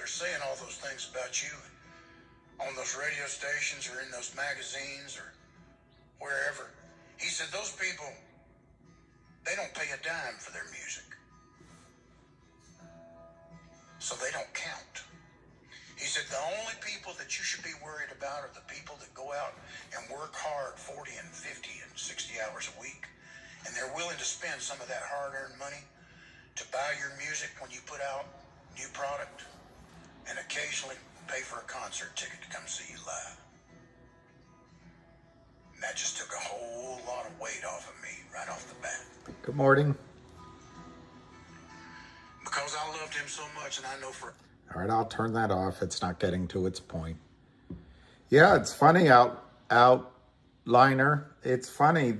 are saying all those things about you on those radio stations or in those magazines or wherever. He said those people, they don't pay a dime for their music. So they don't count. He said the only people that you should be worried about are the people that go out and work hard 40 and 50 and 60 hours a week. And they're willing to spend some of that hard-earned money to buy your music when you put out new product and occasionally pay for a concert ticket to come see you live. And that just took a whole lot of weight off of me right off the bat. Good morning. Because I loved him so much, and I know for... All right, I'll turn that off. It's not getting to its point. Yeah, it's funny, outliner. It's funny,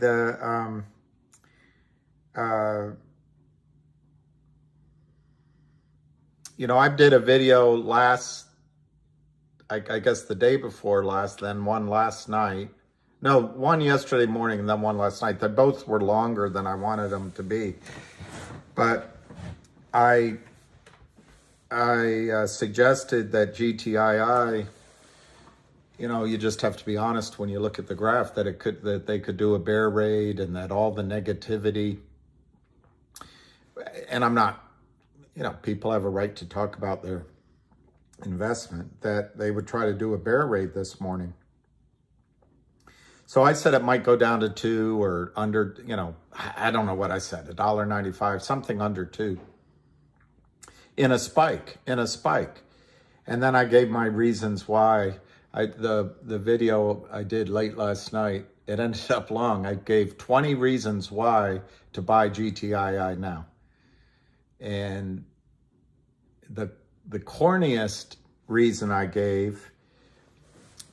you know, I did a video I guess the day before last, then one last night. No, one yesterday morning and then one last night. They both were longer than I wanted them to be. But I suggested that GTII, you know, you just have to be honest when you look at the graph that they could do a bear raid and that all the negativity, and I'm not, you know, people have a right to talk about their investment, that they would try to do a bear raid this morning. So I said it might go down to 2 or under, you know, I don't know what I said, $1.95, something under 2. In a spike. And then I gave my reasons why. The video I did late last night, it ended up long. I gave 20 reasons why to buy GTII now. And the corniest reason I gave,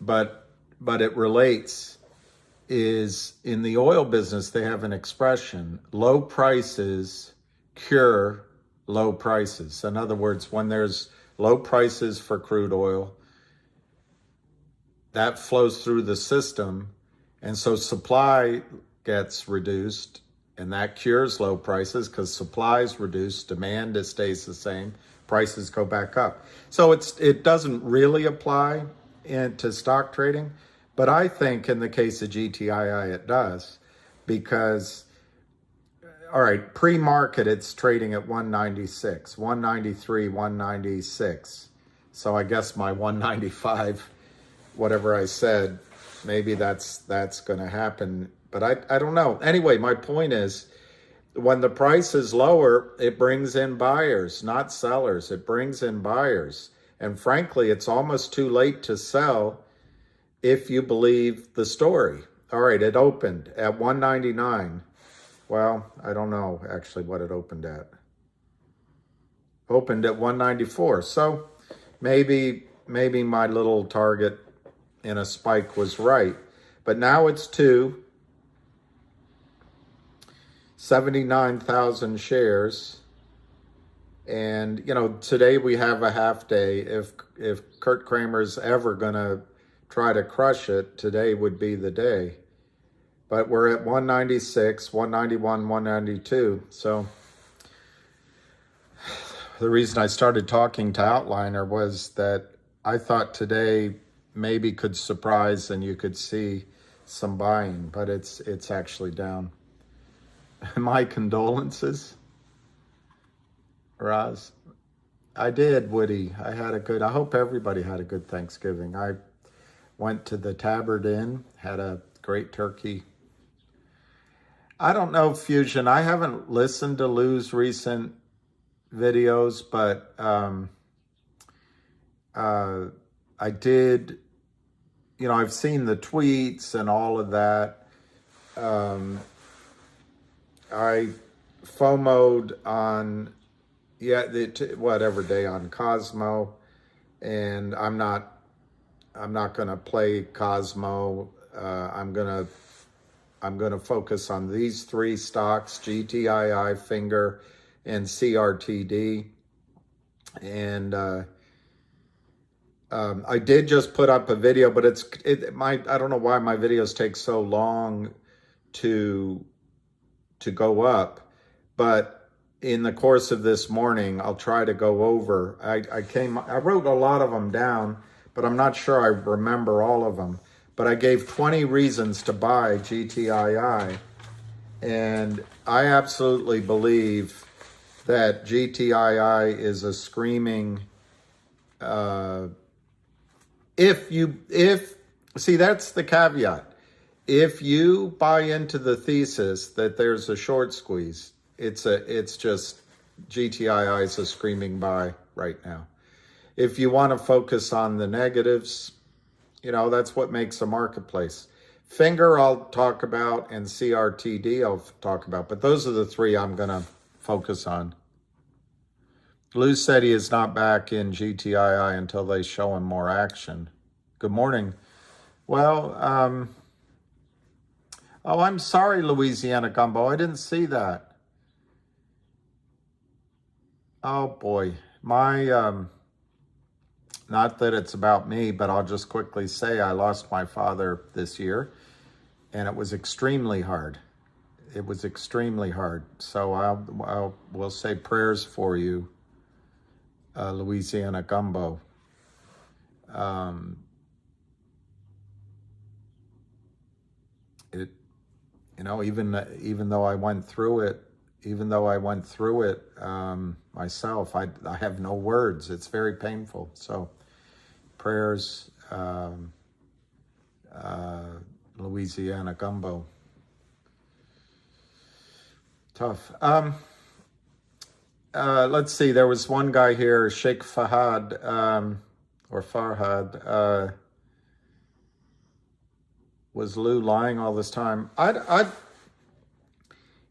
but it relates, is in the oil business, they have an expression, low prices cure low prices. In other words, when there's low prices for crude oil, that flows through the system, and so supply gets reduced, and that cures low prices because supply is reduced, demand stays the same, prices go back up. So it doesn't really apply to stock trading, but I think in the case of GTII it does, because all right, pre-market, it's trading at 196, 193, 196. So I guess my 195, whatever I said, maybe that's going to happen. But I don't know. Anyway, my point is, when the price is lower, it brings in buyers, not sellers. It brings in buyers. And frankly, it's almost too late to sell if you believe the story. All right, it opened at 199. Well, I don't know actually what it opened at. Opened at 194. So maybe my little target in a spike was right. But now it's 79,000 shares. And, you know, today we have a half day. If Kurt Kramer's ever going to try to crush it, today would be the day. But we're at 196, 191, 192. So the reason I started talking to Outliner was that I thought today maybe could surprise and you could see some buying, but it's actually down. My condolences, Roz. I did, Woody. I hope everybody had a good Thanksgiving. I went to the Tabard Inn, had a great turkey. I don't know, Fusion. I haven't listened to Lou's recent videos, but I did, you know, I've seen the tweets and all of that. I FOMO'd on, whatever day on Cosmo, and I'm not going to play Cosmo. I'm going to focus on these 3 stocks, GTII, Finger, and CRTD. And I did just put up a video, but I don't know why my videos take so long to go up. But in the course of this morning, I'll try to go over. I wrote a lot of them down, but I'm not sure I remember all of them. But I gave 20 reasons to buy GTII, and I absolutely believe that GTII is a screaming. See, that's the caveat. If you buy into the thesis that there's a short squeeze, it's just GTII is a screaming buy right now. If you want to focus on the negatives, that's what makes a marketplace. Finger I'll talk about, and CRTD I'll talk about, but those are the three I'm going to focus on. Lou said he is not back in GTII until they show him more action. Good morning. Well, I'm sorry, Louisiana Gumbo. I didn't see that. Oh, boy. Not that it's about me, but I'll just quickly say I lost my father this year, and it was extremely hard. It was extremely hard. So we'll say prayers for you, Louisiana Gumbo. Even though I went through it, myself, I have no words. It's very painful. So prayers, Louisiana Gumbo. Tough. Let's see. There was one guy here, Sheikh Fahad, or Farhad. Was Lou lying all this time? I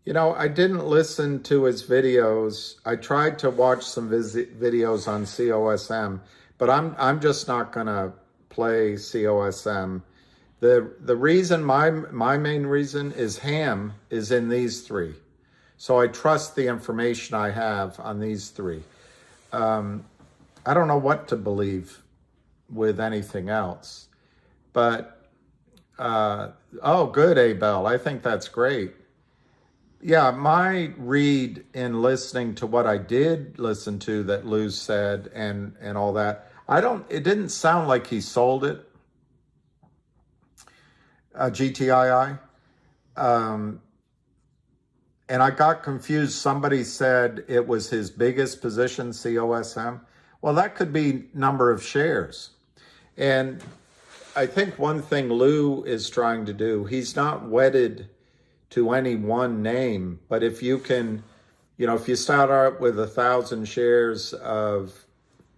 didn't listen to his videos. I tried to watch some videos on COSM, but I'm just not gonna play COSM. The reason, my main reason is ham is in these three. So I trust the information I have on these three. I don't know what to believe with anything else, but good, Abel. I think that's great. Yeah, my read in listening to what I did listen to that Lou said and all that, it didn't sound like he sold it, GTII. And I got confused. Somebody said it was his biggest position, COSM. Well, that could be number of shares. And I think one thing Lou is trying to do, he's not wedded to any one name, but if you can, if you start out with 1,000 shares of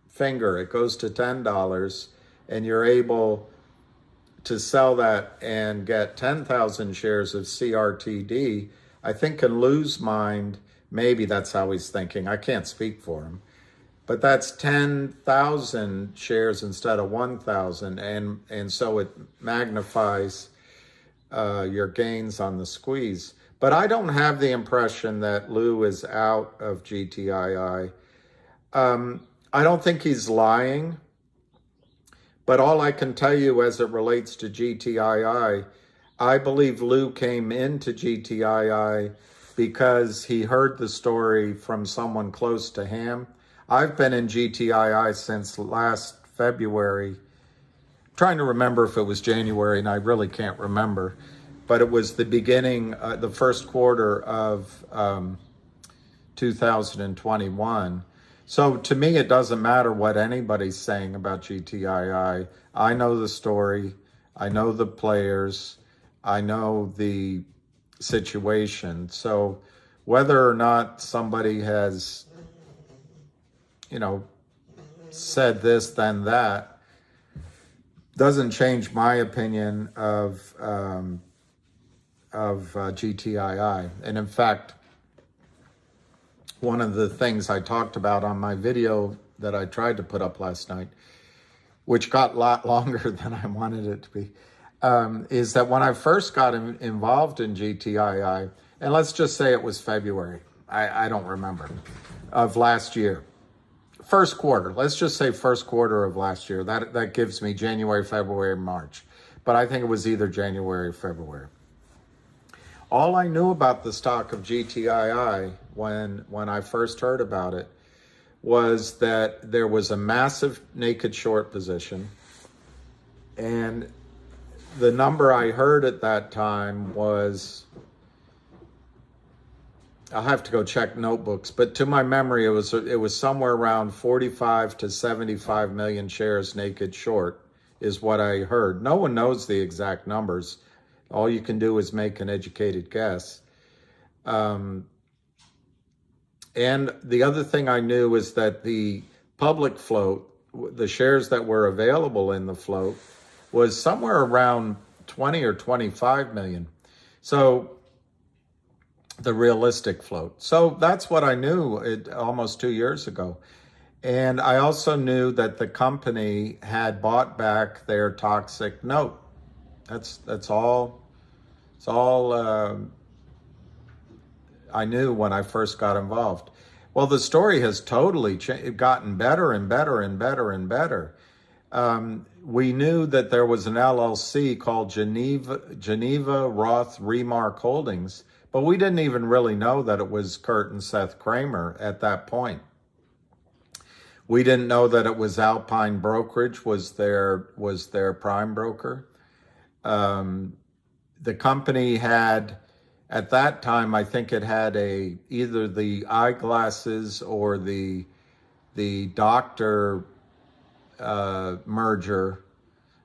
Finger, it goes to $10, and you're able to sell that and get 10,000 shares of CRTD, I think in Lou's mind, maybe that's how he's thinking. I can't speak for him. But that's 10,000 shares instead of 1,000, and so it magnifies your gains on the squeeze. But I don't have the impression that Lou is out of GTII. I don't think he's lying, but all I can tell you as it relates to GTII, I believe Lou came into GTII because he heard the story from someone close to him. I've been in GTII since last February. I'm trying to remember if it was January, and I really can't remember. But it was the beginning, the first quarter of 2021. So to me, it doesn't matter what anybody's saying about GTII. I know the story. I know the players. I know the situation. So whether or not somebody has said this, then that, doesn't change my opinion of GTII. And in fact, one of the things I talked about on my video that I tried to put up last night, which got a lot longer than I wanted it to be, is that when I first got involved in GTII, and let's just say it was February, I don't remember, of last year. First quarter, let's just say first quarter of last year. That gives me January, February, March. But I think it was either January or February. All I knew about the stock of GTII when I first heard about it was that there was a massive naked short position, and the number I heard at that time was, I'll have to go check notebooks, but to my memory, it was somewhere around 45 to 75 million shares naked short is what I heard. No one knows the exact numbers. All you can do is make an educated guess. And the other thing I knew is that the public float, the shares that were available in the float, was somewhere around 20 or 25 million. So the realistic float. So that's what I knew almost 2 years ago. And I also knew that the company had bought back their toxic note. That's all. It's all I knew when I first got involved. Well, the story has totally gotten better and better and better and better. We knew that there was an LLC called Geneva Roth Remark Holdings, but we didn't even really know that it was Kurt and Seth Kramer at that point. We didn't know that it was Alpine Brokerage was their prime broker. The company had, at that time, I think it had either the eyeglasses or the doctor merger,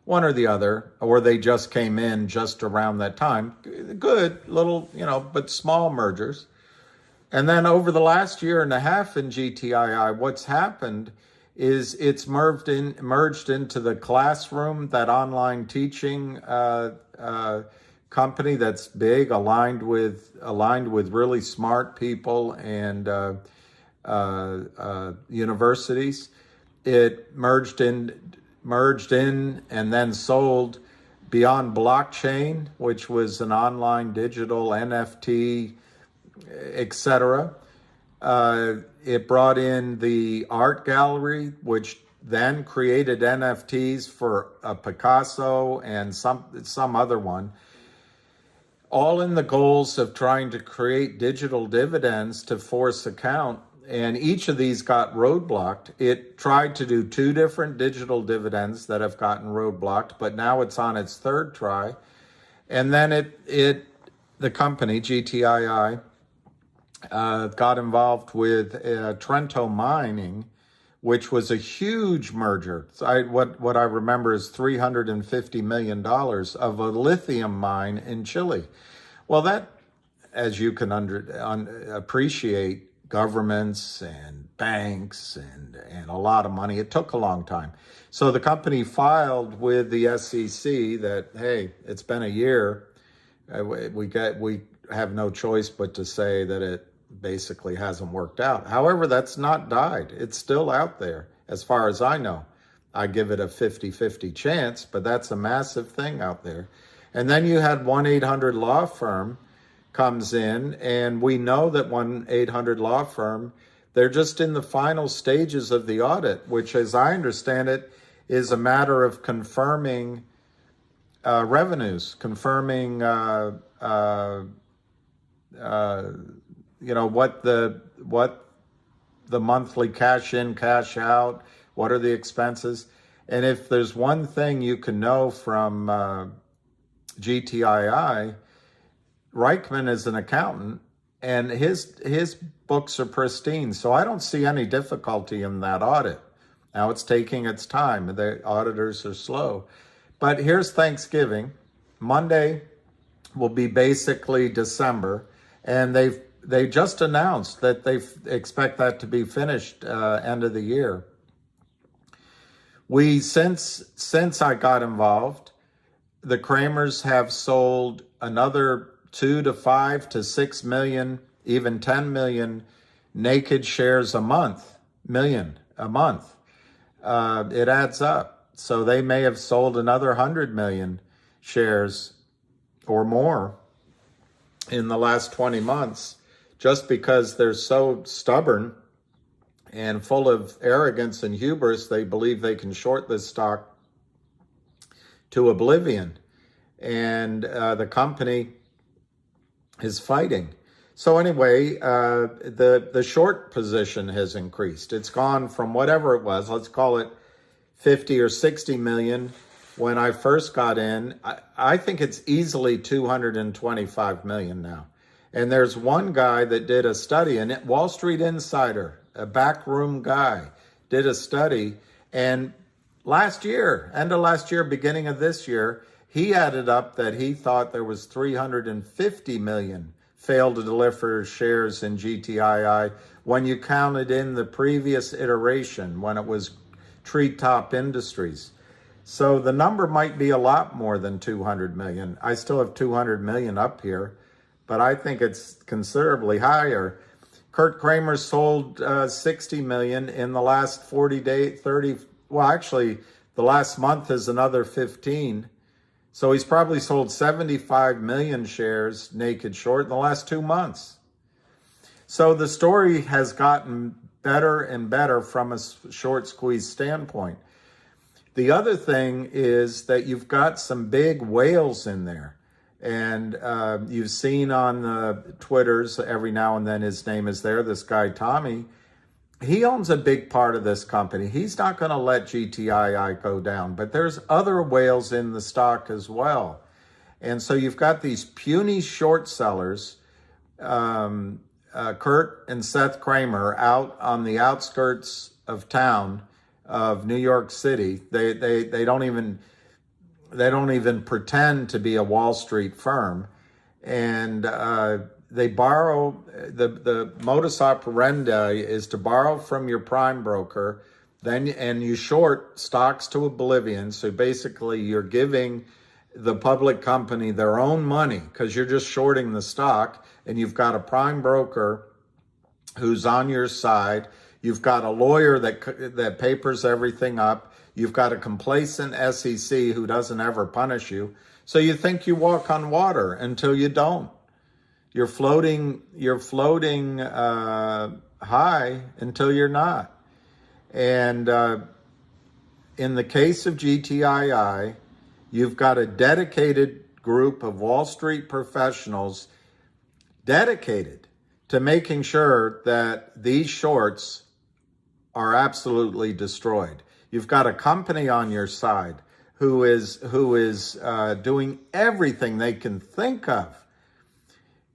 one or the other, or they just came in just around that time. Good little, but small mergers. And then over the last year and a half in GTII, what's happened is it's merged into the Classroom, that online teaching company that's big, aligned with really smart people and universities. It merged in and then sold Beyond Blockchain, which was an online digital NFT, etc. It brought in the art gallery, which then created NFTs for a Picasso and some other one, all in the goals of trying to create digital dividends to force account. And each of these got roadblocked. It tried to do 2 different digital dividends that have gotten roadblocked, but now it's on its 3rd try. And then the company, GTII, got involved with Trento Mining, which was a huge merger. What I remember is $350 million of a lithium mine in Chile. Well, that, as you can appreciate, governments and banks and a lot of money. It took a long time. So the company filed with the SEC that, hey, it's been a year. We have no choice but to say that it basically hasn't worked out. However, that's not died. It's still out there, as far as I know. I give it a 50-50 chance, but that's a massive thing out there. And then you had 1-800 Law Firm comes in, and we know that 1-800 Law Firm, they're just in the final stages of the audit, which, as I understand it, is a matter of confirming revenues, confirming what the monthly cash in, cash out, what are the expenses. And if there's one thing you can know from GTII, Reichman is an accountant, and his books are pristine. So I don't see any difficulty in that audit. Now it's taking its time. The auditors are slow. But here's Thanksgiving. Monday will be basically December, and they just announced that they expect that to be finished end of the year. Since I got involved, the Kramers have sold another 2 to 5 to 6 million, even 10 million naked shares a month. It adds up. So they may have sold another 100 million shares or more in the last 20 months, just because they're so stubborn and full of arrogance and hubris. They believe they can short this stock to oblivion. And the company is fighting. So anyway, the short position has increased. It's gone from whatever it was, let's call it 50 or 60 million when I first got in. I think it's easily 225 million now. And there's one guy that did a study, and Wall Street Insider, a backroom guy, did a study. And last year, end of last year, beginning of this year, he added up that he thought there was 350 million failed to deliver shares in GTII when you counted in the previous iteration, when it was Treetop Industries. So the number might be a lot more than 200 million. I still have 200 million up here, but I think it's considerably higher. Kurt Kramer sold 60 million in the last 40 days, 30, well, actually, the last month is another 15. So he's probably sold 75 million shares naked short in the last 2 months. So the story has gotten better and better from a short squeeze standpoint. The other thing is that you've got some big whales in there. And you've seen on the Twitters every now and then his name is there, this guy Tommy. He owns a big part of this company. He's not going to let GTII go down, but there's other whales in the stock as well. And so you've got these puny short sellers, Kurt and Seth Kramer, out on the outskirts of town of New York City. They don't even pretend to be a Wall Street firm, and they borrow. The modus operandi is to borrow from your prime broker, and you short stocks to oblivion. So basically, you're giving the public company their own money because you're just shorting the stock, and you've got a prime broker who's on your side. You've got a lawyer that papers everything up. You've got a complacent SEC who doesn't ever punish you. So you think you walk on water until you don't. You're floating high until you're not. And in the case of GTII, you've got a dedicated group of Wall Street professionals dedicated to making sure that these shorts are absolutely destroyed. You've got a company on your side who is doing everything they can think of.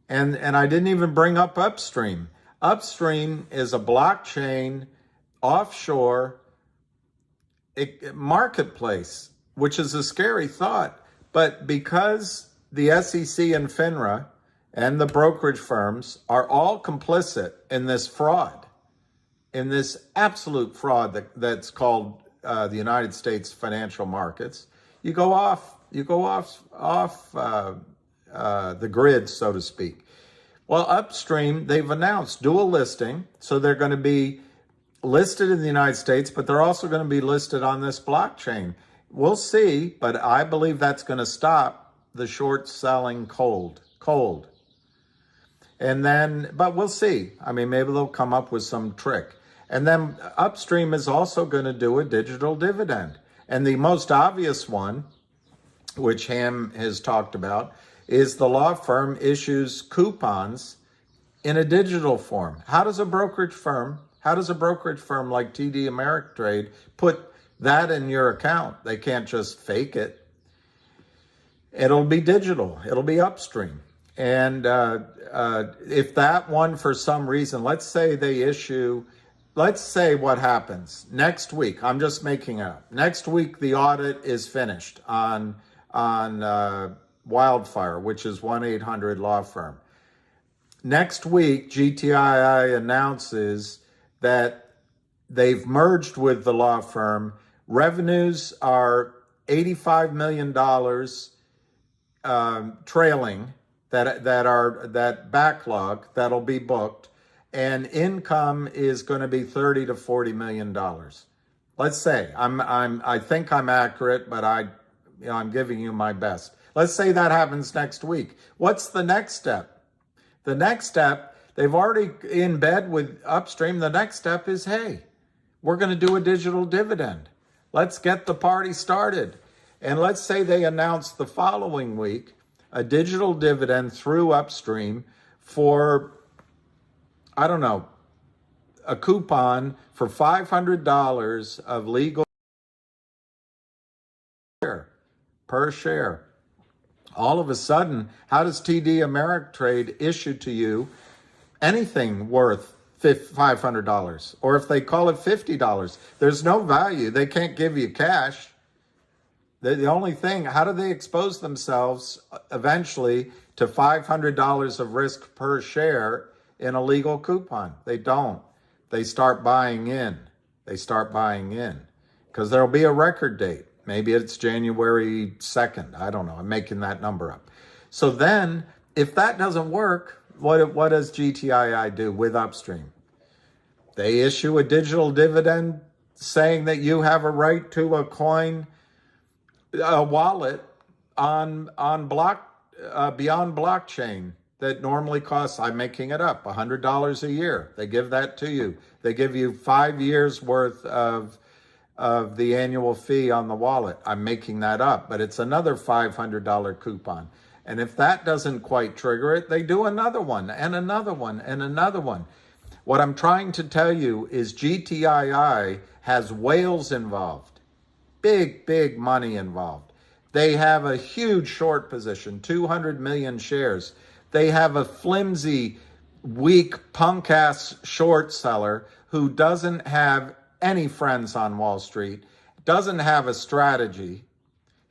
And I didn't even bring up Upstream. Upstream is a blockchain offshore marketplace, which is a scary thought. But because the SEC and FINRA and the brokerage firms are all complicit in this fraud, in this absolute fraud that's called the United States financial markets, you go off the grid, so to speak. Well, Upstream, they've announced dual listing, so they're going to be listed in the United States, but they're also going to be listed on this blockchain. We'll see, but I believe that's going to stop the short selling cold. And then, but we'll see. I mean, maybe they'll come up with some trick. And then Upstream is also going to do a digital dividend. And the most obvious one, which Ham has talked about, is the law firm issues coupons in a digital form. How does a brokerage firm like TD Ameritrade put that in your account? They can't just fake it. It'll be digital. It'll be Upstream. And if that one, for some reason, let's say what happens next week. I'm just making it up. Next week, the audit is finished on Wildfire, which is 1-800 law firm. Next week, GTII announces that they've merged with the law firm. Revenues are $85 million trailing that backlog that'll be booked, and income is going to be $30 to $40 million. Let's say I think I'm accurate, but I'm giving you my best. Let's say that happens next week. What's the next step? The next step, they've already in bed with Upstream. The next step is, hey, we're going to do a digital dividend. Let's get the party started. And let's say they announce the following week a digital dividend through Upstream for, I don't know, a coupon for $500 of legal per share. All of a sudden, how does TD Ameritrade issue to you anything worth $500? Or if they call it $50, there's no value. They can't give you cash. The only thing, how do they expose themselves eventually to $500 of risk per share in a legal coupon? They don't. They start buying in. Because there'll be a record date. Maybe it's January 2nd. I don't know. I'm making that number up. So then, if that doesn't work, what does GTII do with Upstream? They issue a digital dividend saying that you have a right to a coin, a wallet on beyond blockchain that normally costs, I'm making it up, $100 a year. They give that to you. They give you 5 years worth of the annual fee on the wallet. I'm making that up, but it's another $500 coupon. And if that doesn't quite trigger it, they do another one and another one and another one. What I'm trying to tell you is GTII has whales involved. Big money involved. They have a huge short position, 200 million shares. They have a flimsy, weak, punk-ass short seller who doesn't have any friends on Wall Street, doesn't have a strategy.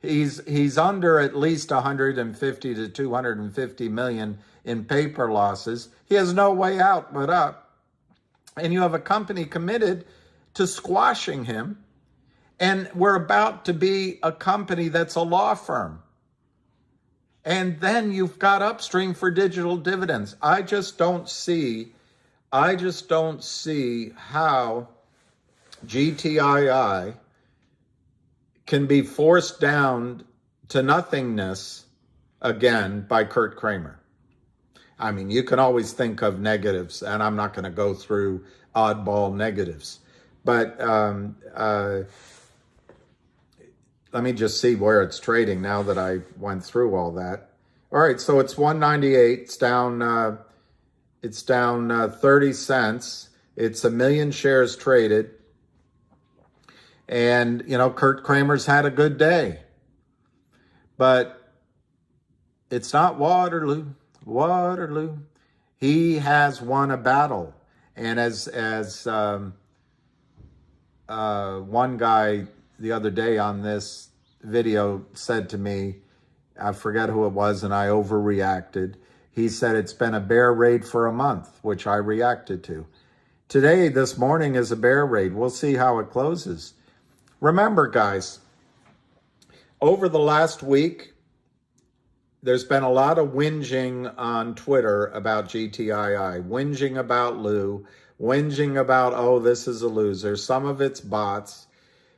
He's under at least 150 to 250 million in paper losses. He has no way out but up. And you have a company committed to squashing him. And we're about to be a company that's a law firm. And then you've got Upstream for digital dividends. I just don't see how GTII can be forced down to nothingness again by Kurt Kramer. I mean, you can always think of negatives, and I'm not going to go through oddball negatives. But let me just see where it's trading now that I went through all that. All right, so it's 198. It's down 30 cents. It's 1 million shares traded. And, you know, Kurt Kramer's had a good day. But it's not Waterloo. He has won a battle. And as one guy the other day on this video said to me, I forget who it was, and I overreacted. He said it's been a bear raid for a month, which I reacted to. Today, this morning, is a bear raid. We'll see how it closes. Remember, guys, over the last week, there's been a lot of whinging on Twitter about GTII, whinging about Lou, whinging about, oh, this is a loser. Some of it's bots.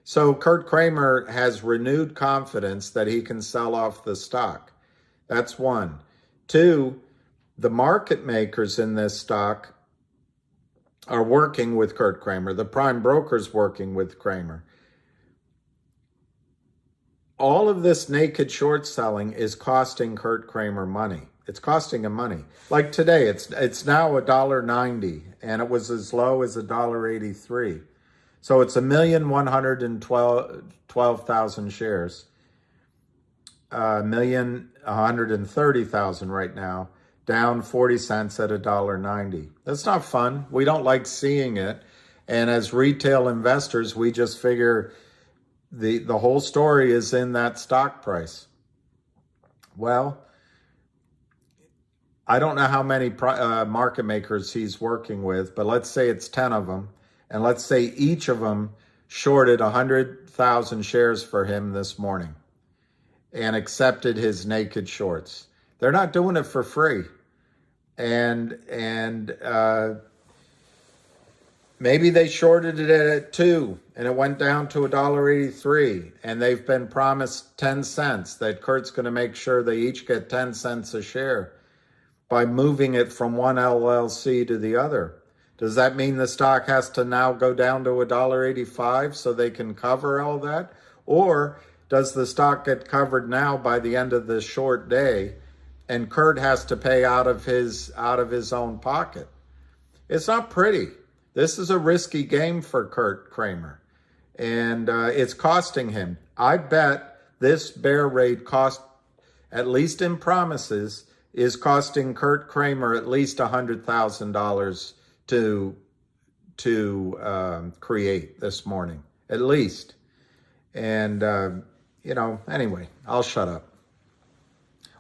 So Kurt Kramer has renewed confidence that he can sell off the stock. That's one. Two, the market makers in this stock are working with Kurt Kramer. The prime broker's working with Kramer. All of this naked short selling is costing Kurt Kramer money. It's costing him money. Like today, it's now $1.90, and it was as low as $1.83. So it's 1,112,000 shares. 1,130,000 right now, down 40 cents at $1.90. That's not fun. We don't like seeing it. And as retail investors, we just figure the whole story is in that stock price. Well, I don't know how many market makers he's working with, but let's say it's 10 of them. And let's say each of them shorted 100,000 shares for him this morning and accepted his naked shorts. They're not doing it for free. And maybe they shorted it at 2 and it went down to $1.83, and they've been promised 10 cents that Kurt's going to make sure they each get 10 cents a share by moving it from one LLC to the other. Does that mean the stock has to now go down to $1.85 so they can cover all that? Or does the stock get covered now by the end of this short day and Kurt has to pay out of his own pocket. It's not pretty. This is a risky game for Kurt Kramer, and it's costing him. I bet this bear raid cost, at least in promises, is costing Kurt Kramer at least $100,000 to create this morning, at least. And anyway, I'll shut up.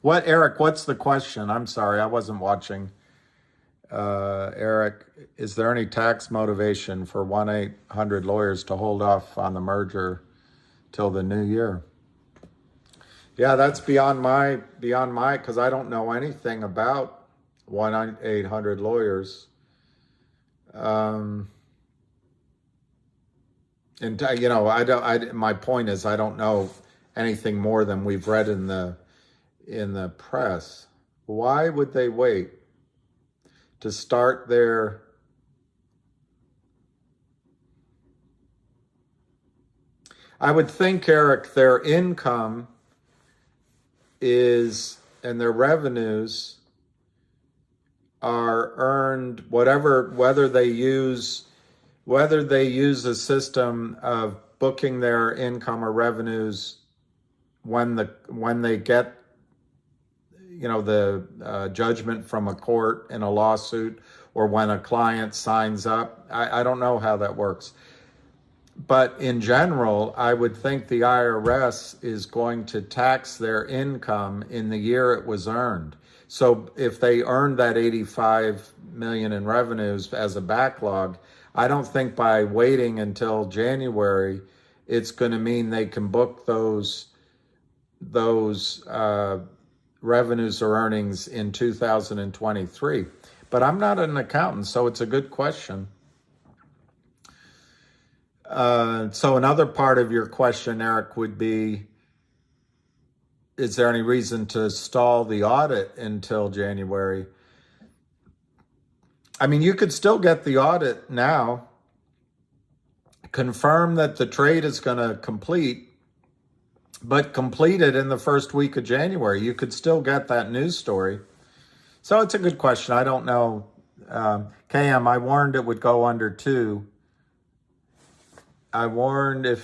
What, Eric? What's the question? I'm sorry, I wasn't watching. Eric, is there any tax motivation for 1-800 lawyers to hold off on the merger till the new year? Yeah, that's beyond my, because I don't know anything about 1-800 lawyers. And my point is, I don't know anything more than we've read in the press. Why would they wait to start their I would think, Eric, their income is, and their revenues are earned, whether they use a system of booking their income or revenues when they get the judgment from a court in a lawsuit, or when a client signs up. I don't know how that works. But in general, I would think the IRS is going to tax their income in the year it was earned. So if they earned that 85 million in revenues as a backlog, I don't think by waiting until January, it's going to mean they can book those revenues or earnings in 2023. But I'm not an accountant, so it's a good question. So another part of your question, Eric, would be, is there any reason to stall the audit until January? I mean, you could still get the audit now, confirm that the trade is going to complete, but complete it in the first week of January. You could still get that news story. So it's a good question. I don't know. KM, I warned it would go under 2. I warned it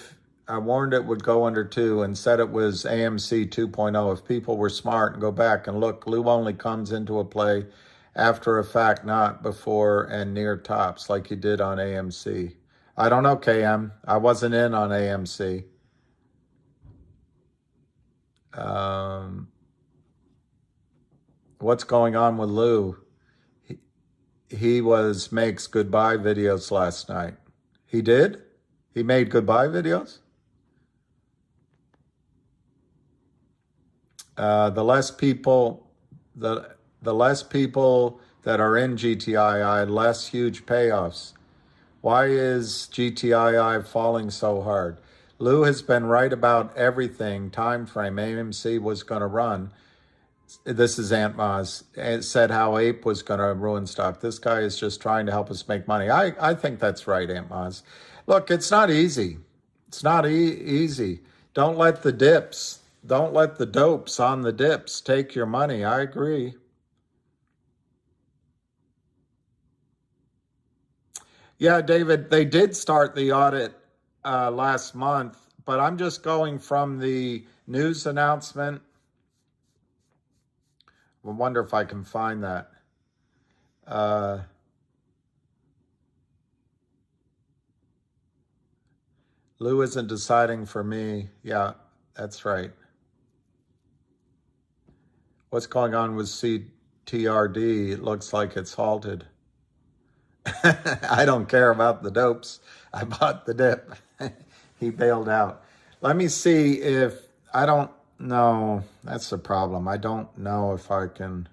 would go under 2 and said it was AMC 2.0. If people were smart and go back and look, glue only comes into a play after a fact, not before and near tops, like you did on AMC. I don't know, KM. I wasn't in on AMC. What's going on with Lou? He makes goodbye videos last night. He did? He made goodbye videos? The less people that are in GTII, less huge payoffs. Why is GTII falling so hard? Lou has been right about everything. Time frame AMC was going to run. This is Aunt Maz. It said how Ape was going to ruin stock. This guy is just trying to help us make money. I think that's right, Aunt Maz. Look, it's not easy. It's not easy. Don't let the dopes on the dips take your money. I agree. Yeah, David, they did start the audit last month, but I'm just going from the news announcement. I wonder if I can find that. Lou isn't deciding for me. Yeah, that's right. What's going on with CTRD? It looks like it's halted. I don't care about the dopes. I bought the dip. He bailed out. Let me see if, I don't know. That's the problem. I don't know if I can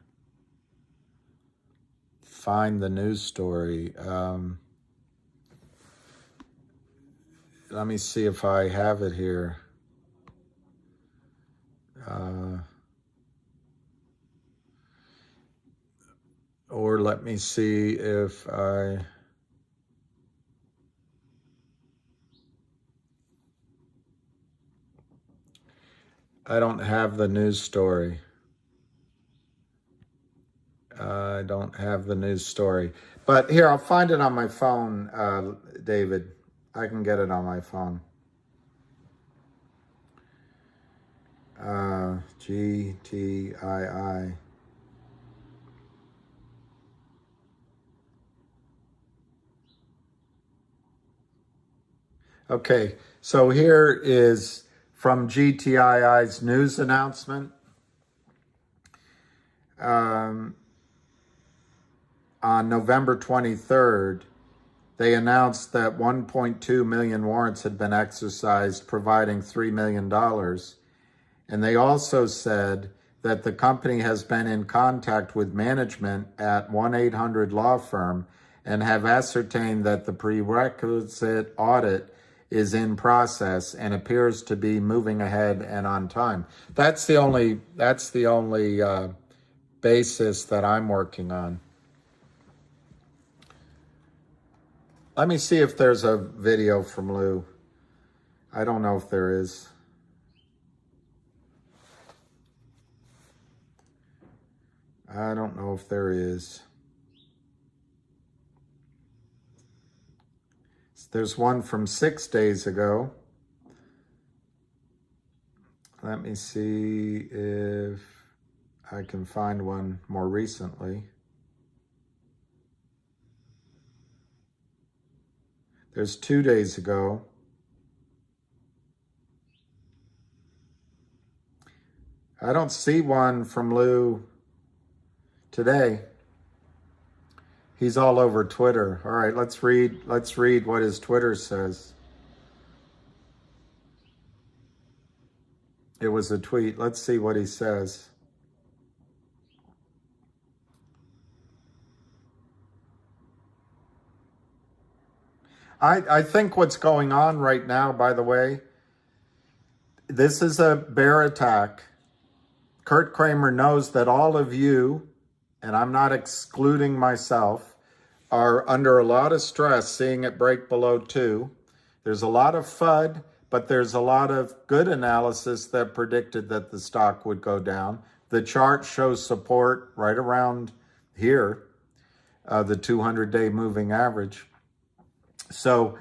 find the news story. Let me see if I have it here. Or let me see if I don't have the news story. don't have the news story. But here, I'll find it on my phone, David. I can get it on my phone. GTII. Okay, so here is from GTII's news announcement. On November 23rd, they announced that 1.2 million warrants had been exercised, providing $3 million. And they also said that the company has been in contact with management at 1-800-Law Firm and have ascertained that the prerequisite audit is in process and appears to be moving ahead and on time. That's the only basis that I'm working on. Let me see if there's a video from Lou. I don't know if there is. I don't know if there is. There's one from 6 days ago. Let me see if I can find one more recently. There's 2 days ago. I don't see one from Lou today. He's all over Twitter. All right, let's read what his Twitter says. It was a tweet. Let's see what he says. I think what's going on right now, by the way, this is a bear attack. Kurt Kramer knows that all of you, and I'm not excluding myself, are under a lot of stress seeing it break below 2. There's a lot of FUD, but there's a lot of good analysis that predicted that the stock would go down. The chart shows support right around here, the 200-day moving average. So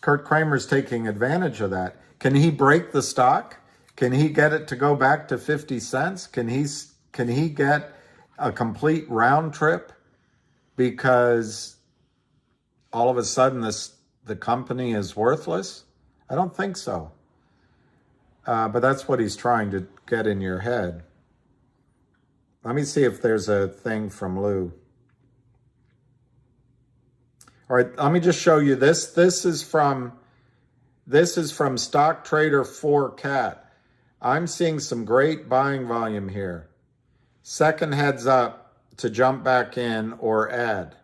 Kurt Kramer's taking advantage of that. Can he break the stock? Can he get it to go back to 50 cents? Can he get a complete round trip because all of a sudden the company is worthless? I don't think so. But that's what he's trying to get in your head. Let me see if there's a thing from Lou. All right, let me just show you this. This is from Stock Trader 4Cat. I'm seeing some great buying volume here. Second heads up to jump back in or add.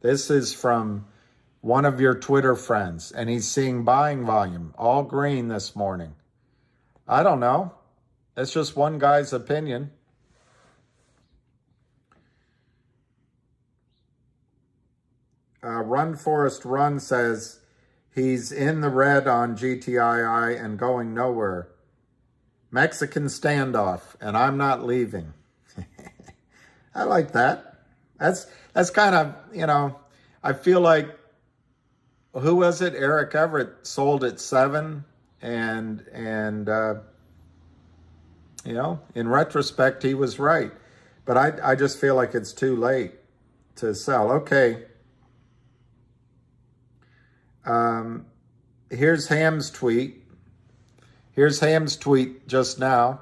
This is from one of your Twitter friends, and he's seeing buying volume, all green this morning. I don't know. It's just one guy's opinion. Run Forest Run says he's in the red on GTII and going nowhere. Mexican standoff, and I'm not leaving. I like that. That's kind of, I feel like, who was it? Eric Everett sold at 7, and in retrospect, he was right. But I just feel like it's too late to sell. Okay. Here's Ham's tweet. Here's Ham's tweet just now.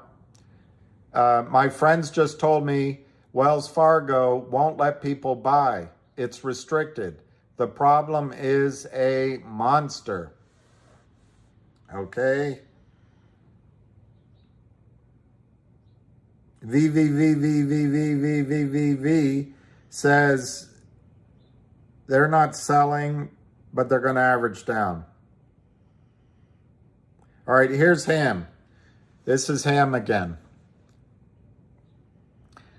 My friends just told me Wells Fargo won't let people buy. It's restricted. The problem is a monster. Okay. VVVVVVVVV says they're not selling, but they're going to average down. All right, here's Ham. This is Ham again.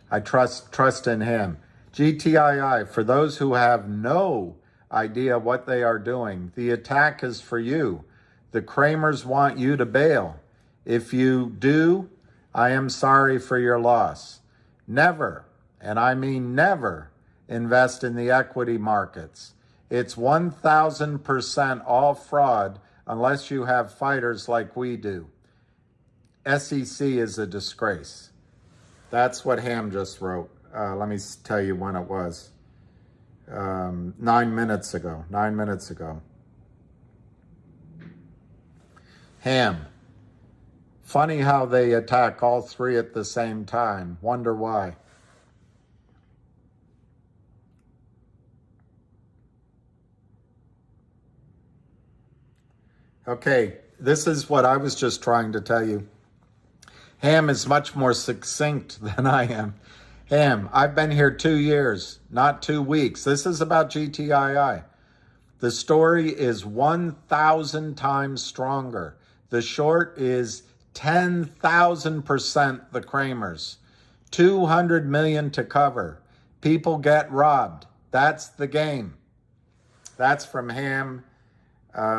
I trust in him. GTII, for those who have no idea what they are doing, the attack is for you. The Kramers want you to bail. If you do, I am sorry for your loss. Never and I mean never, invest in the equity markets. It's 1,000% all fraud unless you have fighters like we do. SEC is a disgrace. That's what Ham just wrote. Let me tell you when it was. 9 minutes ago. 9 minutes ago. Ham. Funny how they attack all three at the same time. Wonder why. Okay, this is what I was just trying to tell you. Ham is much more succinct than I am. Ham, I've been here 2 years, not 2 weeks. This is about GTII. The story is 1,000 times stronger. The short is 10,000% the Kramers. 200 million to cover. People get robbed. That's the game. That's from Ham. I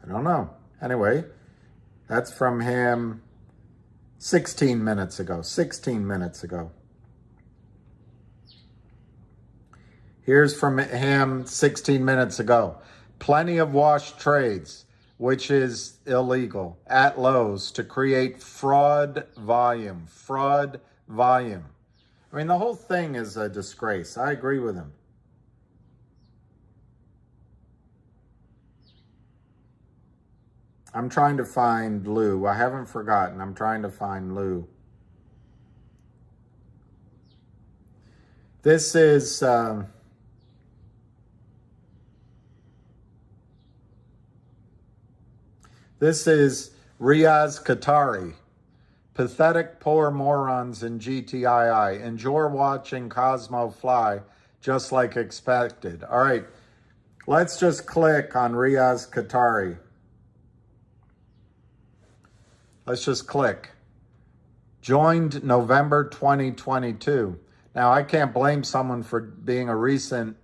don't know. Anyway, that's from Ham 16 minutes ago. 16 minutes ago. Here's from Ham 16 minutes ago. Plenty of wash trades, which is illegal, at lows to create fraud volume. Fraud volume. I mean, the whole thing is a disgrace. I agree with him. I'm trying to find Lou. I haven't forgotten. I'm trying to find Lou. This is Riaz Qatari. Pathetic poor morons in GTII. Enjoy watching Cosmo fly just like expected. All right, let's just click on Riaz Qatari. Let's just click. Joined November 2022. Now, I can't blame someone for being a recent,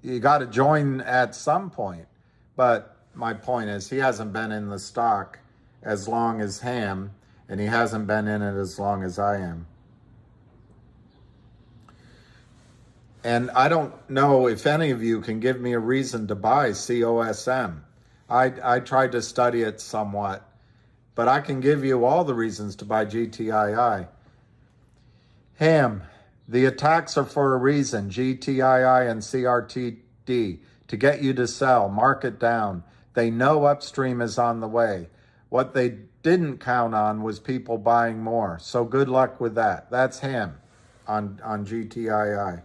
you got to join at some point. But my point is he hasn't been in the stock as long as Ham, and he hasn't been in it as long as I am. And I don't know if any of you can give me a reason to buy COSM. I tried to study it somewhat, but I can give you all the reasons to buy GTII. Ham, the attacks are for a reason. GTII and CRTD, to get you to sell, mark it down. They know upstream is on the way. What they didn't count on was people buying more. So good luck with that. That's Ham on GTII.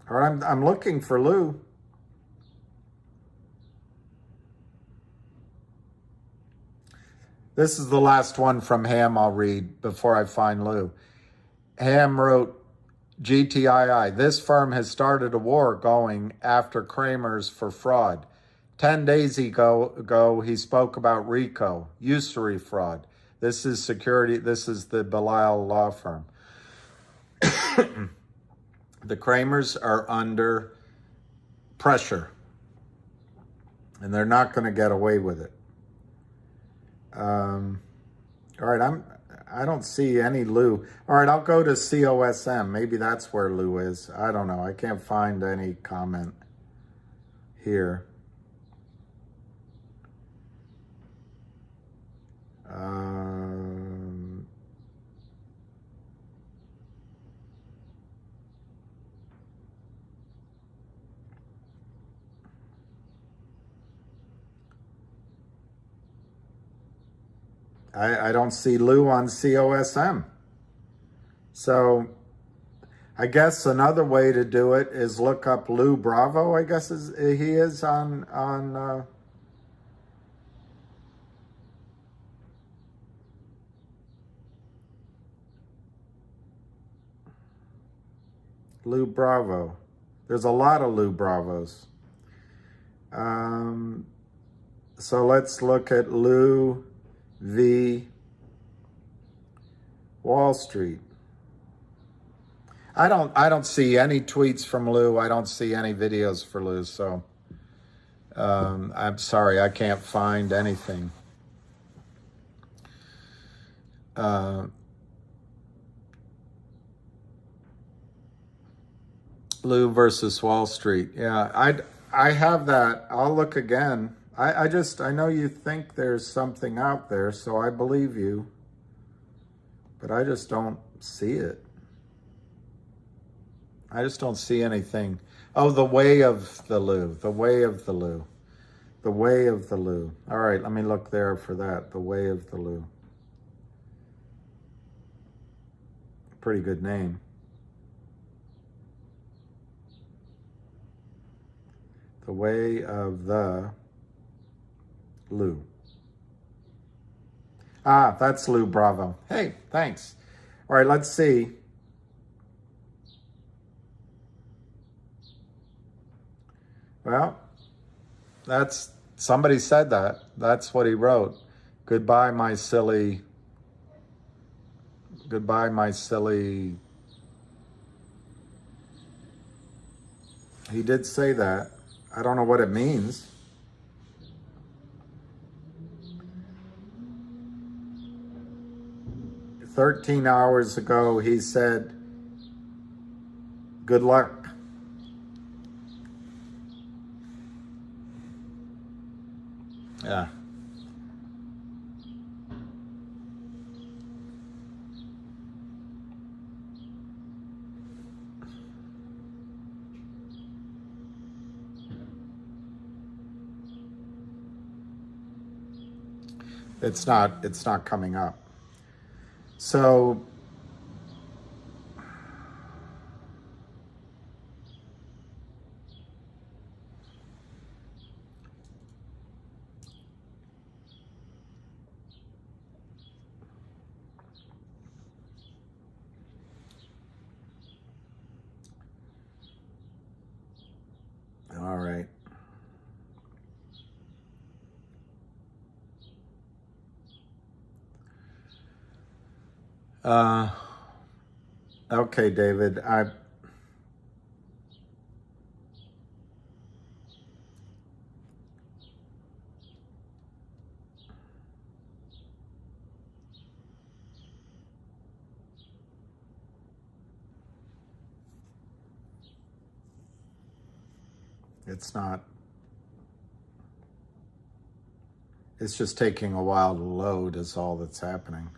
All right, I'm looking for Lou. This is the last one from Ham I'll read before I find Lou. Ham wrote, GTII, this firm has started a war going after Kramers for fraud. 10 days ago, he spoke about RICO, usury fraud. This is security. This is the Belial law firm. The Kramers are under pressure, and they're not going to get away with it. All right, I don't see any Lou. All right, I'll go to COSM. Maybe that's where Lou is. I don't know. I can't find any comment here. I don't see Lou on COSM. So I guess another way to do it is look up Lou Bravo, I guess he is on Lou Bravo. There's a lot of Lou Bravos. So let's look at Lou v. Wall Street. I don't see any tweets from Lou. I don't see any videos for Lou. So I'm sorry, I can't find anything. Lou versus Wall Street. Yeah, I have that. I'll look again. I know you think there's something out there, so I believe you. But I just don't see it. I just don't see anything. Oh, the way of the Lou. The way of the Lou. The way of the Lou. All right, let me look there for that. The way of the Lou. Pretty good name. The way of the Lou. Ah, that's Lou Bravo. Hey, thanks. All right, let's see. Well, somebody said that. That's what he wrote. Goodbye, my silly. Goodbye, my silly. He did say that. I don't know what it means. "13 hours ago, he said, good luck." Yeah. It's not coming up. So all right. Okay, David, it's not. It's just taking a while to load is all that's happening.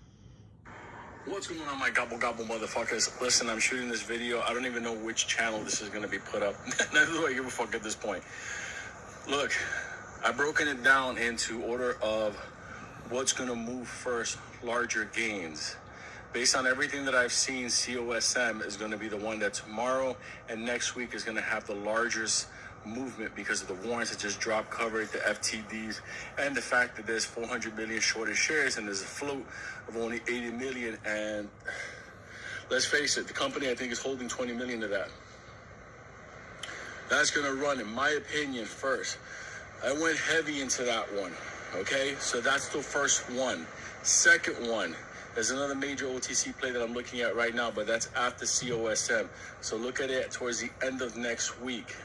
What's going on, my gobble motherfuckers? Listen, I'm shooting this video. I don't even know which channel this is going to be put up. Neither do I give a fuck at this point. Look, I've broken it down into order of what's going to move first, larger gains. Based on everything that I've seen, COSM is going to be the one that tomorrow and next week is going to have the largest movement because of the warrants that just dropped, covered, the FTDs, and the fact that there's 400 million shorted shares and there's a float of only 80 million. And let's face it, the company I think is holding 20 million of that. That's going to run, in my opinion, first. I went heavy into that one. Okay, so that's the first one. Second one, there's another major OTC play that I'm looking at right now, but that's after COSM. So look at it towards the end of next week.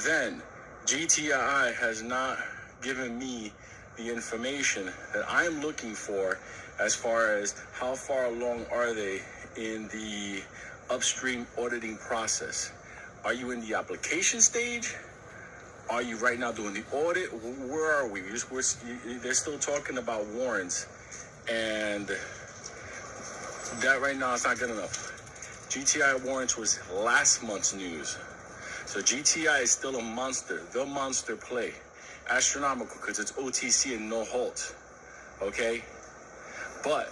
Then GTII has not given me the information that I'm looking for as far as how far along are they in the upstream auditing process. Are you in the application stage? Are you right now doing the audit? Where are we? They're still talking about warrants, and that right now is not good enough. GTI warrants was last month's news. So GTI is still a monster, the monster play. Astronomical because it's OTC and no halt. Okay? But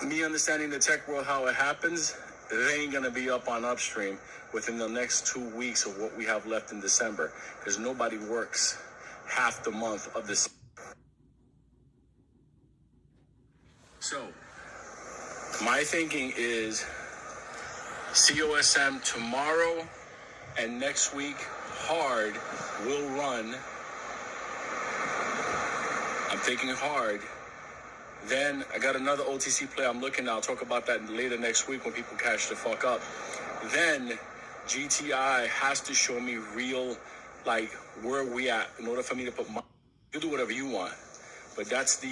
me understanding the tech world, how it happens, they ain't going to be up on upstream within the next 2 weeks of what we have left in December because nobody works half the month of this. So my thinking is COSM tomorrow and next week hard will run. I'm thinking hard. Then I got another OTC play I'm looking at. I'll talk about that later next week when people cash the fuck up. Then GTI has to show me real like where we at in order for me to put my, you do whatever you want, but that's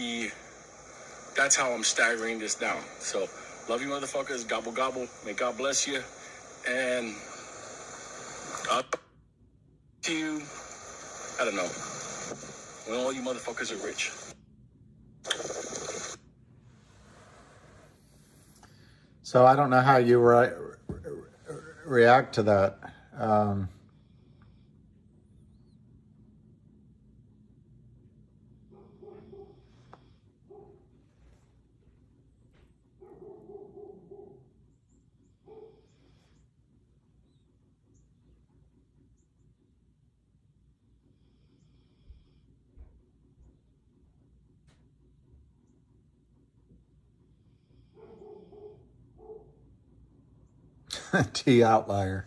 how I'm staggering this down. So love you motherfuckers, gobble gobble, may God bless you, and I'll see you, I don't know, when all you motherfuckers are rich. So I don't know how you react to that. T outlier.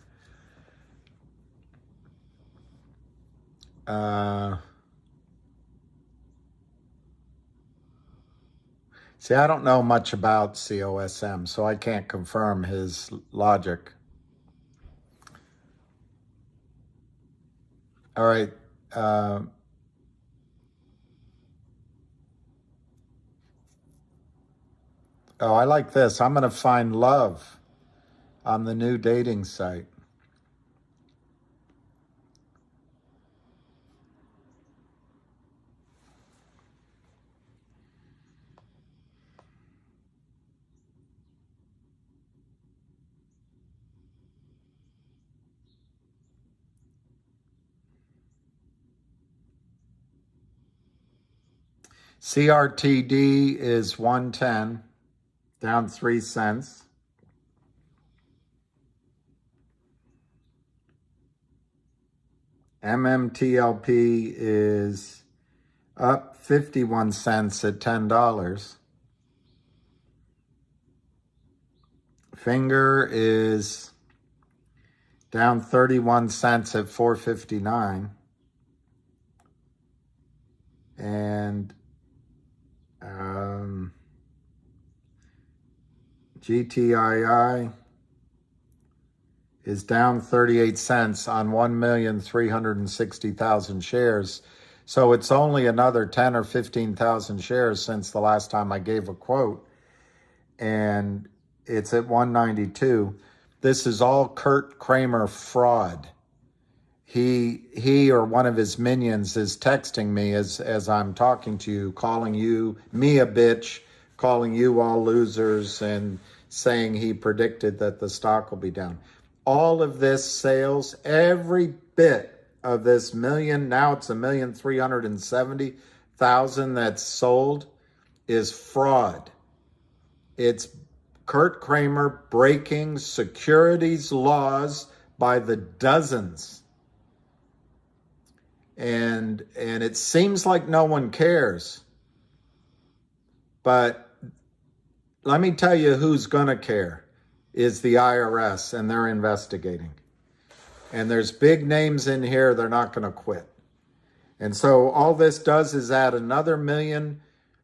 See, I don't know much about COSM, so I can't confirm his logic. All right. Oh, I like this. I'm going to find love on the new dating site. CRTD is 110, down 3 cents. MMTLP is up 51 cents at $10. Finger is down 31 cents at $4.59. And GTII is down 38 cents on 1,360,000 shares. So it's only another 10 or 15,000 shares since the last time I gave a quote. And it's at 192. This is all Kurt Kramer fraud. He or one of his minions is texting me as I'm talking to you, calling me a bitch, calling you all losers, and saying he predicted that the stock will be down. All of this sales, every bit of this million, now it's 1,370,000 that's sold, is fraud. It's Kurt Kramer breaking securities laws by the dozens. And it seems like no one cares. But let me tell you who's going to care is the IRS, and they're investigating. And there's big names in here, they're not going to quit. And so all this does is add another million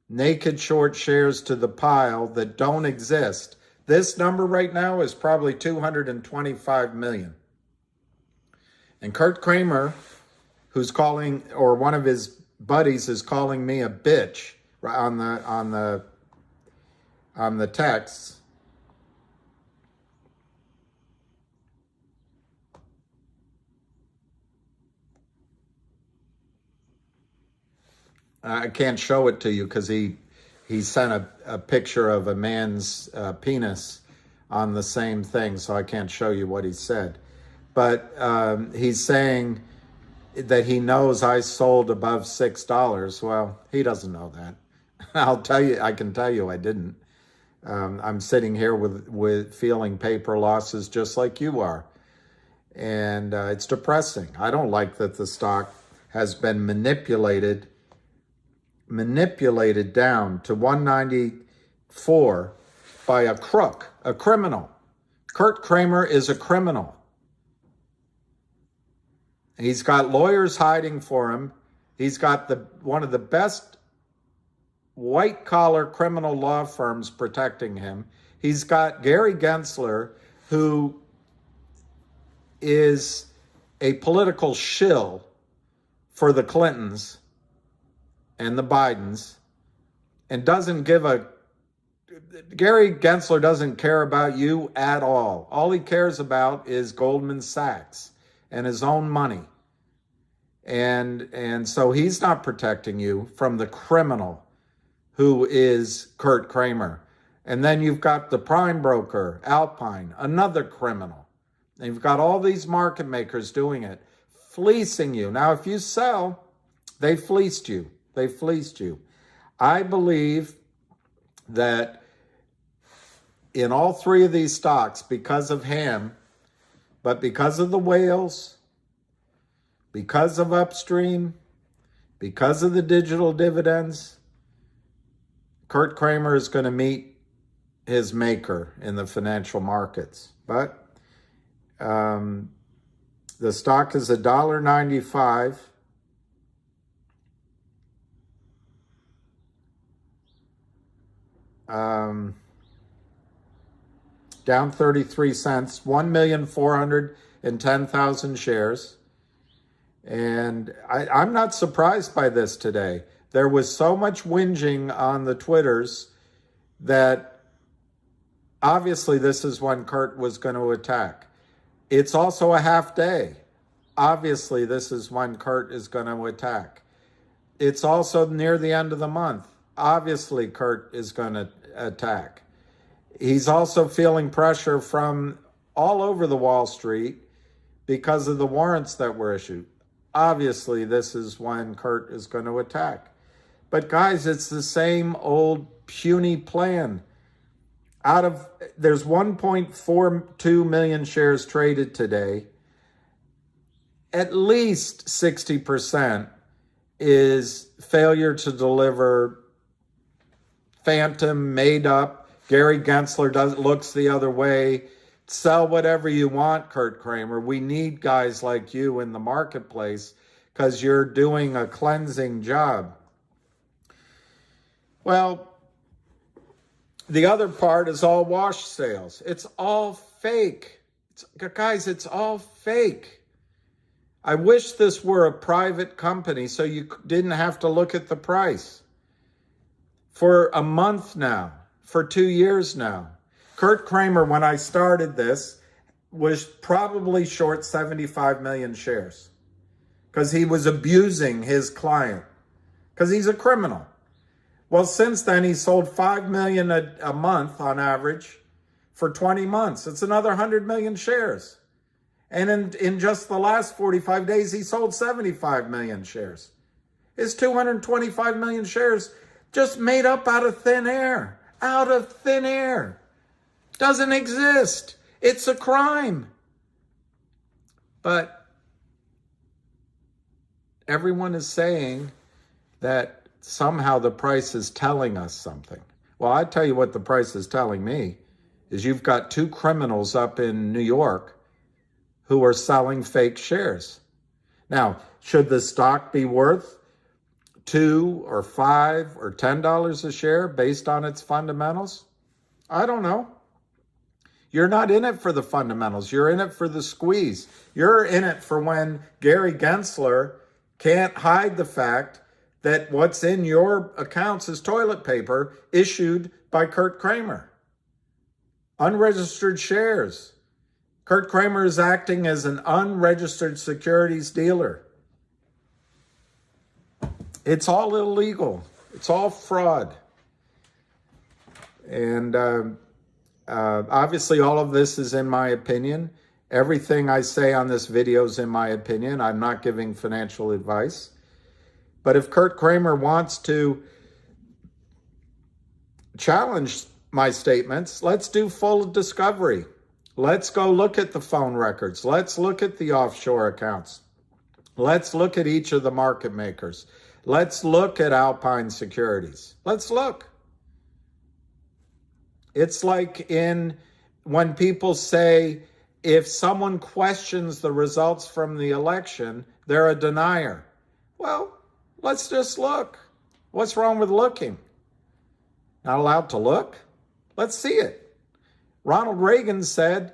naked short shares to the pile that don't exist. This number right now is probably 225 million. And Kurt Kramer, who's calling, or one of his buddies is calling me a bitch on the texts. I can't show it to you because he sent a picture of a man's penis on the same thing, so I can't show you what he said. But he's saying that he knows I sold above $6. Well, he doesn't know that. I can tell you I didn't. I'm sitting here with feeling paper losses just like you are. And it's depressing. I don't like that the stock has been manipulated down to 194 by a crook, a criminal. Kurt Kramer is a criminal. He's got lawyers hiding for him. He's got one of the best white-collar criminal law firms protecting him. He's got Gary Gensler, who is a political shill for the Clintons and the Bidens and doesn't give a... Gary Gensler doesn't care about you at all. All he cares about is Goldman Sachs and his own money. And so he's not protecting you from the criminal who is Kurt Kramer. And then you've got the prime broker, Alpine, another criminal. And you've got all these market makers doing it, fleecing you. Now, if you sell, they fleeced you. They fleeced you. I believe that in all three of these stocks, because of Ham, but because of the whales, because of upstream, because of the digital dividends, Kurt Kramer is going to meet his maker in the financial markets. But the stock is $1.95. Down 33 cents, 1,410,000 shares. And I'm not surprised by this today. There was so much whinging on the Twitters that obviously this is when Kurt was going to attack. It's also a half day. Obviously this is when Kurt is going to attack. It's also near the end of the month. Obviously Kurt is going to attack. He's also feeling pressure from all over the Wall Street because of the warrants that were issued. Obviously, this is when Kurt is going to attack. But guys, it's the same old puny plan. There's 1.42 million shares traded today. At least 60% is failure to deliver, phantom, made up. Gary Gensler looks the other way. Sell whatever you want, Kurt Kramer. We need guys like you in the marketplace because you're doing a cleansing job. Well, the other part is all wash sales. It's all fake. Guys, it's all fake. I wish this were a private company so you didn't have to look at the price. For a month now, for 2 years now, Kurt Kramer, when I started this, was probably short 75 million shares because he was abusing his client because he's a criminal. Well, since then, he sold 5 million a month on average for 20 months. It's another 100 million shares. And in just the last 45 days, he sold 75 million shares. His 225 million shares just made up out of thin air. Out of thin air. Doesn't exist. It's a crime. But everyone is saying that somehow the price is telling us something. Well, I tell you what the price is telling me is you've got two criminals up in New York who are selling fake shares. Now, should the stock be worth $2 or $5 or $10 a share based on its fundamentals? I don't know. You're not in it for the fundamentals. You're in it for the squeeze. You're in it for when Gary Gensler can't hide the fact that what's in your accounts is toilet paper issued by Kurt Kramer. Unregistered shares. Kurt Kramer is acting as an unregistered securities dealer. It's all illegal. It's all fraud. And obviously all of this is in my opinion. Everything I say on this video is in my opinion. I'm not giving financial advice. But if Kurt Kramer wants to challenge my statements, let's do full discovery. Let's go look at the phone records. Let's look at the offshore accounts. Let's look at each of the market makers. Let's look at Alpine Securities. Let's look. It's like when people say, if someone questions the results from the election, they're a denier. Well, let's just look. What's wrong with looking? Not allowed to look? Let's see it. Ronald Reagan said,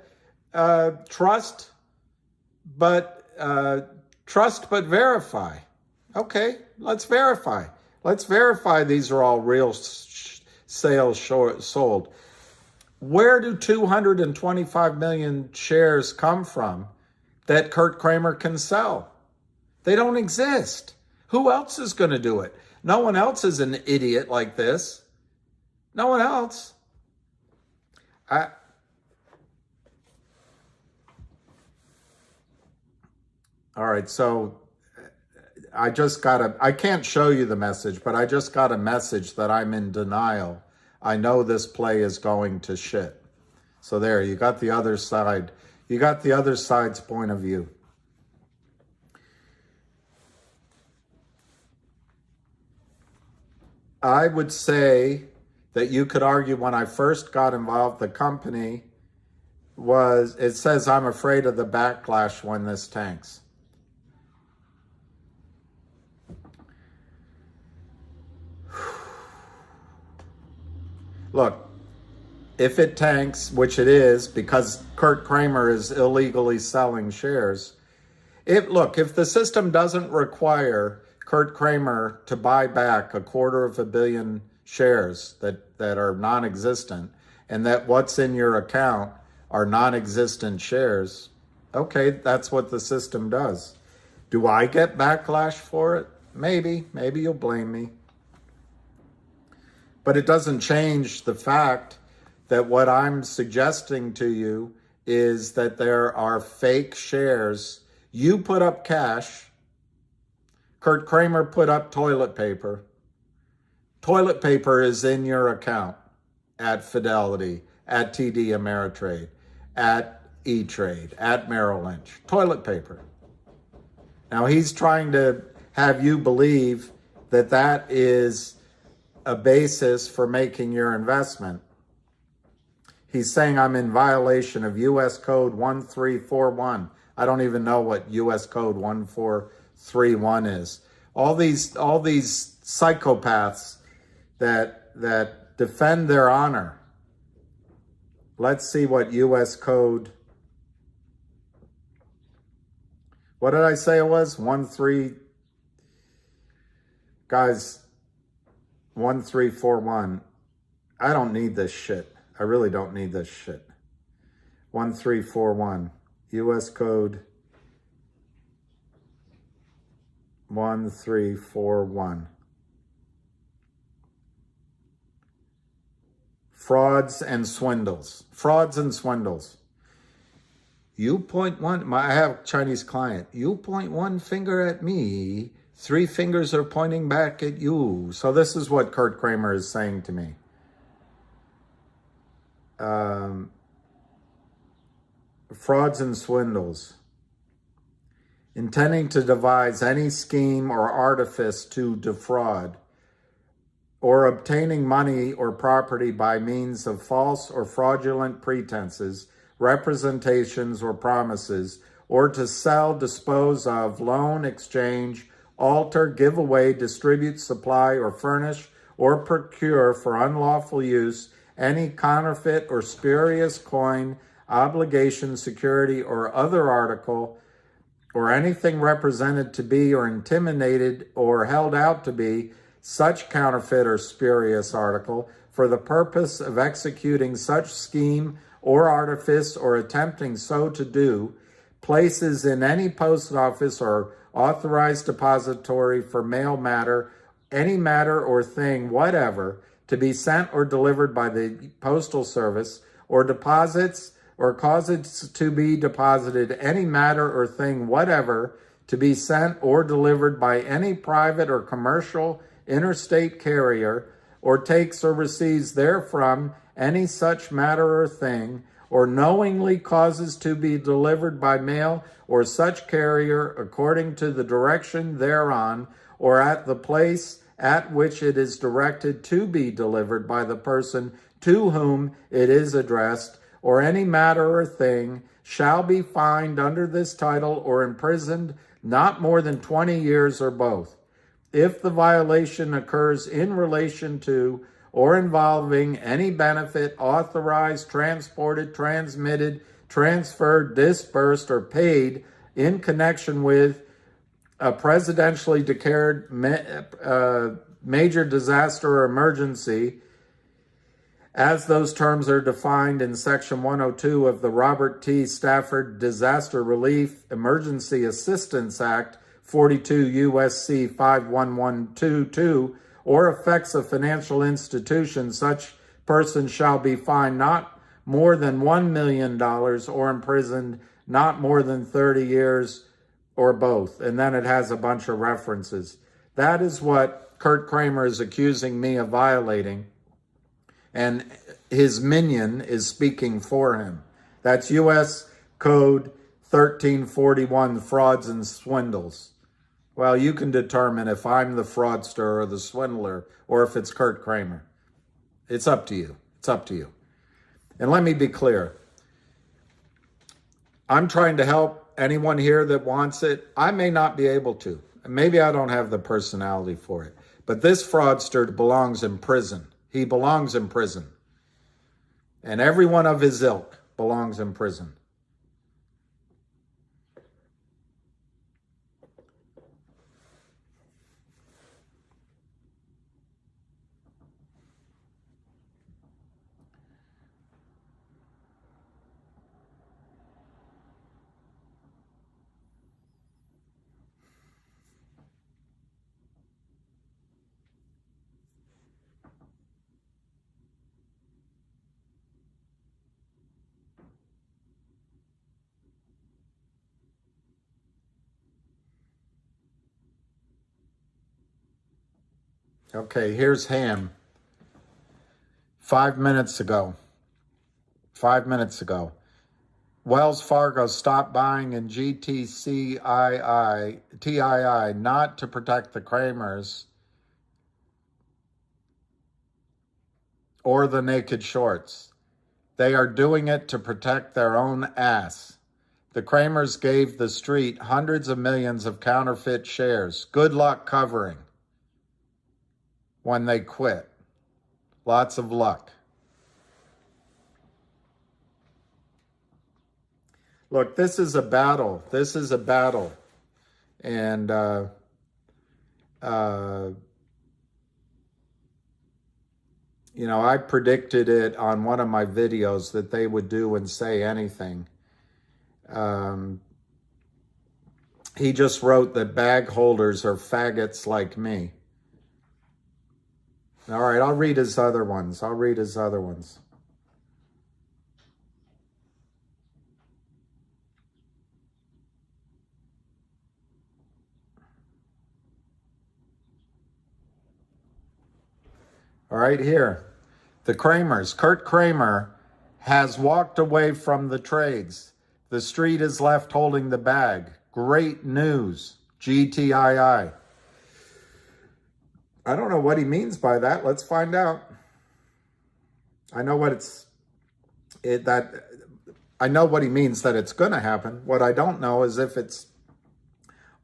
trust but verify. Okay, let's verify. Let's verify these are all real sales sold. Where do 225 million shares come from that Kurt Kramer can sell? They don't exist. Who else is going to do it? No one else is an idiot like this. No one else. All right, so I can't show you the message, but I just got a message that I'm in denial. I know this play is going to shit. So there, you got the other side. You got the other side's point of view. I would say that you could argue when I first got involved, the company it says I'm afraid of the backlash when this tanks. Look, if it tanks, which it is, because Kurt Kramer is illegally selling shares, if the system doesn't require Kurt Kramer to buy back 250 million shares that are non-existent, and that what's in your account are non-existent shares, okay, that's what the system does. Do I get backlash for it? Maybe you'll blame me. But it doesn't change the fact that what I'm suggesting to you is that there are fake shares. You put up cash. Kurt Kramer put up toilet paper. Toilet paper is in your account at Fidelity, at TD Ameritrade, at E-Trade, at Merrill Lynch. Toilet paper. Now he's trying to have you believe that that is a basis for making your investment. He's saying I'm in violation of U.S. Code 1341. I don't even know what U.S. Code 1431 is. All these psychopaths that defend their honor. Let's see what U.S. Code. What did I say it was? 1341. I don't need this shit. I really don't need this shit. 1341. U.S. Code 1341. Frauds and swindles. Frauds and swindles. You point one, I have a Chinese client. You point one finger at me, 3 fingers are pointing back at you. So this is what Kurt Kramer is saying to me. Frauds and swindles. Intending to devise any scheme or artifice to defraud, or obtaining money or property by means of false or fraudulent pretenses, representations, or promises, or to sell, dispose of, loan, exchange, alter, give away, distribute, supply, or furnish, or procure for unlawful use any counterfeit or spurious coin, obligation, security, or other article, or anything represented to be or intimidated or held out to be such counterfeit or spurious article for the purpose of executing such scheme or artifice or attempting so to do, places in any post office or authorized depository for mail matter, any matter or thing whatever, to be sent or delivered by the Postal Service, or deposits or causes to be deposited any matter or thing whatever to be sent or delivered by any private or commercial interstate carrier, or takes or receives therefrom any such matter or thing, or knowingly causes to be delivered by mail or such carrier according to the direction thereon, or at the place at which it is directed to be delivered by the person to whom it is addressed, or any matter or thing, shall be fined under this title or imprisoned not more than 20 years or both. If the violation occurs in relation to or involving any benefit authorized, transported, transmitted, transferred, disbursed, or paid in connection with a presidentially declared major disaster or emergency, as those terms are defined in Section 102 of the Robert T. Stafford Disaster Relief Emergency Assistance Act, 42 U.S.C. 51122, or affects a financial institution, such person shall be fined not more than $1 million or imprisoned not more than 30 years or both. And then it has a bunch of references. That is what Kurt Kramer is accusing me of violating. And his minion is speaking for him. That's U.S. Code 1341, frauds and swindles. Well, you can determine if I'm the fraudster or the swindler or if it's Kurt Kramer. It's up to you. It's up to you. And let me be clear. I'm trying to help anyone here that wants it. I may not be able to. Maybe I don't have the personality for it. But this fraudster belongs in prison. He belongs in prison. And every one of his ilk belongs in prison. Okay, here's Ham. 5 minutes ago. 5 minutes ago. Wells Fargo stopped buying in GTIILIVE not to protect the Kramers or the naked shorts. They are doing it to protect their own ass. The Kramers gave the street hundreds of millions of counterfeit shares. Good luck covering when they quit. Lots of luck. Look, this is a battle. This is a battle. And you know, I predicted it on one of my videos that they would do and say anything. He just wrote that bag holders are faggots like me. All right, I'll read his other ones. All right, here. The Kramers. Kurt Kramer has walked away from the trades. The street is left holding the bag. Great news. GTII. I don't know what he means by that. Let's find out. I know what I know what he means, that it's going to happen. What I don't know is if it's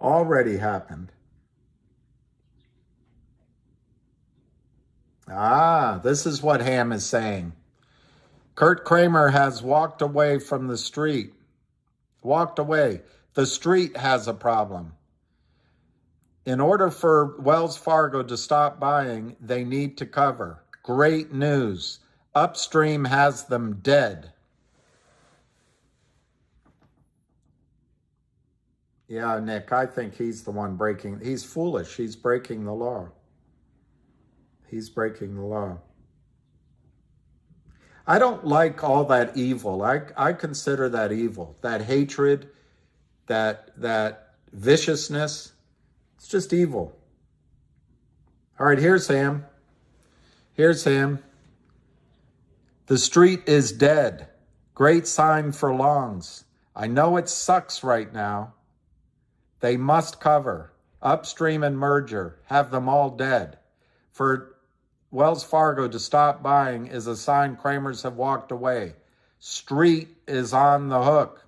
already happened. This is what Ham is saying. Kurt Kramer has walked away from the street. Walked away. The street has a problem. In order for Wells Fargo to stop buying, they need to cover. Great news. Upstream has them dead. Yeah, Nick, I think he's the one breaking. He's foolish. He's breaking the law. He's breaking the law. I don't like all that evil. I consider that evil. That hatred, that viciousness. It's just evil. All right, here's Ham. Here's Ham. The street is dead. Great sign for longs. I know it sucks right now. They must cover. Upstream and merger. Have them all dead. For Wells Fargo to stop buying is a sign Kramers have walked away. Street is on the hook.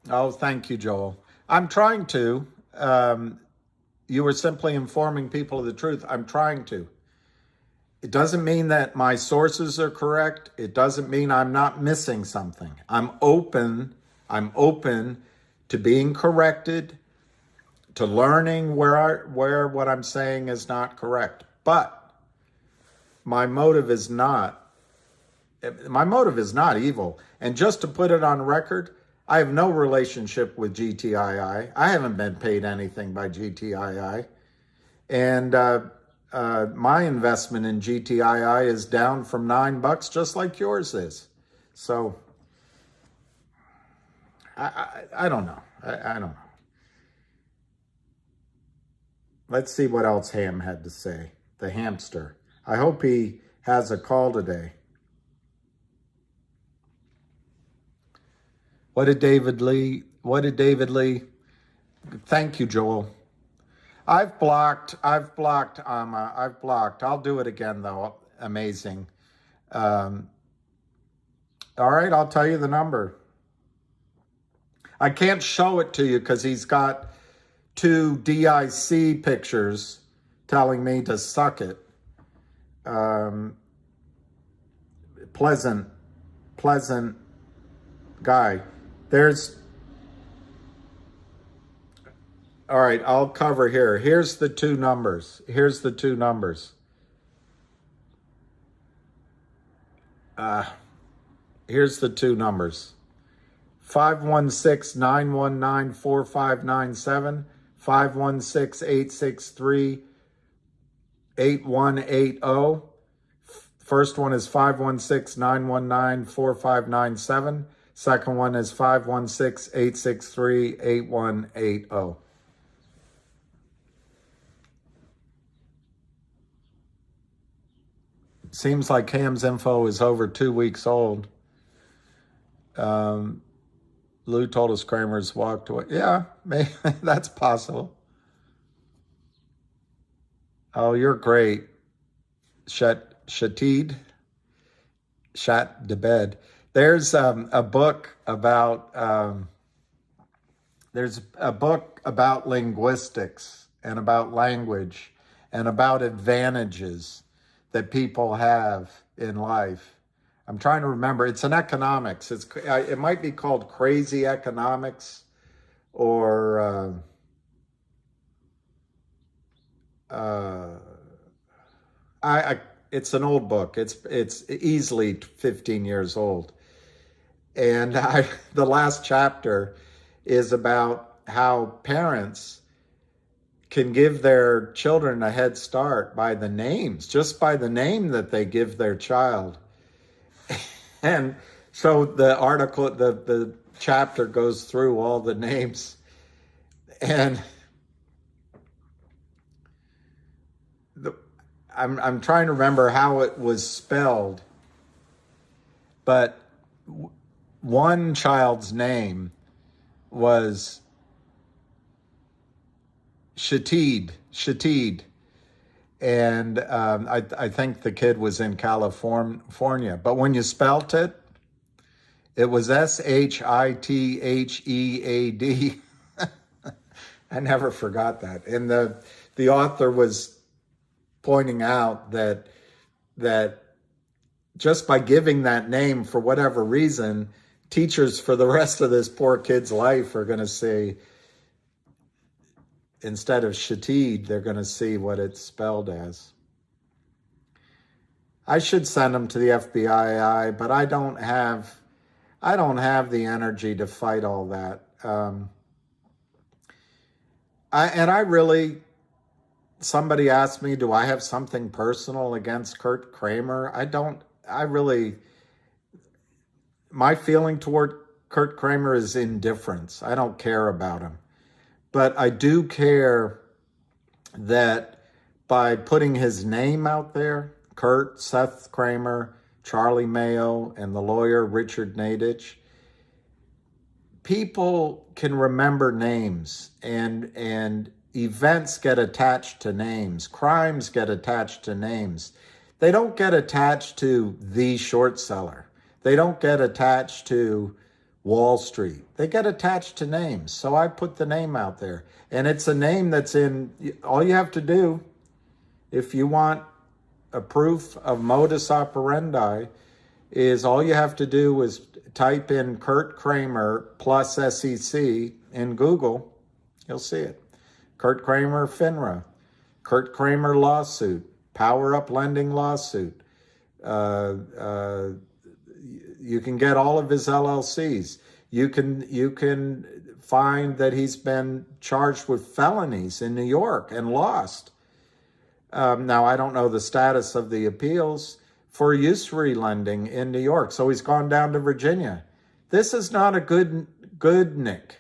Oh, thank you, Joel. I'm trying to. You were simply informing people of the truth. I'm trying to. It doesn't mean that my sources are correct. It doesn't mean I'm not missing something. I'm open I'm open to being corrected, to learning where what I'm saying is not correct. But my motive is not evil. And just to put it on record, I have no relationship with GTII. I haven't been paid anything by GTII. And my investment in GTII is down from $9, just like yours is. So I don't know. I don't know. Let's see what else Ham had to say. The hamster. I hope he has a call today. What did David Lee? Thank you, Joel. I've blocked. I'll do it again, though. Amazing. All right, I'll tell you the number. I can't show it to you because he's got 2 DIC pictures telling me to suck it. Pleasant guy. All right, I'll cover here. Here's the 2 numbers. Here's the 2 numbers. Here's the 2 numbers. 516-919-4597, 516-863-8180. First one is 516-919-4597. Second one is 516-863-8180. Seems like Ham's info is over 2 weeks old. Lou told us Kramer's walked away. Yeah, maybe, that's possible. Oh, you're great. Shatid. Shat de bed. There's a book about linguistics and about language and about advantages that people have in life. I'm trying to remember. It's in economics. It might be called Crazy Economics, or it's an old book. It's easily 15 years old, and the last chapter is about how parents can give their children a head start by the names, just by the name that they give their child. And so the article, the chapter goes through all the names, and I'm trying to remember how it was spelled, but one child's name was Shatid, and I think the kid was in California. But when you spelt it, it was Shythead. I never forgot that. And the author was pointing out that just by giving that name, for whatever reason, teachers for the rest of this poor kid's life are going to say, instead of Shatid, they're going to see what it's spelled as. I should send them to the FBI, but I don't have the energy to fight all that. Somebody asked me, do I have something personal against Kurt Kramer? My feeling toward Kurt Kramer is indifference. I don't care about him. But I do care that by putting his name out there, Kurt, Seth Kramer, Charlie Mayo, and the lawyer Richard Nadich, people can remember names, and events get attached to names. Crimes get attached to names. They don't get attached to the short seller. They don't get attached to Wall Street. They get attached to names. So I put the name out there. And it's a name that's in, all you have to do, if you want a proof of modus operandi, is all you have to do is type in Kurt Kramer plus SEC in Google, you'll see it. Kurt Kramer FINRA, Kurt Kramer lawsuit, Power Up Lending lawsuit. You can get all of his LLCs. You can find that he's been charged with felonies in New York and lost. Now, I don't know the status of the appeals for usury lending in New York, so he's gone down to Virginia. This is not a good Nick.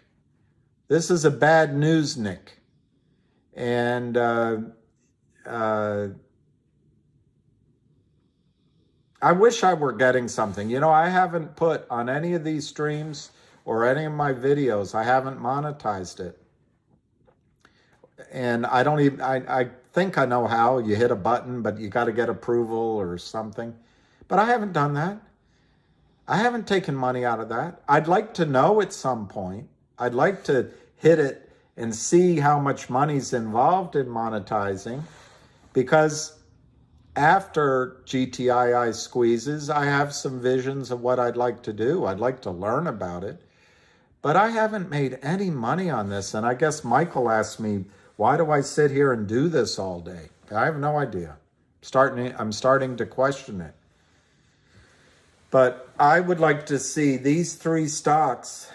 This is a bad news Nick. And I wish I were getting something. You know, I haven't put on any of these streams or any of my videos, I haven't monetized it. And I don't even, I think I know how. You hit a button, but you got to get approval or something. But I haven't done that. I haven't taken money out of that. I'd like to know at some point. I'd like to hit it and see how much money's involved in monetizing, because after GTII squeezes, I have some visions of what I'd like to do. I'd like to learn about it. But I haven't made any money on this. And I guess Michael asked me, why do I sit here and do this all day? I have no idea. I'm starting to question it. But I would like to see these three stocks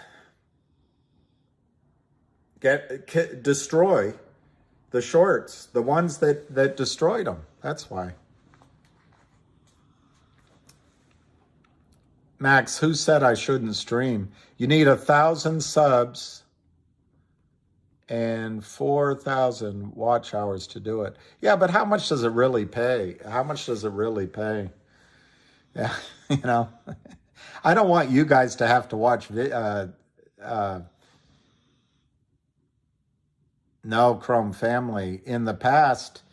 destroy the shorts, the ones that destroyed them. That's why. Max, who said I shouldn't stream? You need 1,000 subs and 4,000 watch hours to do it. Yeah, but how much does it really pay? How much does it really pay? Yeah, you know, I don't want you guys to have to watch no, Chrome Family. In the past,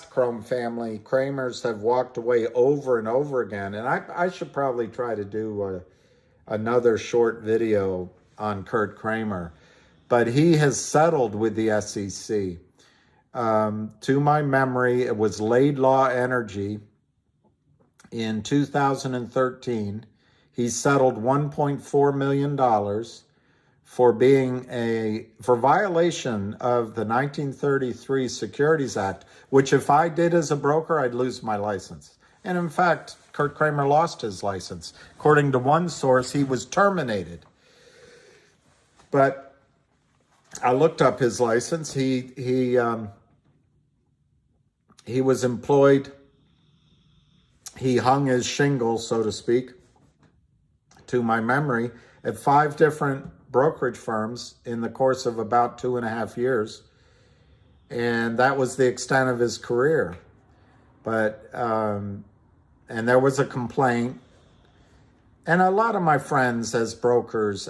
Chrome Family, Kramers have walked away over and over again. And I should probably try to do another short video on Kurt Kramer. But he has settled with the SEC. To my memory, it was Laidlaw Energy in 2013. He settled $1.4 million for violation of the 1933 Securities Act, which if I did as a broker, I'd lose my license. And in fact, Kurt Kramer lost his license. According to one source, he was terminated. But I looked up his license. He was employed. He hung his shingle, so to speak, to my memory, at 5 different brokerage firms in the course of about 2.5 years. And that was the extent of his career. But, and there was a complaint. And a lot of my friends as brokers,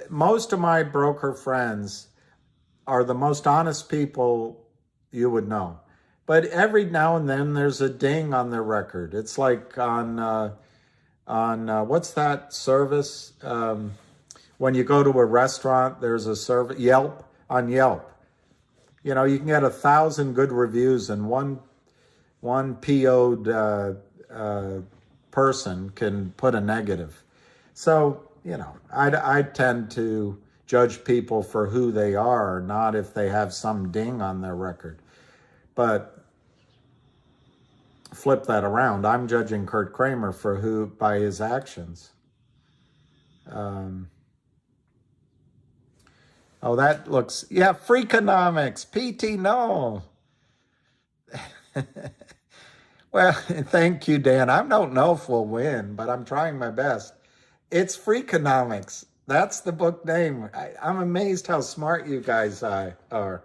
most of my broker friends are the most honest people you would know. But every now and then there's a ding on their record. It's like on what's that service? When you go to a restaurant, there's a service, Yelp, on Yelp. You know, you can get 1,000 good reviews and one PO'd person can put a negative. So, you know, I tend to judge people for who they are, not if they have some ding on their record. But flip that around. I'm judging Kurt Kramer by his actions. Oh, that looks, yeah, Freakonomics, PT, no. Well, thank you, Dan. I don't know if we'll win, but I'm trying my best. It's Freakonomics. That's the book name. I'm amazed how smart you guys are.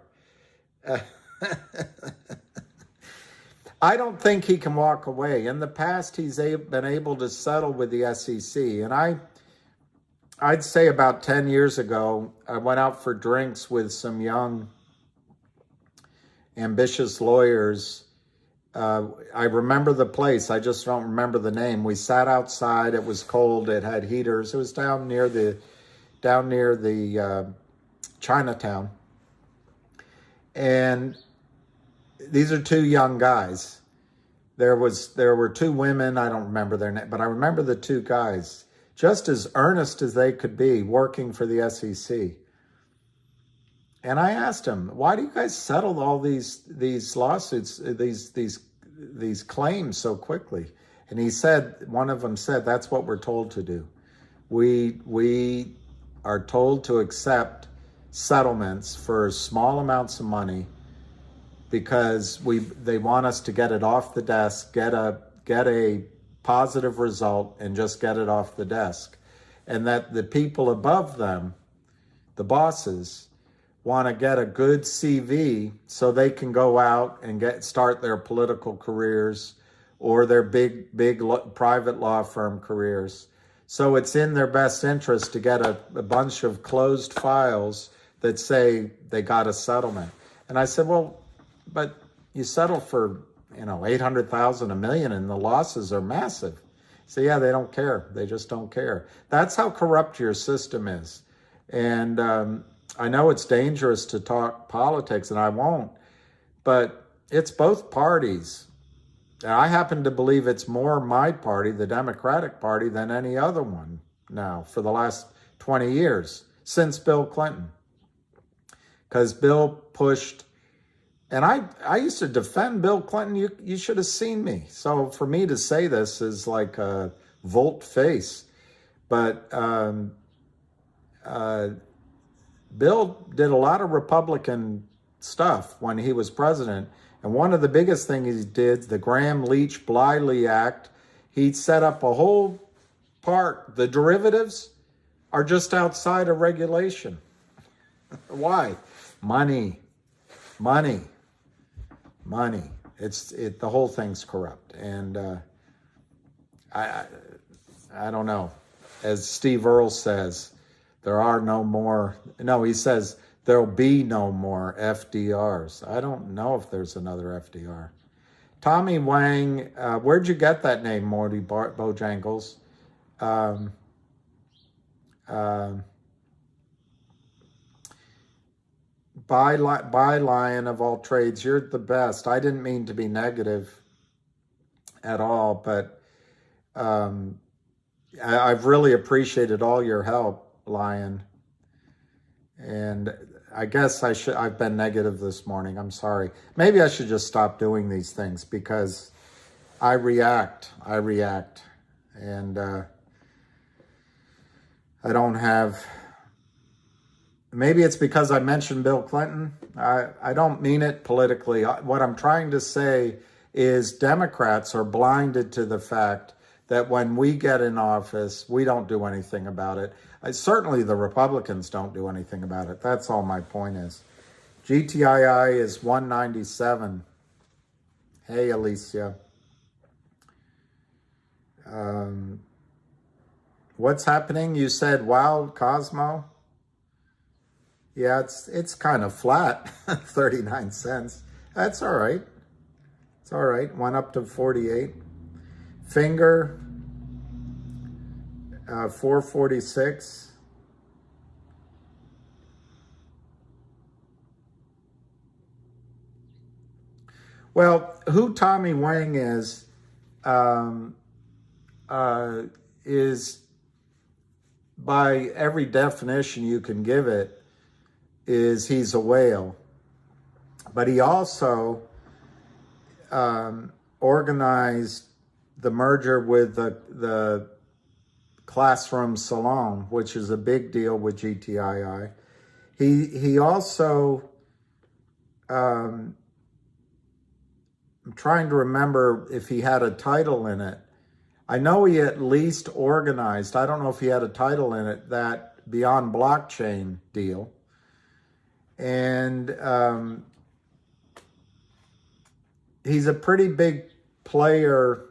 I don't think he can walk away. In the past, he's been able to settle with the SEC. And I'd say about 10 years ago, I went out for drinks with some young, ambitious lawyers. I remember the place. I just don't remember the name. We sat outside. It was cold. It had heaters. It was down near the Chinatown. And these are 2 young guys. there were two women, I don't remember their name, but I remember the two guys, just as earnest as they could be, working for the SEC. And I asked him, why do you guys settle all these lawsuits, these claims so quickly? And he said, one of them said, that's what we're told to do. We are told to accept settlements for small amounts of money because they want us to get it off the desk, get a positive result, and just get it off the desk. And that the people above them, the bosses, want to get a good CV so they can go out and start their political careers or their big private law firm careers. So it's in their best interest to get a bunch of closed files that say they got a settlement. And I said, well, but you settle for, $800,000, $1 million, and the losses are massive. So yeah, they don't care. They just don't care. That's how corrupt your system is. And I know it's dangerous to talk politics, and I won't, but it's both parties. And I happen to believe it's more my party, the Democratic Party, than any other one now for the last 20 years, since Bill Clinton. Because Bill pushed, and I used to defend Bill Clinton. You should have seen me. So for me to say this is like a volte-face. But Bill did a lot of Republican stuff when he was president. And one of the biggest things he did, the Graham-Leach-Bliley Act, he set up a whole part. The derivatives are just outside of regulation. Why? Money. The whole thing's corrupt. And I don't know. As Steve Earle says, there are no more, no, he says, there'll be no more FDRs. I don't know if there's another FDR. Tommy Wang, where'd you get that name, Morty Bojangles? Bye, Lion of all trades. You're the best. I didn't mean to be negative at all, but I've really appreciated all your help, Lion. And I guess I've been negative this morning. I'm sorry. Maybe I should just stop doing these things because I react. And I don't have, maybe it's because I mentioned Bill Clinton. I don't mean it politically. What I'm trying to say is Democrats are blinded to the fact that when we get in office, we don't do anything about it. Certainly the Republicans don't do anything about it. That's all my point is. GTII is 197. Hey, Alicia. What's happening? You said, wow, Cosmo? Yeah, it's kind of flat, 39 cents. That's all right. It's all right. Went up to 48. Finger, 446. Well, who Tommy Wang is by every definition you can give it, is he's a whale. But he also organized the merger with the Classroom Salon, which is a big deal with GTII. He also, I'm trying to remember if he had a title in it. I know he at least organized, I don't know if he had a title in it, that Beyond Blockchain deal. And he's a pretty big player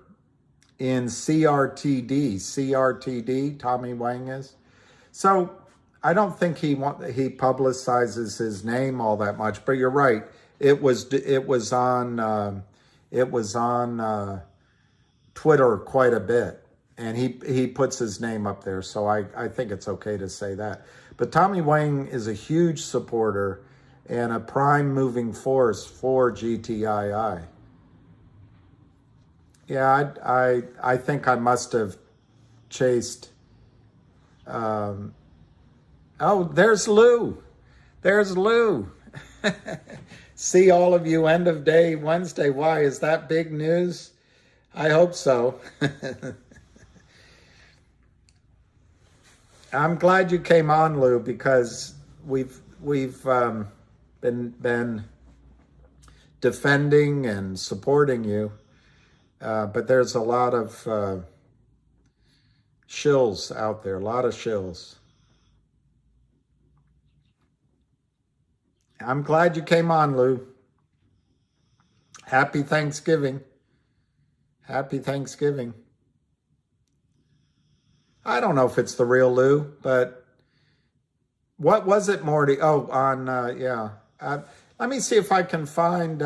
in CRTD, Tommy Wang is. So I don't think he publicizes his name all that much, but you're right. It was on Twitter quite a bit, and he puts his name up there, so I think it's okay to say that. But Tommy Wang is a huge supporter and a prime moving force for GTII. Yeah, I think I must have chased. Oh, there's Lou. There's Lou. See all of you end of day Wednesday. Why? Is that big news? I hope so. I'm glad you came on, Lou, because we've been defending and supporting you, but there's a lot of shills out there, a lot of shills. I'm glad you came on, Lou. Happy Thanksgiving. Happy Thanksgiving. I don't know if it's the real Lou, but what was it, Morty? Oh, on, yeah. Let me see if I can find,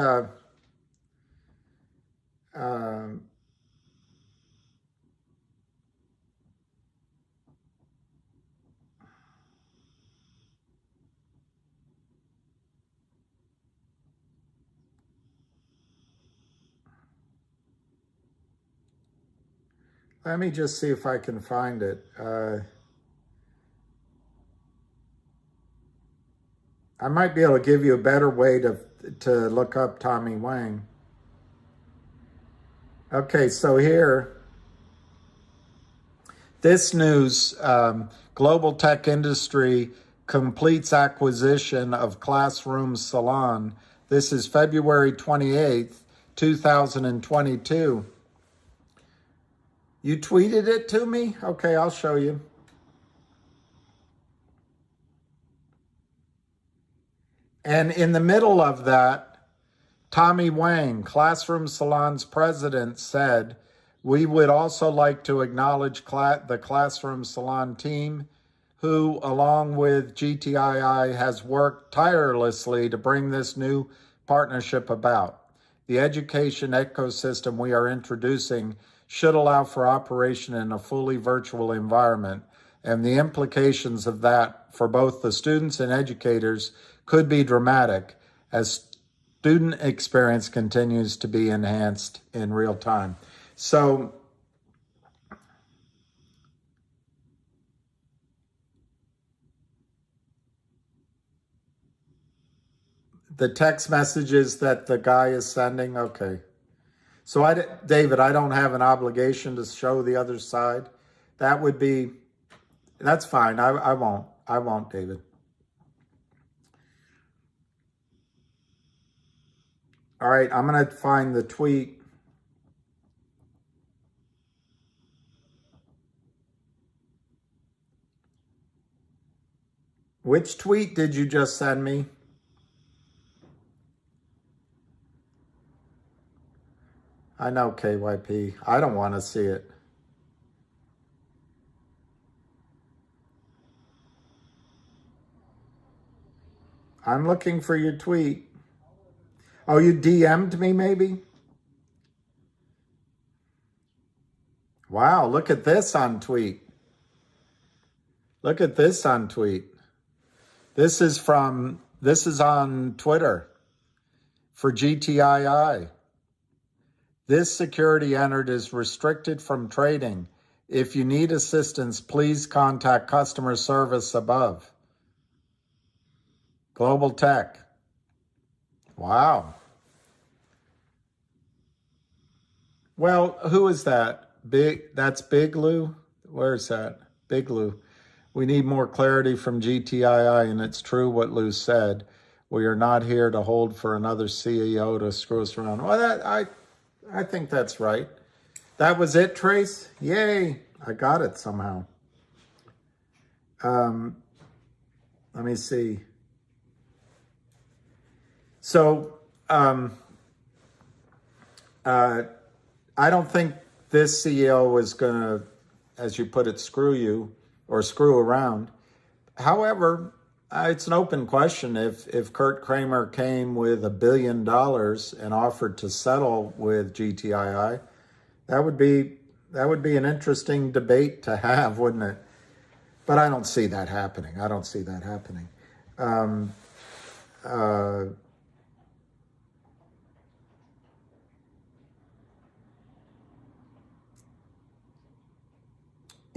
let me just see if I can find it. I might be able to give you a better way to look up Tommy Wang. Okay, so here, this news, global tech industry completes acquisition of Classroom Salon. This is February 28th, 2022. You tweeted it to me? Okay, I'll show you. And in the middle of that, Tommy Wang, Classroom Salon's president, said, "We would also like to acknowledge the Classroom Salon team, who, along with GTII, has worked tirelessly to bring this new partnership about. The education ecosystem we are introducing should allow for operation in a fully virtual environment, and the implications of that for both the students and educators could be dramatic as student experience continues to be enhanced in real time." So the text messages that the guy is sending, okay. So David, I don't have an obligation to show the other side. That would be, that's fine. I won't, David. All right, I'm going to find the tweet. Which tweet did you just send me? I know, KYP. I don't want to see it. I'm looking for your tweet. Oh, you DM'd me maybe? Wow, look at this on tweet. Look at this on tweet. This is on Twitter for GTII. This security entered is restricted from trading. If you need assistance, please contact customer service above. Global Tech. Wow. Well, who is that? That's Big Lou? Where's that? Big Lou. We need more clarity from GTII, and it's true what Lou said. We are not here to hold for another CEO to screw us around. Well, I think that's right. That was it, Trace? Yay. I got it somehow. Let me see. So, I don't think this CEO is going to, as you put it, screw you or screw around. However, it's an open question. If Kurt Kramer came with $1 billion and offered to settle with GTII, that would be an interesting debate to have, wouldn't it? But I don't see that happening. I don't see that happening.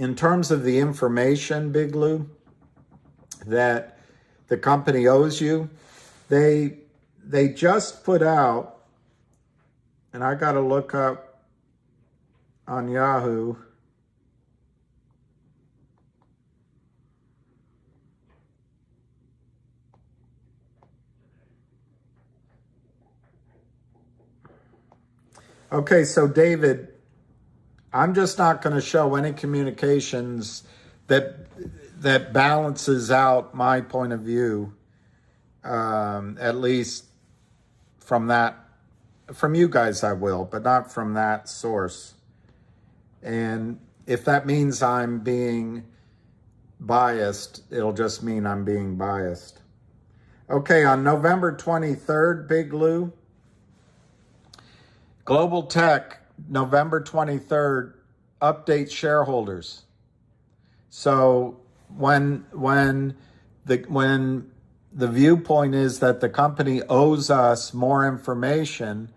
in terms of the information, Big Lou, that the company owes you, they just put out, and I got to look up on Yahoo. Okay, so David, I'm just not going to show any communications that balances out my point of view, at least from you guys I will, but not from that source. And if that means I'm being biased, it'll just mean I'm being biased. Okay, on November 23rd, Big Lou, Global Tech, November 23rd, update shareholders. So when the viewpoint is that the company owes us more information,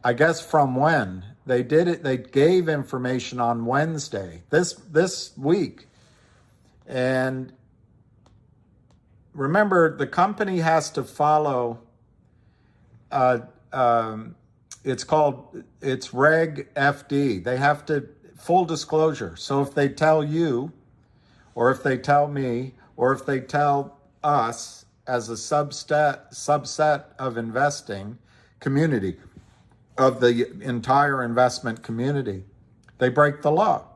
I guess from when? They did it, they gave information on Wednesday, this week. And remember, the company has to follow it's Reg FD. They have to, full disclosure. So if they tell you, or if they tell me, or if they tell us as a subset of investing community, of the entire investment community, they break the law.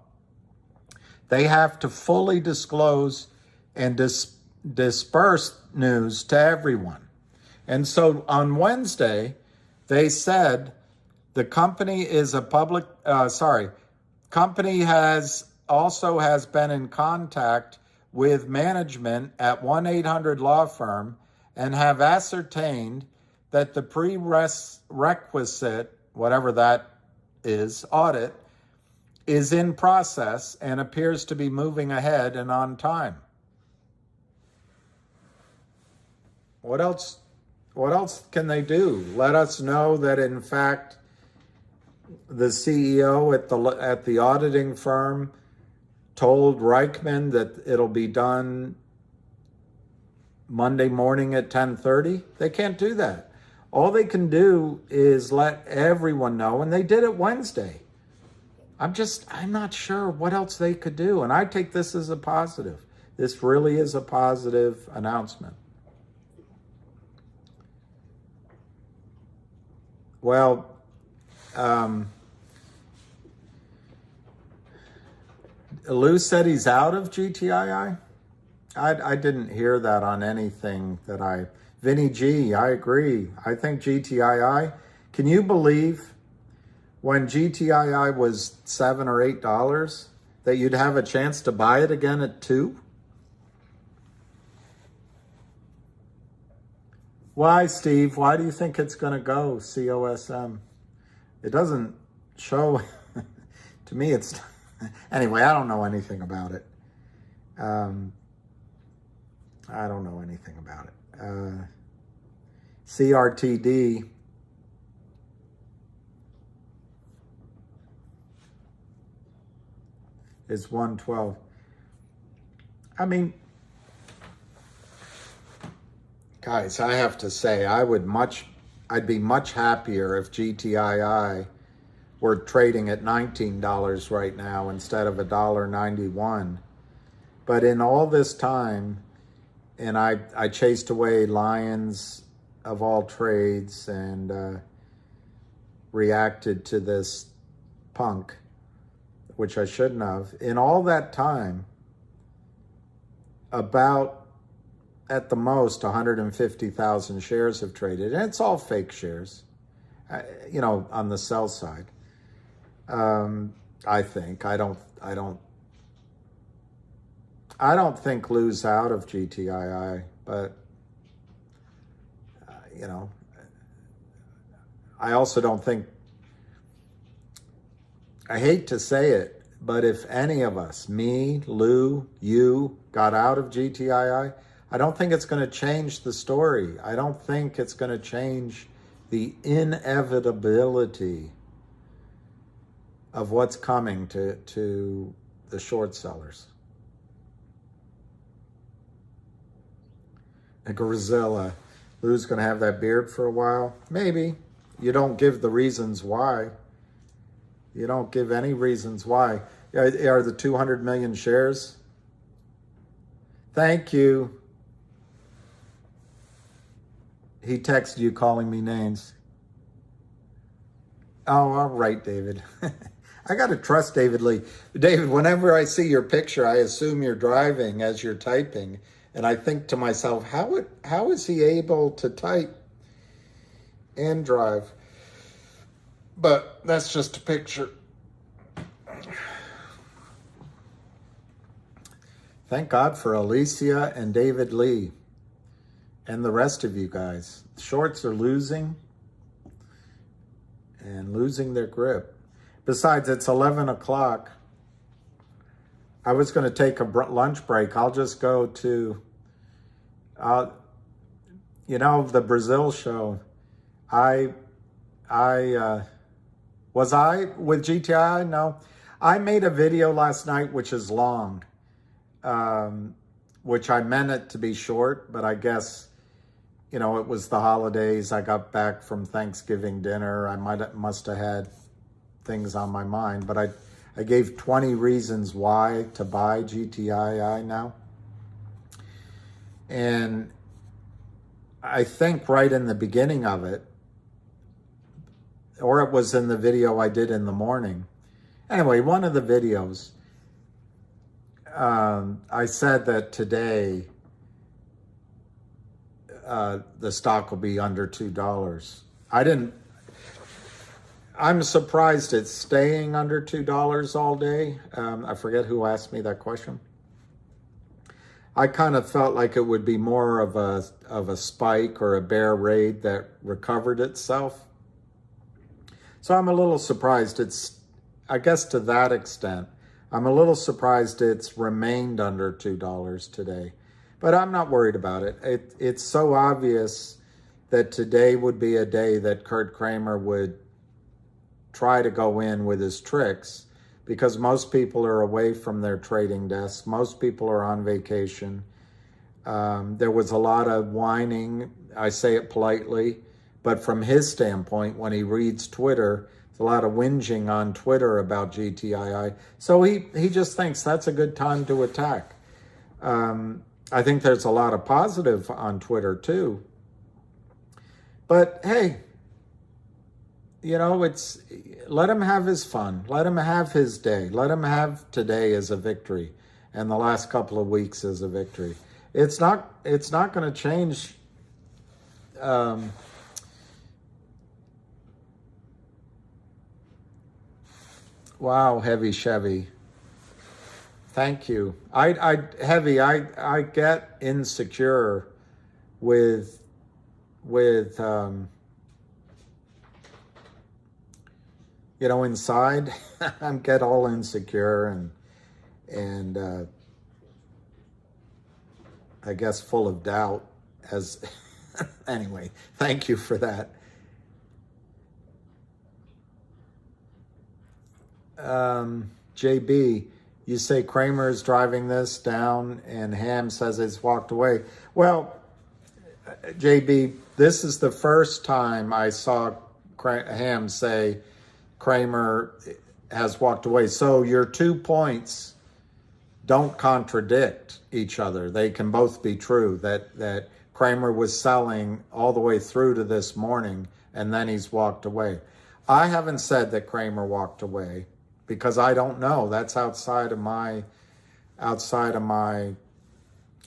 They have to fully disclose and disperse news to everyone. And so on Wednesday, they said the company is a company has been in contact with management at 1-800 law firm and have ascertained that the prerequisite, whatever that is, audit is in process and appears to be moving ahead and on time. What else can they do? Let us know that in fact the CEO at the auditing firm told Reichman that it'll be done Monday morning at 10:30. They can't do that. All they can do is let everyone know, and they did it Wednesday. I'm not sure what else they could do, and I take this as a positive. This really is a positive announcement. Well, Lou said he's out of GTII. I didn't hear that on anything that Vinny G, I agree. I think GTII, can you believe when GTII was $7 or $8 that you'd have a chance to buy it again at $2? Why, Steve? Why do you think it's going to go COSM? It doesn't show. To me, it's... Anyway, I don't know anything about it. I don't know anything about it. CRTD is 112. I mean, guys, I have to say, I'd be much happier if GTII were trading at $19 right now instead of $1.91. But in all this time, and I chased away lions of all trades and reacted to this punk, which I shouldn't have. In all that time, about at the most 150,000 shares have traded, and it's all fake shares, on the sell side. I think I don't think Lou's out of GTII, but I also don't think, I hate to say it, but if any of us, me, Lou, you, got out of GTII, I don't think it's going to change the story. I don't think it's going to change the inevitability of what's coming to the short sellers. A Grizilla. Lou's going to have that beard for a while? Maybe. You don't give the reasons why. You don't give any reasons why. Are the 200 million shares? Thank you. He texted you calling me names. Oh, all right, David. I got to trust David Lee. David, whenever I see your picture, I assume you're driving as you're typing. And I think to myself, how is he able to type and drive? But that's just a picture. Thank God for Alicia and David Lee and the rest of you guys. Shorts are losing and losing their grip. Besides, it's 11 o'clock. I was going to take a lunch break. I'll just go to, the Brazil show. Was I with GTI? No. I made a video last night, which is long, which I meant it to be short, but I guess, it was the holidays. I got back from Thanksgiving dinner. I must have had things on my mind, but I gave 20 reasons why to buy GTII now. And I think right in the beginning of it, or it was in the video I did in the morning. Anyway, one of the videos, I said that today the stock will be under $2. I'm surprised it's staying under $2 all day. I forget who asked me that question. I kind of felt like it would be more of a spike or a bear raid that recovered itself. So I'm a little surprised I guess to that extent, I'm a little surprised it's remained under $2 today. But I'm not worried about it. It's so obvious that today would be a day that Kurt Kramer would try to go in with his tricks, because most people are away from their trading desks. Most people are on vacation. There was a lot of whining, I say it politely, but from his standpoint, when he reads Twitter, there's a lot of whinging on Twitter about GTII. So he just thinks that's a good time to attack. I think there's a lot of positive on Twitter too. But hey, let him have his fun. Let him have his day. Let him have today as a victory and the last couple of weeks as a victory. It's not going to change. Wow, Heavy Chevy. Thank you. Heavy, I get insecure with inside. I get all insecure and I guess full of doubt as anyway, thank you for that. JB, you say Kramer is driving this down and Ham says it's walked away. Well, JB, this is the first time I saw Ham say Kramer has walked away. So your 2 points don't contradict each other. They can both be true, that Kramer was selling all the way through to this morning and then he's walked away. I haven't said that Kramer walked away because I don't know. That's outside of my,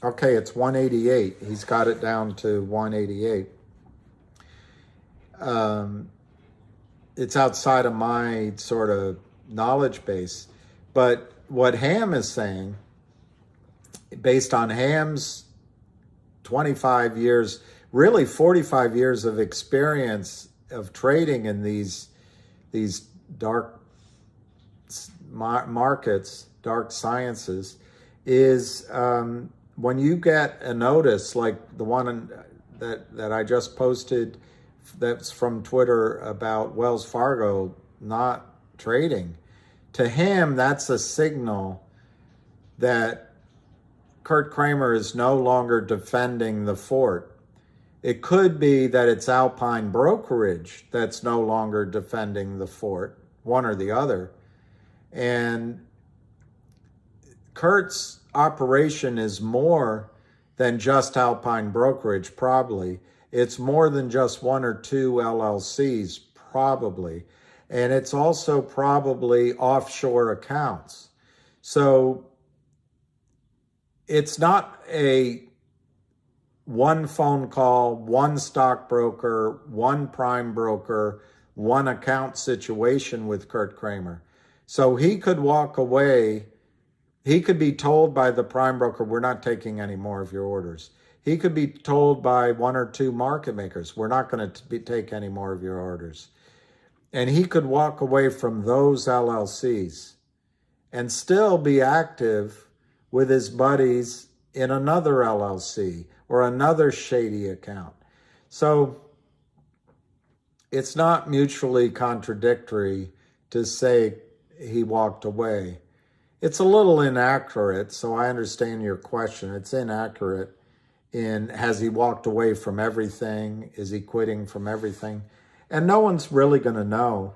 okay, it's 188. He's got it down to 188. It's outside of my sort of knowledge base. But what Ham is saying, based on Ham's 25 years, really 45 years of experience of trading in these dark markets, dark sciences, is when you get a notice like the one that I just posted that's from Twitter about Wells Fargo not trading, to him, that's a signal that Kurt Kramer is no longer defending the fort. It could be that it's Alpine Brokerage that's no longer defending the fort, one or the other. And Kurt's operation is more than just Alpine Brokerage, probably. It's more than just one or two LLCs, probably. And it's also probably offshore accounts. So it's not a one phone call, one stockbroker, one prime broker, one account situation with Kurt Kramer. So he could walk away. He could be told by the prime broker, we're not taking any more of your orders. He could be told by one or two market makers, we're not going to take any more of your orders. And he could walk away from those LLCs and still be active with his buddies in another LLC or another shady account. So it's not mutually contradictory to say he walked away. It's a little inaccurate, so I understand your question. It's inaccurate in, has he walked away from everything? Is he quitting from everything? And no one's really going to know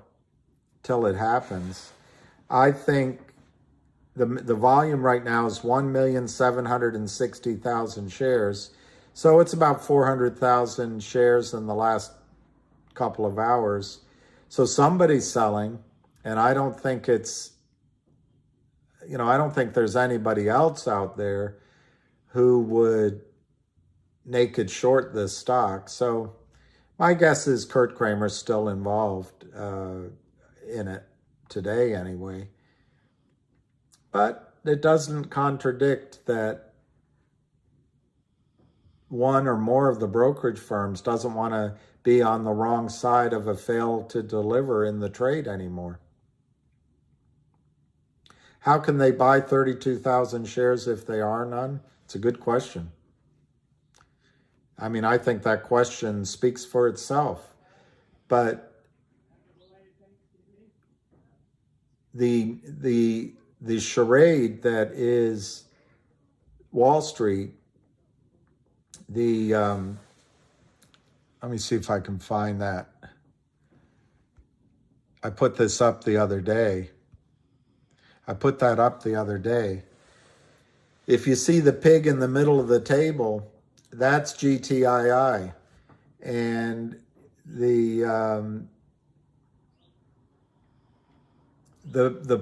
till it happens. I think the volume right now is 1,760,000 shares. So it's about 400,000 shares in the last couple of hours. So somebody's selling, and I don't think it's, I don't think there's anybody else out there who would naked short this stock. So my guess is Kurt Kramer's still involved in it today anyway. But it doesn't contradict that one or more of the brokerage firms doesn't want to be on the wrong side of a fail to deliver in the trade anymore. How can they buy 32,000 shares if they are none? It's a good question. I mean, I think that question speaks for itself. But the charade that is Wall Street, let me see if I can find that. I put this up the other day. If you see the pig in the middle of the table, that's GTII. And the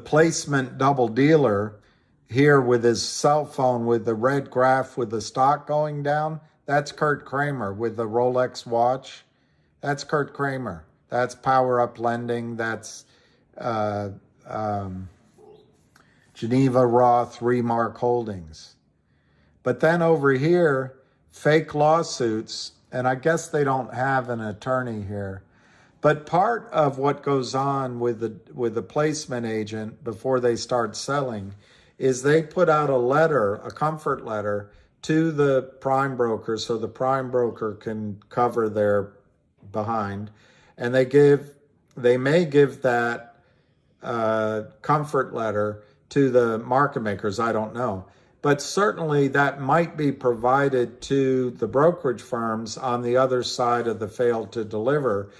placement double dealer here with his cell phone with the red graph with the stock going down, that's Kurt Kramer with the Rolex watch. That's Kurt Kramer. That's Power Up Lending. That's Geneva Roth Remark Holdings. But then over here, fake lawsuits, and I guess they don't have an attorney here. But part of what goes on with the placement agent before they start selling is they put out a letter, a comfort letter, to the prime broker so the prime broker can cover their behind. And they may give that comfort letter to the market makers, I don't know. But certainly that might be provided to the brokerage firms on the other side of the fail to deliver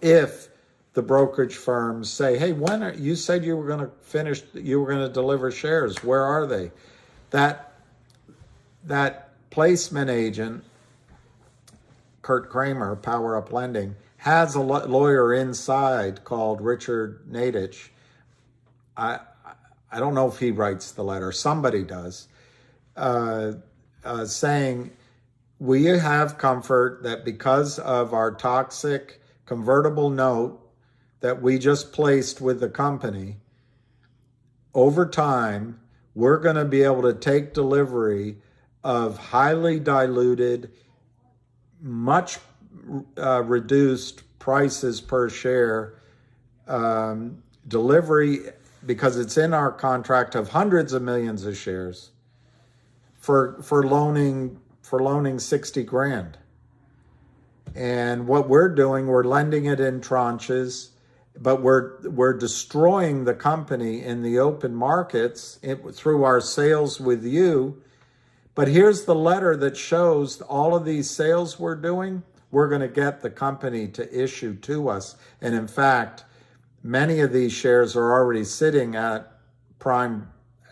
if the brokerage firms say, hey, you said you were going to deliver shares. Where are they? That placement agent, Kurt Kramer, Power Up Lending, has a lawyer inside called Richard Nadich. I don't know if he writes the letter. Somebody does. Saying we have comfort that because of our toxic convertible note that we just placed with the company, over time, we're going to be able to take delivery of highly diluted, much reduced prices per share delivery, because it's in our contract, of hundreds of millions of shares for loaning 60 grand. And what we're doing, we're lending it in tranches, but we're destroying the company in the open markets through our sales with you. But here's the letter that shows all of these sales we're doing, we're going to get the company to issue to us. And in fact, many of these shares are already sitting at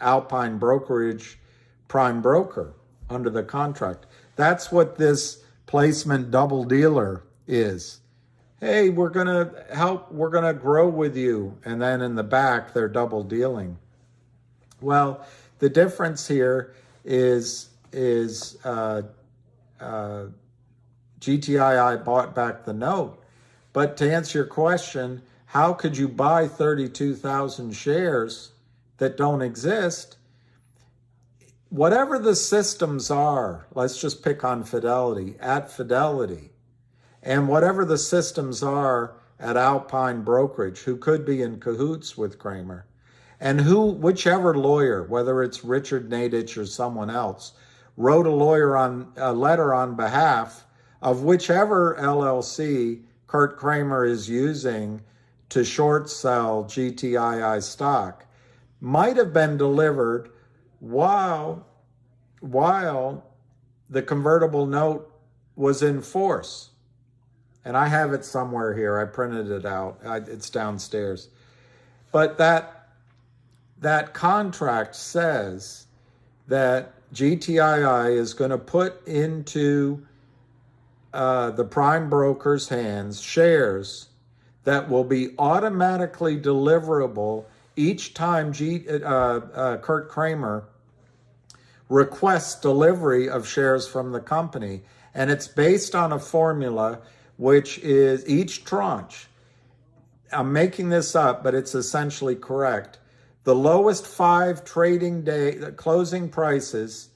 Alpine Brokerage Prime Broker under the contract. That's what this placement double dealer is. Hey, we're going to grow with you. And then in the back, they're double dealing. Well, the difference here is GTII bought back the note. But to answer your question, how could you buy 32,000 shares that don't exist? Whatever the systems are, let's just pick on Fidelity, at Fidelity, and whatever the systems are at Alpine Brokerage, who could be in cahoots with Kramer, and whichever lawyer, whether it's Richard Nadich or someone else, wrote a letter on behalf of whichever LLC Kurt Kramer is using to short sell GTII stock, might have been delivered while the convertible note was in force. And I have it somewhere here. I printed it out. It's downstairs. But that contract says that GTII is going to put into the prime broker's hands shares that will be automatically deliverable each time Kurt Kramer requests delivery of shares from the company. And it's based on a formula which is each tranche. I'm making this up, but it's essentially correct. The lowest 5 trading day closing prices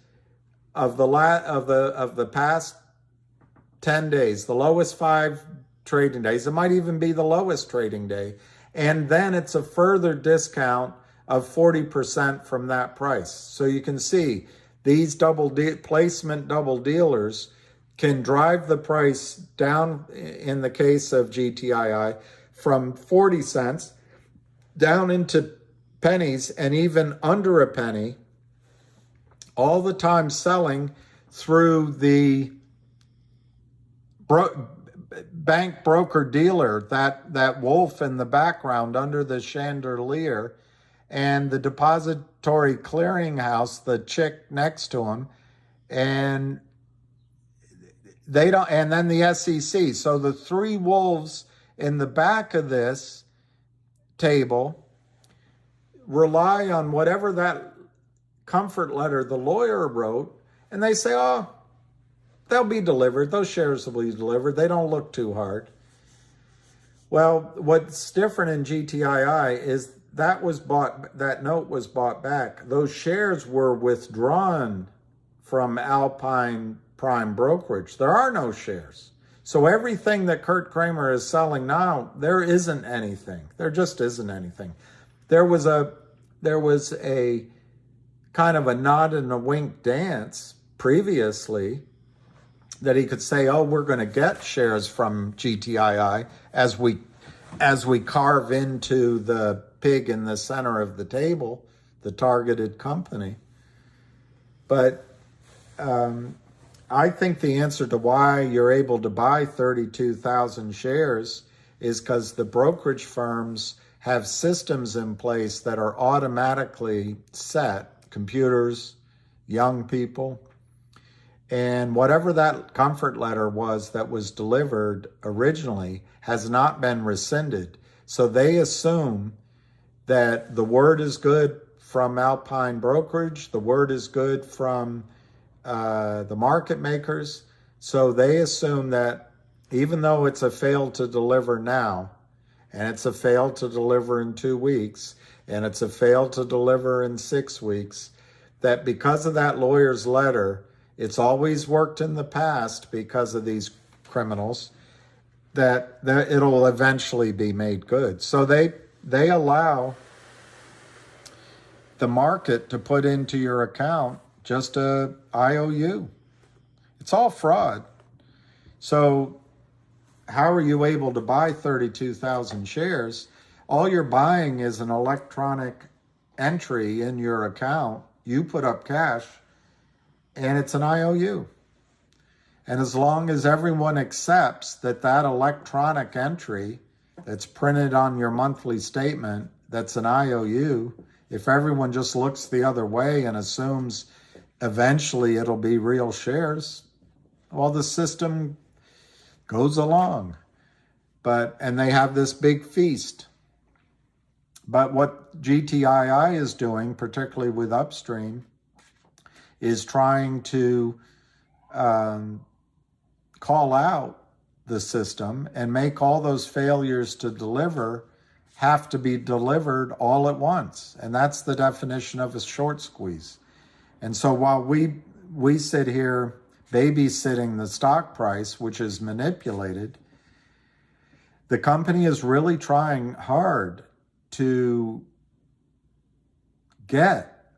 of the past 10 days, the lowest 5 trading days, it might even be the lowest trading day. And then it's a further discount of 40% from that price. So you can see these placement double dealers can drive the price down, in the case of GTII, from 40 cents down into pennies and even under a penny, all the time selling through the bank broker dealer, that wolf in the background under the chandelier, and the depository clearinghouse, the chick next to him, and they don't, and then the SEC. So the 3 wolves in the back of this table rely on whatever that comfort letter the lawyer wrote, and they say, oh, they'll be delivered. Those shares will be delivered. They don't look too hard. Well, what's different in GTII is that note was bought back. Those shares were withdrawn from Alpine Prime Brokerage. There are no shares. So everything that Kurt Kramer is selling now, there isn't anything. There just isn't anything. There was a kind of a nod and a wink dance previously that he could say, oh, we're going to get shares from GTII as we carve into the pig in the center of the table, the targeted company. But I think the answer to why you're able to buy 32,000 shares is because the brokerage firms have systems in place that are automatically set, computers, young people, and whatever that comfort letter was that was delivered originally has not been rescinded. So they assume that the word is good from Alpine Brokerage, the word is good from the market makers. So they assume that even though it's a fail to deliver now, and it's a fail to deliver in 2 weeks, and it's a fail to deliver in 6 weeks, that because of that lawyer's letter, it's always worked in the past because of these criminals, that it'll eventually be made good. So they allow the market to put into your account just a IOU. It's all fraud. So how are you able to buy 32,000 shares? all you're buying is an electronic entry in your account. You put up cash, and it's an IOU. And as long as everyone accepts that that electronic entry that's printed on your monthly statement, that's an IOU, if everyone just looks the other way and assumes eventually it'll be real shares, well, the system goes along. And they have this big feast. But what GTII is doing, particularly with upstream, is trying to call out the system and make all those failures to deliver have to be delivered all at once. And that's the definition of a short squeeze. And so while we sit here babysitting the stock price, which is manipulated, the company is really trying hard to get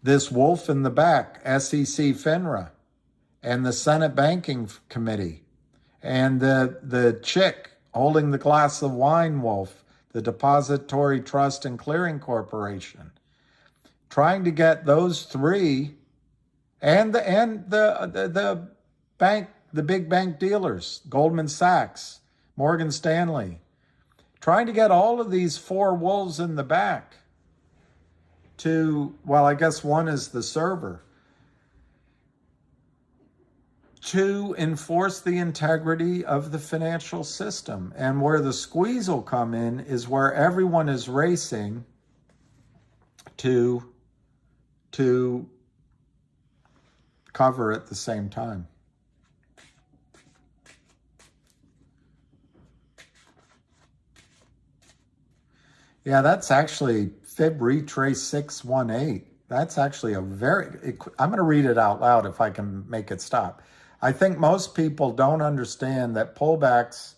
this wolf in the back, SEC FINRA, and the Senate Banking Committee, and the chick holding the glass of wine wolf, the Depository Trust and Clearing Corporation, trying to get those three, and the bank, the big bank dealers, Goldman Sachs, Morgan Stanley, trying to get all of these four wolves in the back to, well, I guess one is the server, to enforce the integrity of the financial system. And where the squeeze will come in is where everyone is racing to cover at the same time. Yeah, that's actually Fib Retrace 618. That's actually I'm going to read it out loud if I can make it stop. I think most people don't understand that pullbacks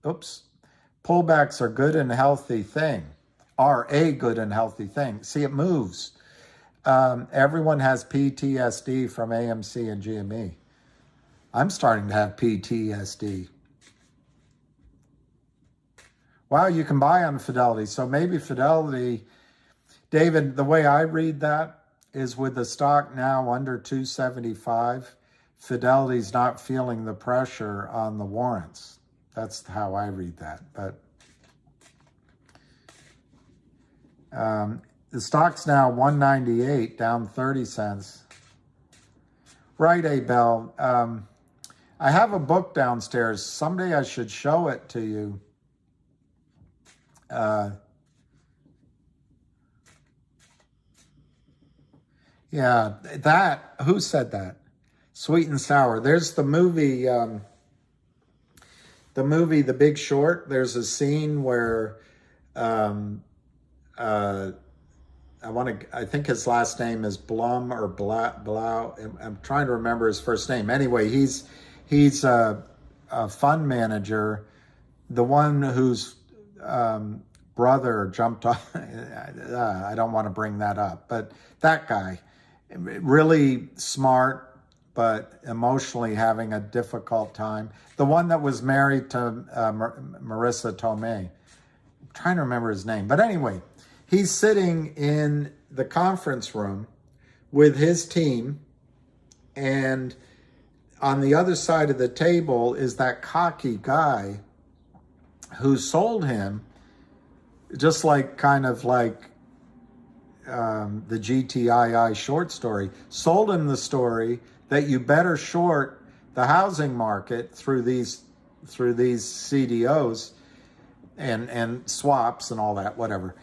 are good and healthy thing, are a good and healthy thing. See, it moves. Everyone has PTSD from AMC and GME. I'm starting to have PTSD. Wow, you can buy on Fidelity. So maybe Fidelity, David, the way I read that is with the stock now under 275, Fidelity's not feeling the pressure on the warrants. That's how I read that. But the stock's now 198, down 30 cents. Right, Abel. I have a book downstairs. Someday I should show it to you. Yeah, who said that? Sweet and Sour. There's the movie, The Big Short. There's a scene where I think his last name is Blum or Blau. I'm trying to remember his first name. Anyway, he's a fund manager, the one whose brother jumped off. I don't want to bring that up, but that guy, really smart, but emotionally having a difficult time. The one that was married to Marissa Tomei. I'm trying to remember his name. But anyway, he's sitting in the conference room with his team, and on the other side of the table is that cocky guy who sold him, just like the GTII short story, sold him the story that you better short the housing market through these CDOs and swaps and all that, whatever,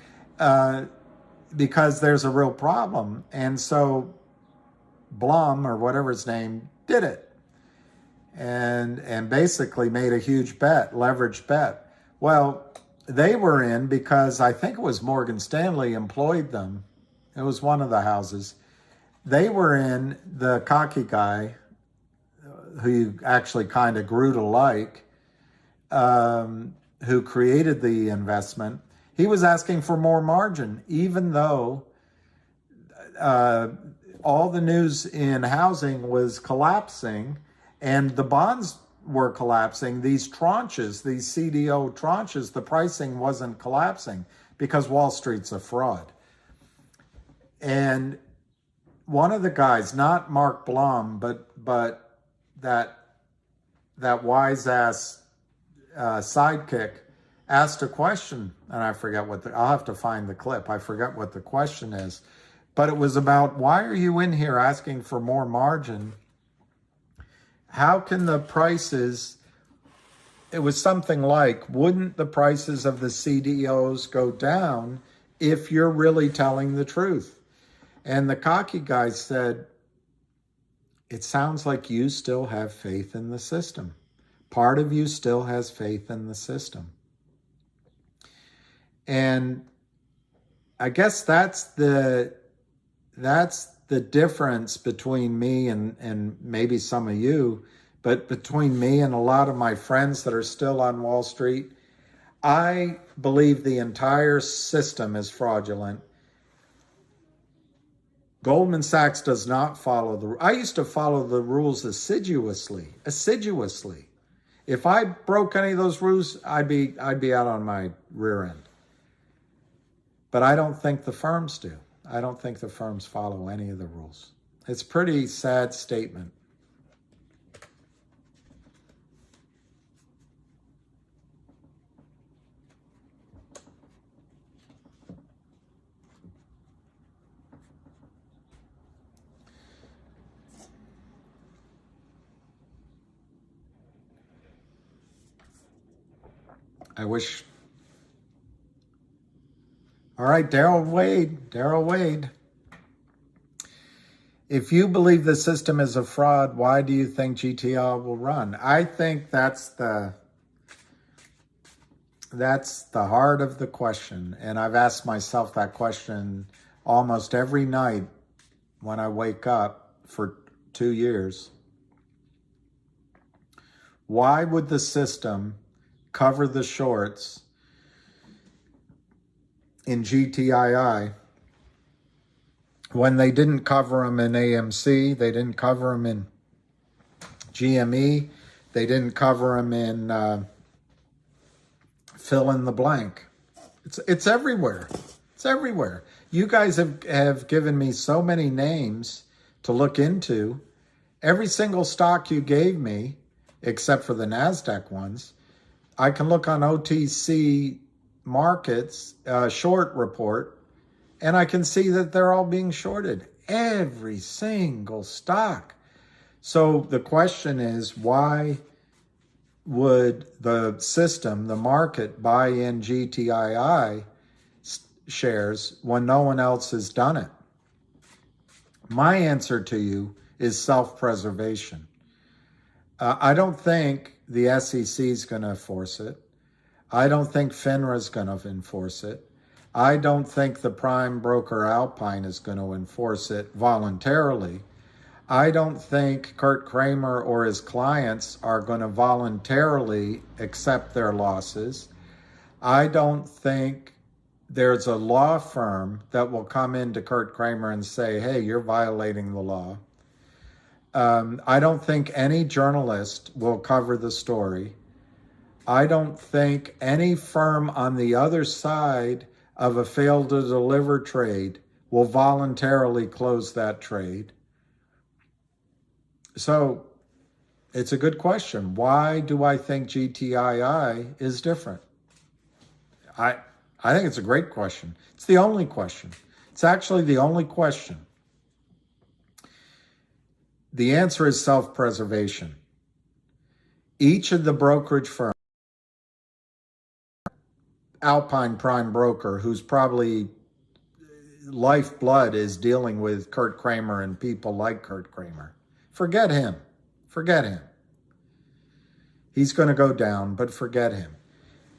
because there's a real problem. And so Blum, or whatever his name, did it and basically made a huge bet, leveraged bet. Well, they were in because I think it was Morgan Stanley employed them. It was one of the houses. They were in, the cocky guy, who you actually kind of grew to like, who created the investment. He was asking for more margin, even though all the news in housing was collapsing and the bonds were collapsing, these tranches, these CDO tranches, the pricing wasn't collapsing because Wall Street's a fraud. And one of the guys, not Mark Blum, but that wise ass sidekick, asked a question, and I forget I'll have to find the clip. I forget what the question is, but it was about, why are you in here asking for more margin? How can the prices, it was something like, wouldn't the prices of the CDOs go down if you're really telling the truth? And the cocky guy said, it sounds like you still have faith in the system. Part of you still has faith in the system. And I guess that's the difference between me and maybe some of you, but between me and a lot of my friends that are still on Wall Street. I believe the entire system is fraudulent. Goldman Sachs does not follow I used to follow the rules assiduously. If I broke any of those rules, I'd be out on my rear end. But I don't think the firms do. I don't think the firms follow any of the rules. It's a pretty sad statement. I wish. All right, Daryl Wade. If you believe the system is a fraud, why do you think GTI will run? I think that's the heart of the question. And I've asked myself that question almost every night when I wake up for 2 years. Why would the system cover the shorts in GTII when they didn't cover them in AMC, they didn't cover them in GME, they didn't cover them in fill in the blank. It's everywhere. It's everywhere. You guys have given me so many names to look into. Every single stock you gave me, except for the NASDAQ ones, I can look on OTC markets, short report, and I can see that they're all being shorted. Every single stock. So the question is, why would the system, the market, buy in GTII shares when no one else has done it? My answer to you is self-preservation. I don't think the SEC is going to enforce it. I don't think FINRA is going to enforce it. I don't think the prime broker Alpine is going to enforce it voluntarily. I don't think Kurt Kramer or his clients are going to voluntarily accept their losses. I don't think there's a law firm that will come into Kurt Kramer and say, hey, you're violating the law. I don't think any journalist will cover the story. I don't think any firm on the other side of a failed to deliver trade will voluntarily close that trade. So it's a good question. Why do I think GTII is different? I think it's a great question. It's the only question. It's actually the only question. The answer is self-preservation. Each of the brokerage firms, Alpine Prime Broker, who's probably lifeblood is dealing with Kurt Kramer and people like Kurt Kramer. Forget him. Forget him. He's going to go down, but forget him.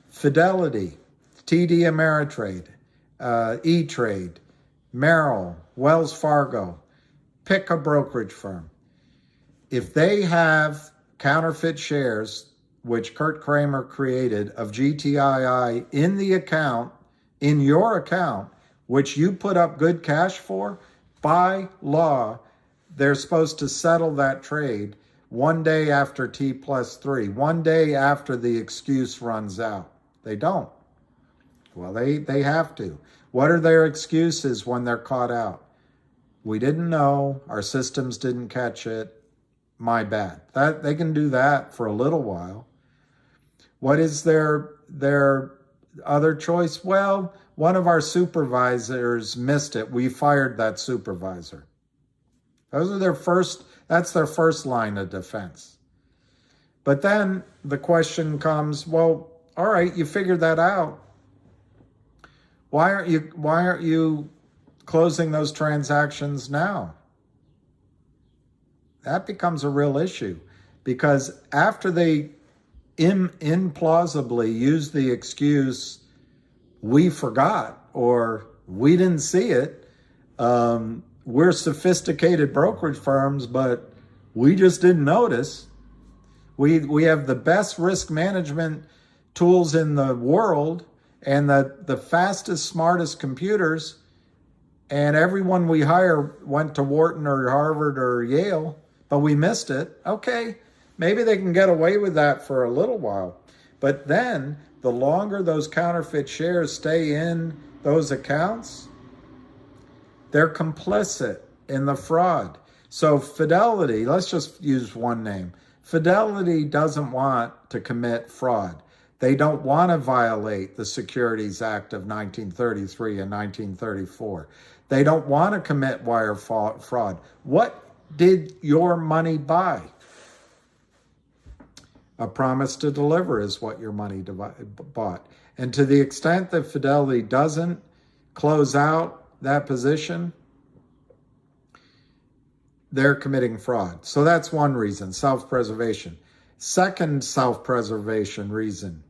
Fidelity, TD Ameritrade, E-Trade, Merrill, Wells Fargo, pick a brokerage firm. If they have counterfeit shares, which Kurt Kramer created, of GTII in the account, in your account, which you put up good cash for, by law, they're supposed to settle that trade one day after T+3, one day after the excuse runs out. They don't. Well, they have to. What are their excuses when they're caught out? We didn't know, our systems didn't catch it, my bad. That they can do that for a little while. What is their other choice? Well, one of our supervisors missed it. We fired that supervisor. That's their first line of defense. But then the question comes, well, all right, you figured that out. Why aren't you closing those transactions now? That becomes a real issue, because after they implausibly use the excuse, we forgot or we didn't see it, we're sophisticated brokerage firms, but we just didn't notice. We have the best risk management tools in the world and the fastest, smartest computers, and everyone we hire went to Wharton or Harvard or Yale, but we missed it. Okay, maybe they can get away with that for a little while. But then the longer those counterfeit shares stay in those accounts, they're complicit in the fraud. So Fidelity, let's just use one name. Fidelity doesn't want to commit fraud. They don't want to violate the Securities Act of 1933 and 1934. They don't want to commit wire fraud. What did your money buy? A promise to deliver is what your money bought. And to the extent that Fidelity doesn't close out that position, they're committing fraud. So that's one reason, self-preservation. Second self-preservation reason,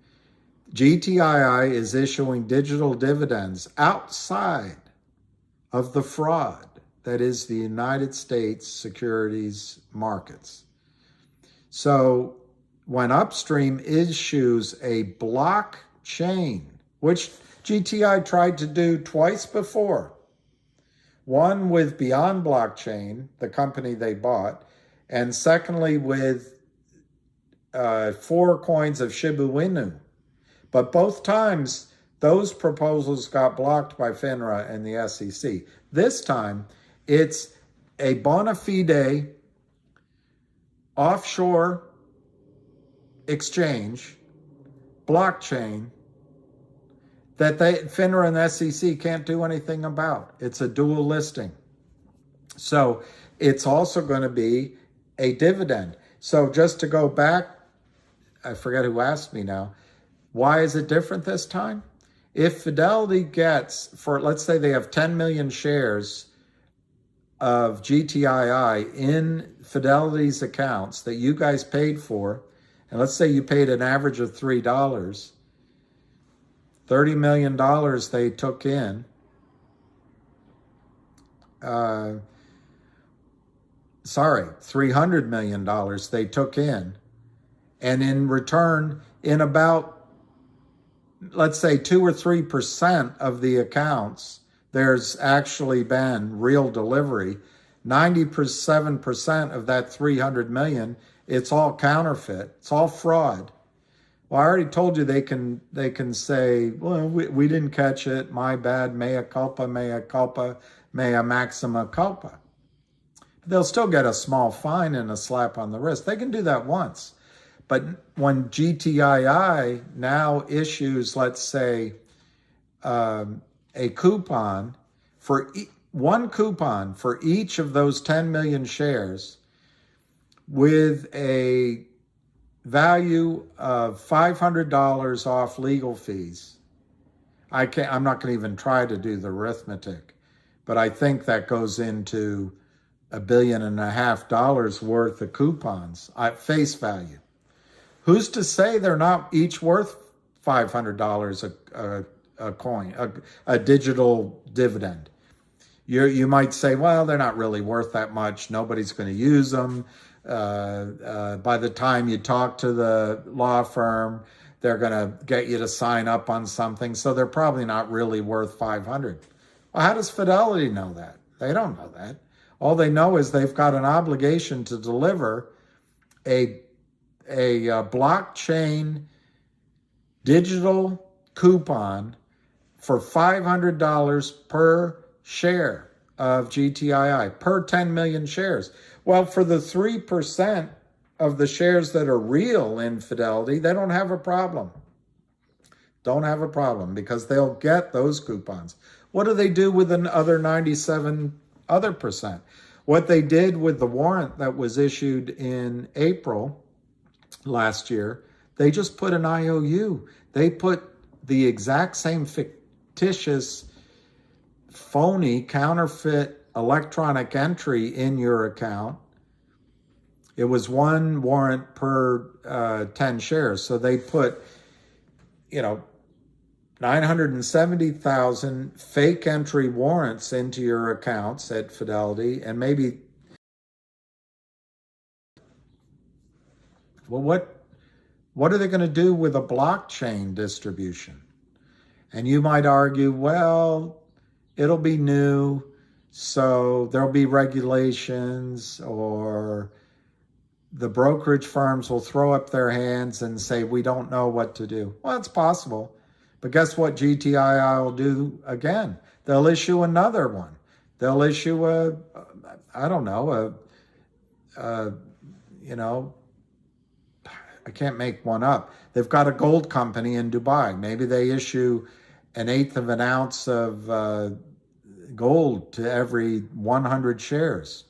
GTII is issuing digital dividends outside of the fraud that is the United States securities markets. So when Upstream issues a blockchain, which GTI tried to do twice before, one with Beyond Blockchain, the company they bought, and secondly with 4 coins of Shiba Inu. But both times, those proposals got blocked by FINRA and the SEC. This time, it's a bona fide offshore exchange, blockchain, that FINRA and the SEC can't do anything about. It's a dual listing. So it's also going to be a dividend. So just to go back, I forget who asked me now, why is it different this time? If Fidelity gets, for let's say they have 10 million shares of GTII in Fidelity's accounts that you guys paid for, and let's say you paid an average of $3, $30 million they took in, $300 million they took in, and in return, in about, let's say 2 or 3% of the accounts, there's actually been real delivery. 97% of that 300 million, it's all counterfeit. It's all fraud. Well, I already told you they can say, well, we didn't catch it. My bad. Mea culpa, mea maxima culpa. They'll still get a small fine and a slap on the wrist. They can do that once. But when GTII now issues, let's say, a coupon for one coupon for each of those 10 million shares with a value of $500 off legal fees. I'm not going to even try to do the arithmetic, but I think that goes into $1.5 billion worth of coupons at face value. Who's to say they're not each worth $500 a coin, a digital dividend? You might say, well, they're not really worth that much. Nobody's going to use them. By the time you talk to the law firm, they're going to get you to sign up on something. So they're probably not really worth 500. Well, how does Fidelity know that? They don't know that. All they know is they've got an obligation to deliver a blockchain digital coupon for $500 per share of GTII, per 10 million shares. Well, for the 3% of the shares that are real in Fidelity, they don't have a problem. Don't have a problem because they'll get those coupons. What do they do with the other 97 other percent? What they did with the warrant that was issued in April last year, they just put an IOU. They put the exact same fictitious, phony, counterfeit electronic entry in your account. It was one warrant per 10 shares. So they put, 970,000 fake entry warrants into your accounts at Fidelity, and maybe, well, what are they going to do with a blockchain distribution? And you might argue, well, it'll be new, so there'll be regulations, or the brokerage firms will throw up their hands and say, we don't know what to do. Well, it's possible. But guess what GTII will do again? They'll issue another one. They'll issue I can't make one up. They've got a gold company in Dubai. Maybe they issue 1/8 of an ounce of gold to every 100 shares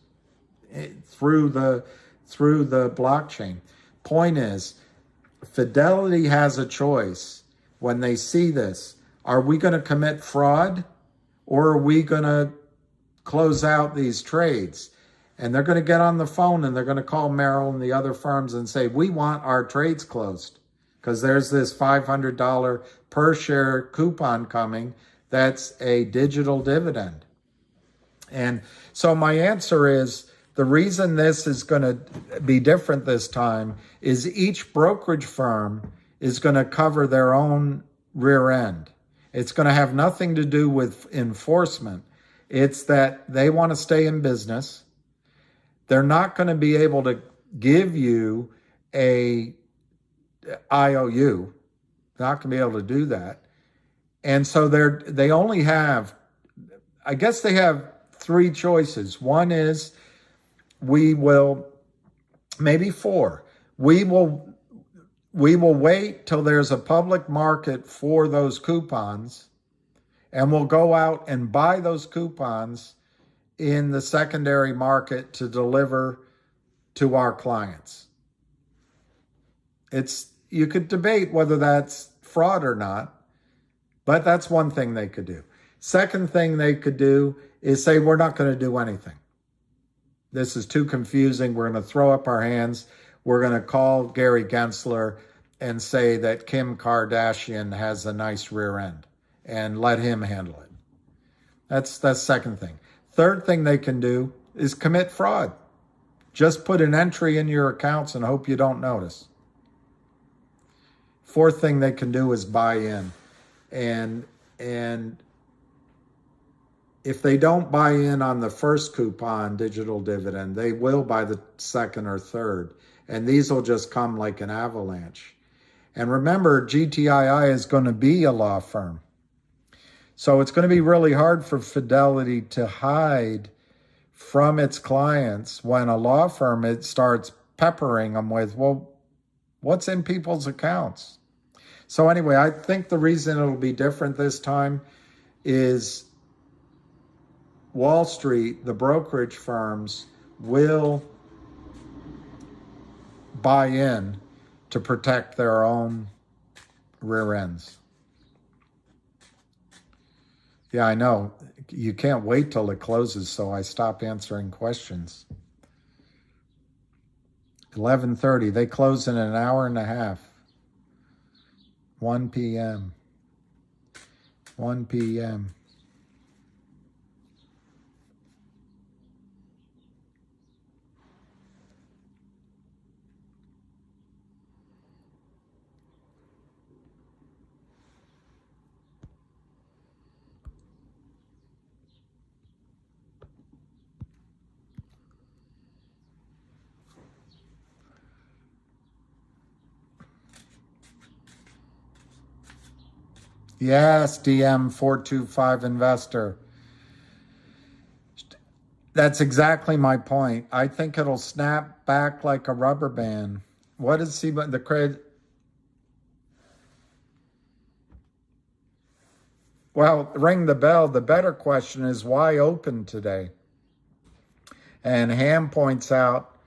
through the blockchain. Point is, Fidelity has a choice when they see this. Are we going to commit fraud, or are we going to close out these trades? And they're going to get on the phone and they're going to call Merrill and the other firms and say, we want our trades closed because there's this $500 per share coupon coming that's a digital dividend. And so my answer is, the reason this is going to be different this time is each brokerage firm is going to cover their own rear end. It's going to have nothing to do with enforcement. It's that they want to stay in business. They're not going to be able to give you a IOU. They're not going to be able to do that. And so they only have, I guess they have three choices. One is, maybe four. We will wait till there's a public market for those coupons, and we'll go out and buy those coupons in the secondary market to deliver to our clients. You could debate whether that's fraud or not, but that's one thing they could do. Second thing they could do is say, we're not going to do anything. This is too confusing. We're going to throw up our hands. We're going to call Gary Gensler and say that Kim Kardashian has a nice rear end and let him handle it. That's the second thing. Third thing they can do is commit fraud. Just put an entry in your accounts and hope you don't notice. Fourth thing they can do is buy in. And if they don't buy in on the first coupon, digital dividend, they will buy the second or third. And these will just come like an avalanche. And remember, GTII is going to be a law firm. So it's going to be really hard for Fidelity to hide from its clients when a law firm, it starts peppering them with, well, what's in people's accounts? So anyway, I think the reason it'll be different this time is Wall Street, the brokerage firms, will buy in to protect their own rear ends. Yeah, I know. You can't wait till it closes, so I stop answering questions. 11:30. They close in an hour and a half. 1 p.m. 1 p.m. Yes, DM425 investor. That's exactly my point. I think it'll snap back like a rubber band. What is the credit? Well, ring the bell. The better question is why open today? And Ham points out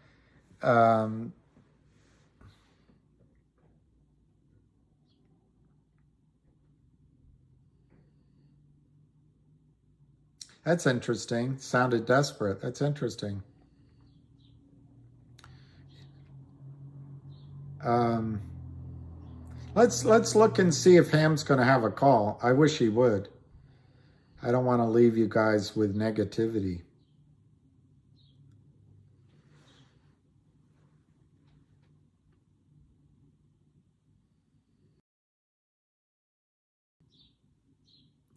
that's interesting. Sounded desperate. That's interesting. Let's look and see if Ham's going to have a call. I wish he would. I don't want to leave you guys with negativity.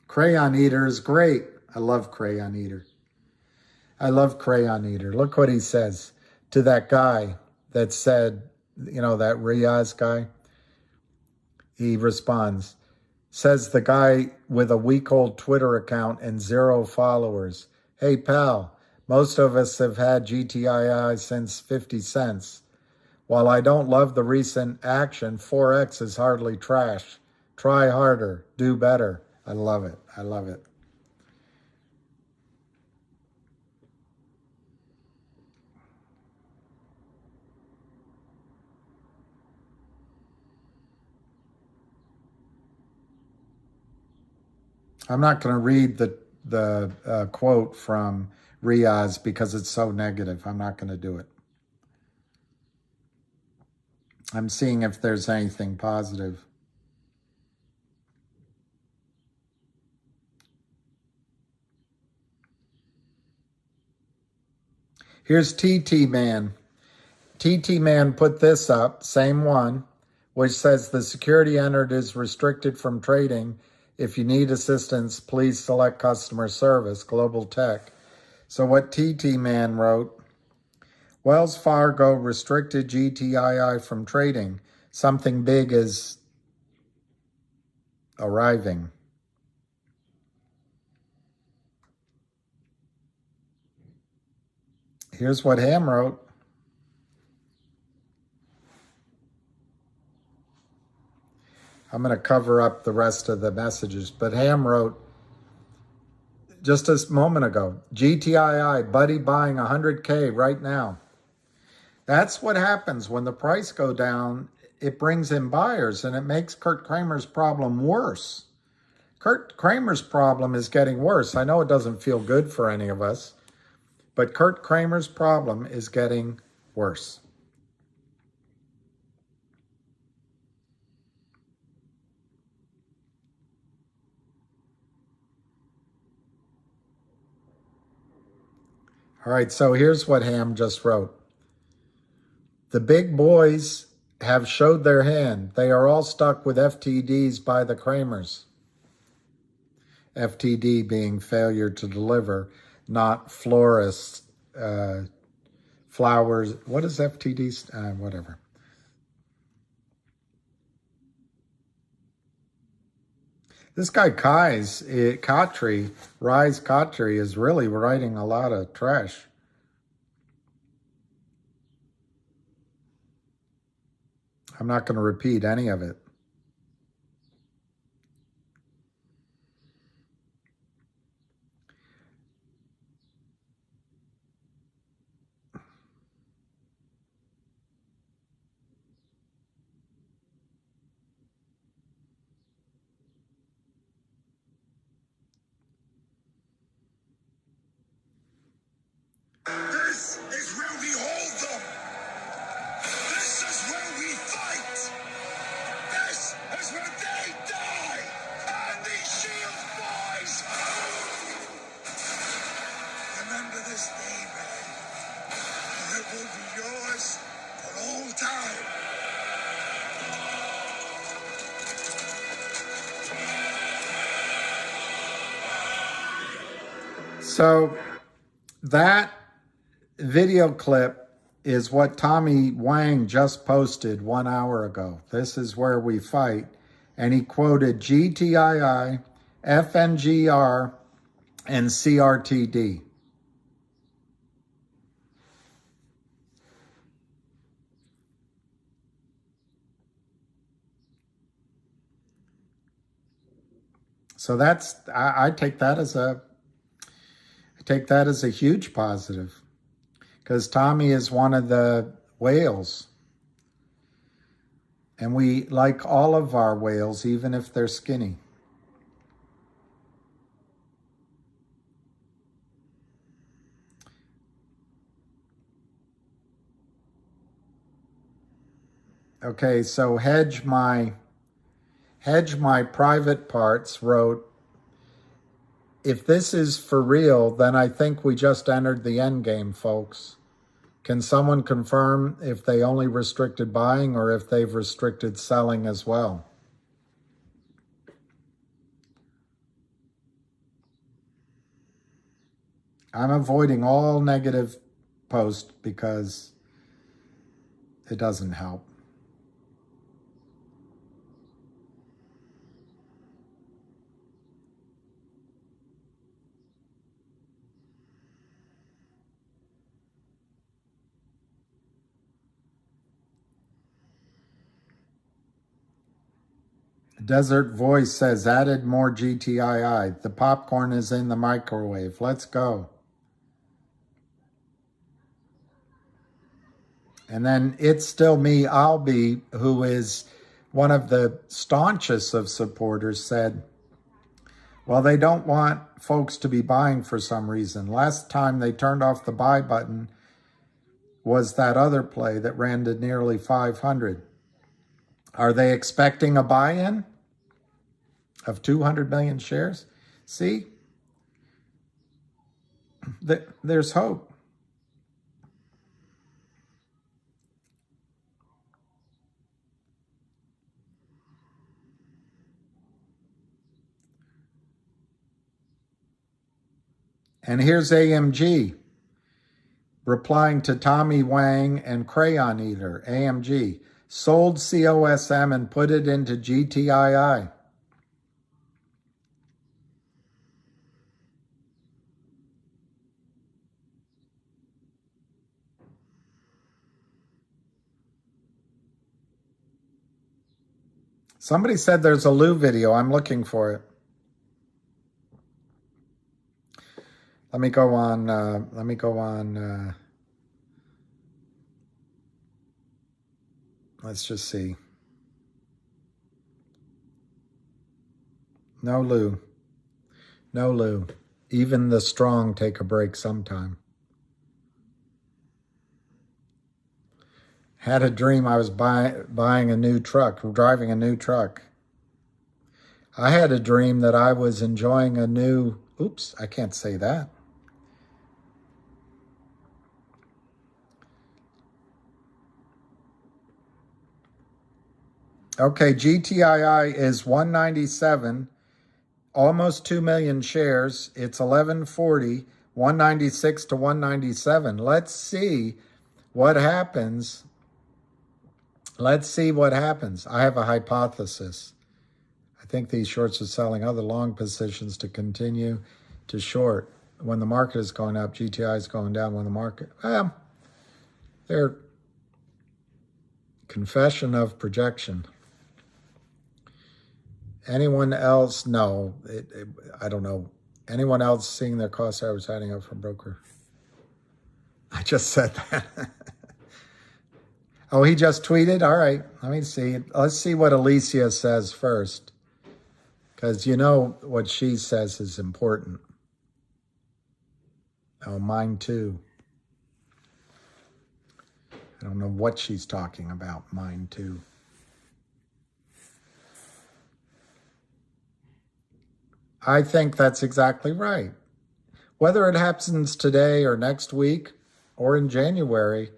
Crayon Eater is great. I love Crayon Eater. I love Crayon Eater. Look what he says to that guy that said, you know, that Riaz guy. He responds, says the guy with a week-old Twitter account and 0 followers. Hey, pal, most of us have had GTII since 50 cents. While I don't love the recent action, 4X is hardly trash. Try harder. Do better. I love it. I love it. I'm not going to read the quote from Riaz because it's so negative. I'm not going to do it. I'm seeing if there's anything positive. Here's TT Man. TT Man put this up, same one, which says the security entered is restricted from trading. If you need assistance, please select customer service, global tech. So what TT Man wrote, Wells Fargo restricted GTII from trading. Something big is arriving. Here's what Ham wrote. I'm going to cover up the rest of the messages, but Ham wrote just a moment ago, GTII, buddy buying 100K right now. That's what happens when the price go down. It brings in buyers and it makes Kurt Kramer's problem worse. Kurt Kramer's problem is getting worse. I know it doesn't feel good for any of us, but Kurt Kramer's problem is getting worse. All right, so here's what Ham just wrote. The big boys have showed their hand. They are all stuck with FTDs by the Kramers. FTD being failure to deliver, not florists, flowers. What is FTD? Whatever. This guy Rise Khatri is really writing a lot of trash. I'm not going to repeat any of it. This is where we hold them. This is where we fight. This is where they die. And these shield boys. Remember this day, man. It will be yours for all time. So that video clip is what Tommy Wang just posted 1 hour ago. This is where we fight. and he quoted GTII, FNGR, and CRTD. So that's, I take that as a huge positive, because Tommy is one of the whales. And we like all of our whales, even if they're skinny. Okay, so Hedge My Private Parts wrote, if this is for real, then I think we just entered the end game, folks. Can someone confirm if they only restricted buying or if they've restricted selling as well? I'm avoiding all negative posts because it doesn't help. Desert Voice says, added more GTII. The popcorn is in the microwave. Let's go. And then It's Still Me, I'll Be, who is one of the staunchest of supporters, said, well, they don't want folks to be buying for some reason. Last time they turned off the buy button was that other play that ran to nearly 500. Are they expecting a buy-in of 200 million shares? See, there's hope. And here's AMG replying to Tommy Wang and Crayon Eater. AMG sold COSM and put it into GTII. Somebody said there's a Lou video. I'm looking for it. Let me go on. Let's just see. No Lou. No Lou. Even the strong take a break sometime. Had a dream I was buying a new truck, driving a new truck. I had a dream that I was enjoying a new, oops, I can't say that. Okay, GTII is 197, almost 2 million shares. It's 1140, 196 to 197. Let's see what happens. Let's see what happens. I have a hypothesis. I think these shorts are selling other long positions to continue to short. When the market is going up, GTI is going down when the market, well, they're confession of projection. Anyone else? No, I don't know. Anyone else seeing their cost average heading up from broker? I just said that. Oh, he just tweeted? All right, let me see. Let's see what Alicia says first, because you know what she says is important. Oh, mine too. I don't know what she's talking about. Mine too. I think that's exactly right. Whether it happens today or next week or in January,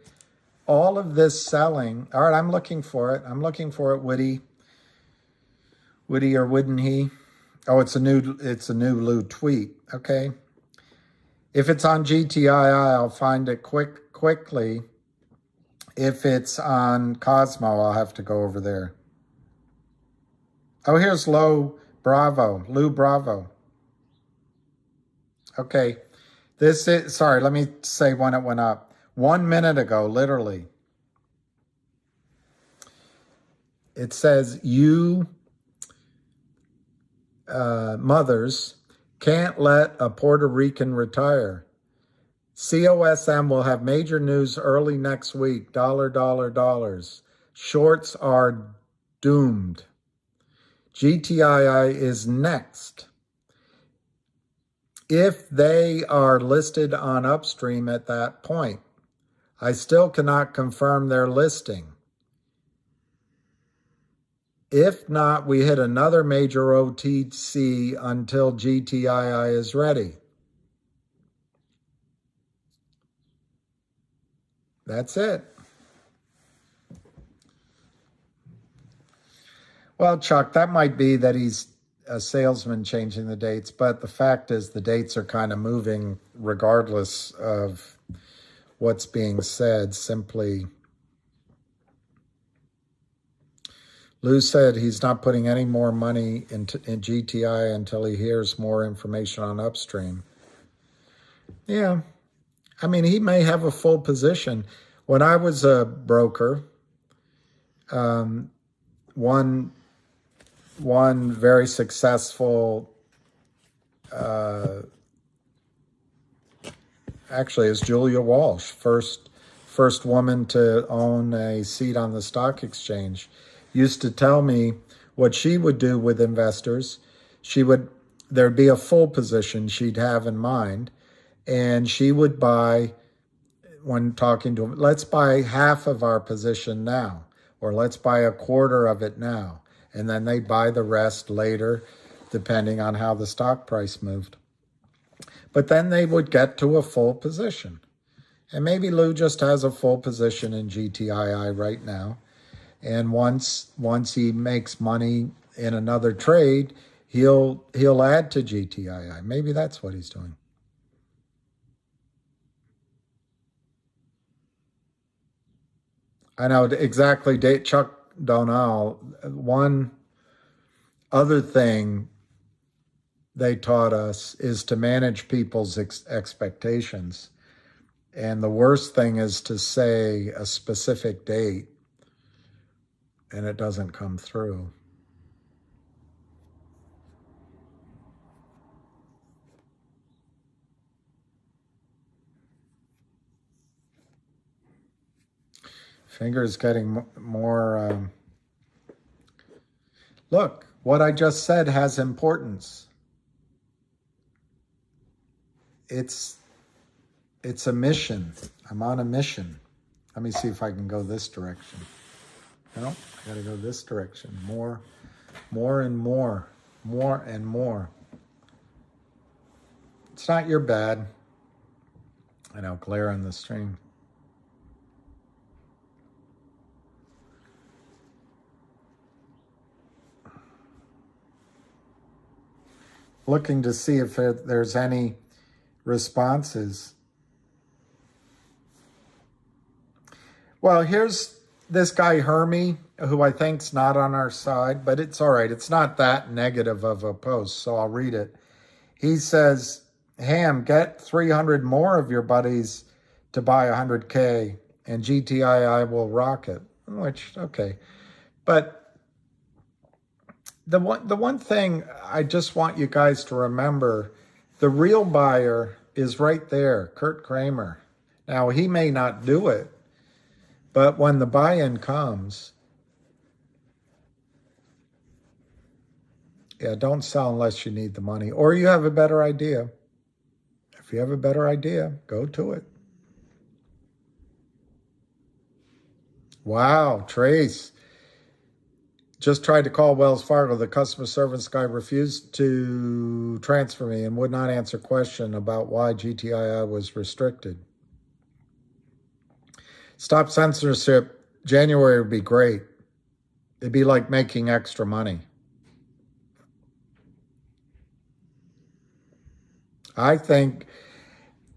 all of this selling. All right, I'm looking for it. Woody. Woody or wouldn't he? Oh, it's a new Lou tweet. Okay. If it's on GTII, I'll find it quickly. If it's on Cosmo, I'll have to go over there. Oh, here's Lou Bravo. Okay. This is, sorry, let me say when it went up. 1 minute ago, literally. It says, you mothers can't let a Puerto Rican retire. COSM will have major news early next week. Dollars. Shorts are doomed. GTII is next. If they are listed on Upstream at that point, I still cannot confirm their listing. If not, we hit another major OTC until GTII is ready. That's it. Well, Chuck, that might be that he's a salesman changing the dates, but the fact is the dates are kind of moving regardless of what's being said. Simply, Lou said he's not putting any more money in GTI until he hears more information on Upstream. Yeah, I mean, he may have a full position. When I was a broker, one very successful, actually, is Julia Walsh, first woman to own a seat on the stock exchange, used to tell me what she would do with investors. There'd be a full position she'd have in mind, and she would buy, when talking to them, let's buy half of our position now, or let's buy a quarter of it now. And then they buy the rest later, depending on how the stock price moved. But then they would get to a full position. And maybe Lou just has a full position in GTII right now. And once he makes money in another trade, he'll add to GTII. Maybe that's what he's doing. I know exactly, Chuck Donald. One other thing they taught us is to manage people's expectations. And the worst thing is to say a specific date and it doesn't come through. Fingers getting more. Look, what I just said has importance. It's a mission. I'm on a mission. Let me see if I can go this direction. No, I got to go this direction. More and more. It's not your bad. I know, glare on the stream. Looking to see if there's any responses. Well, here's this guy Hermie, who I think's not on our side, but it's all right. It's not that negative of a post, so I'll read it. He says, Ham, get 300 more of your buddies to buy 100K, and GTII will rock it. Which, okay. But the one thing I just want you guys to remember, the real buyer is right there, Kurt Kramer. Now, he may not do it, but when the buy-in comes, yeah, don't sell unless you need the money, or you have a better idea. If you have a better idea, go to it. Wow, Trace. Just tried to call Wells Fargo. The customer service guy refused to transfer me and would not answer question about why GTII was restricted. Stop censorship. January would be great. It'd be like making extra money. I think,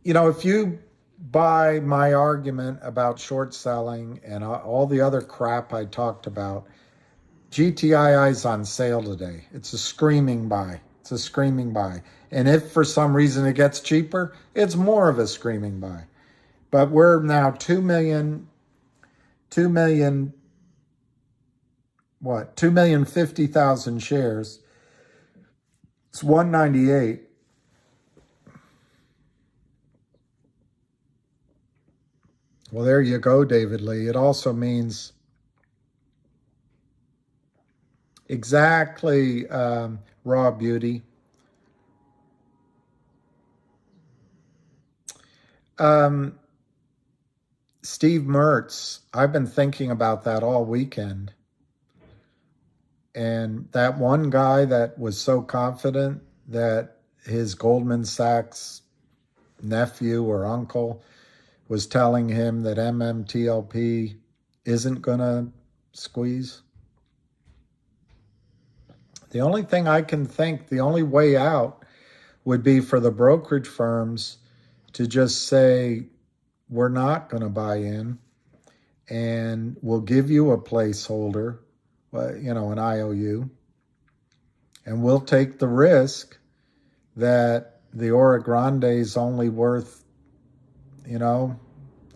if you buy my argument about short selling and all the other crap I talked about, GTII's on sale today. It's a screaming buy. It's a screaming buy. And if for some reason it gets cheaper, it's more of a screaming buy. But we're now 2,050,000 shares. It's 198. Well, there you go, David Lee. It also means exactly, Raw Beauty. Steve Mertz, I've been thinking about that all weekend. And that one guy that was so confident that his Goldman Sachs nephew or uncle was telling him that MMTLP isn't going to squeeze. The only thing I can think, the only way out would be for the brokerage firms to just say, we're not going to buy in, and we'll give you a placeholder, an IOU, and we'll take the risk that the Ora Grande is only worth, a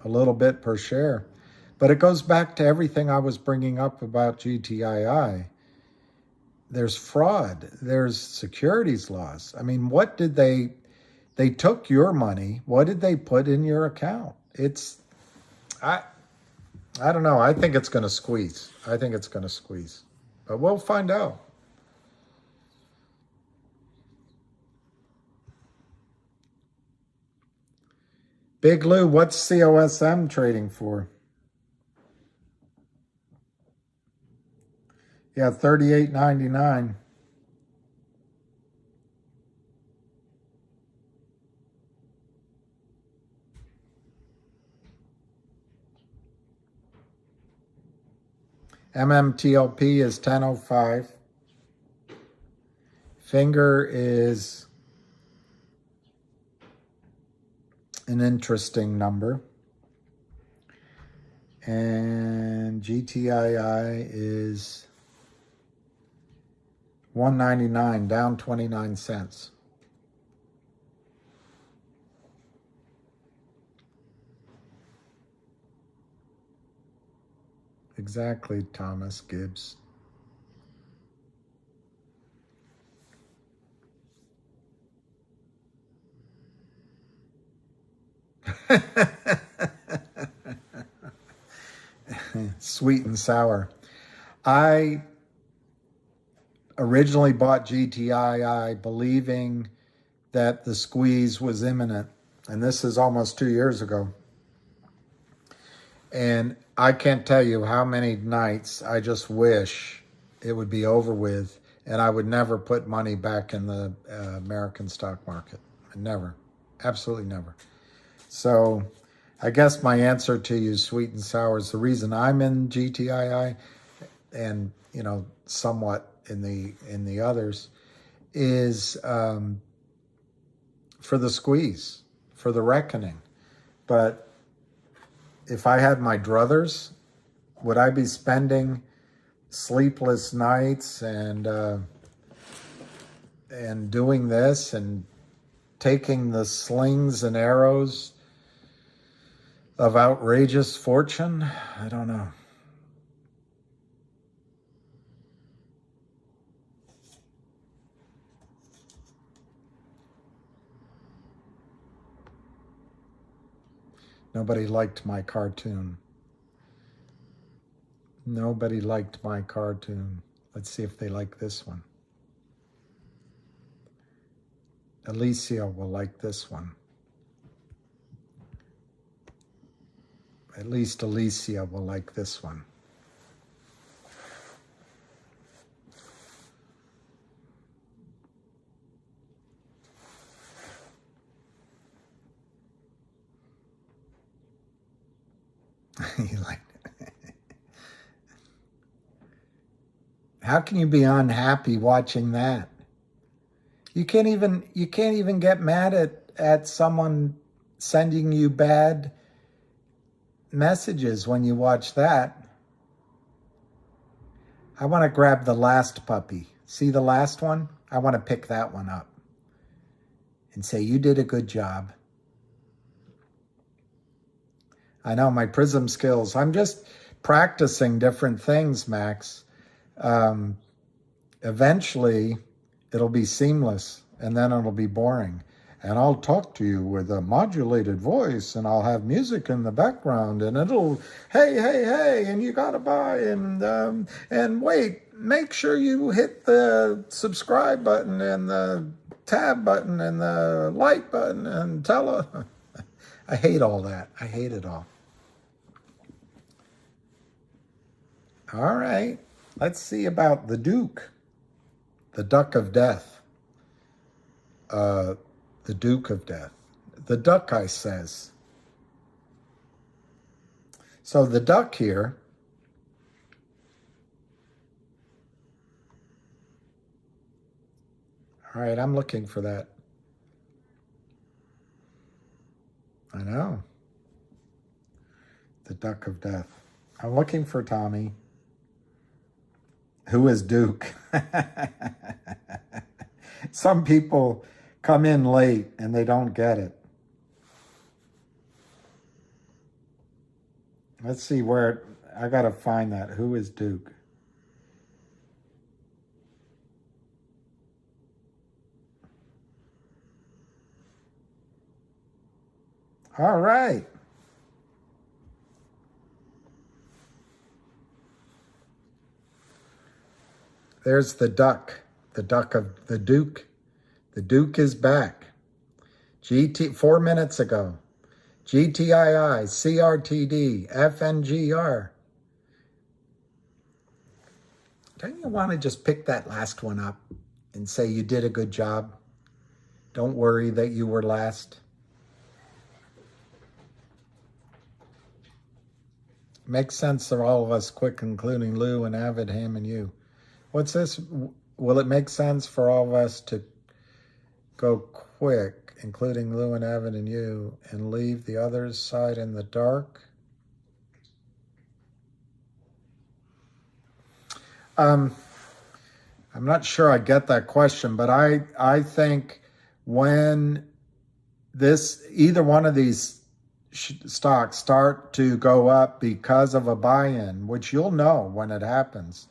little bit per share. But it goes back to everything I was bringing up about GTII. There's fraud. There's securities laws. I mean, what did they took your money. What did they put in your account? I don't know. I think it's going to squeeze. But we'll find out. Big Lou, what's COSM trading for? Yeah, $38.99. MMTLP is 10.05. Finger is an interesting number. And GTII is 199, down 29 cents. Exactly, Thomas Gibbs. Sweet and sour. I originally bought GTII believing that the squeeze was imminent. And this is almost 2 years ago. And I can't tell you how many nights I just wish it would be over with and I would never put money back in the American stock market. Never. Absolutely never. So I guess my answer to you, sweet and sour, is the reason I'm in GTII and, somewhat in the others is for the squeeze, for the reckoning. But if I had my druthers, would I be spending sleepless nights and doing this and taking the slings and arrows of outrageous fortune? I don't know. Nobody liked my cartoon. Nobody liked my cartoon. Let's see if they like this one. Alicia will like this one. At least Alicia will like this one. You like it. How can you be unhappy watching that? You can't even get mad at someone sending you bad messages when you watch that. I want to grab the last puppy. See the last one? I want to pick that one up and say, you did a good job. I know my prism skills. I'm just practicing different things, Max. Eventually, it'll be seamless, and then it'll be boring. And I'll talk to you with a modulated voice, and I'll have music in the background, and it'll, hey, hey, hey, and you gotta buy, and wait, make sure you hit the subscribe button and the tab button and the like button and I hate all that. I hate it all. All right, let's see about the Duke, the Duck of Death. The Duke of Death. The duck, I says. So the duck here, all right, I'm looking for that. I know. The Duck of Death. I'm looking for Tommy. Who is Duke? Some people come in late and they don't get it. Let's see where, I gotta find that. Who is Duke? All right. There's the duck of the Duke. The Duke is back. 4 minutes ago. GTII, CRTD, FNGR. Don't you want to just pick that last one up and say you did a good job? Don't worry that you were last. Makes sense for all of us quick, including Lou and Avid, Ham, and you. What's this? Will it make sense for all of us to go quick, including Lou and Evan and you, and leave the other side in the dark? I'm not sure I get that question, but I think when either one of these stocks start to go up because of a buy-in, which you'll know when it happens,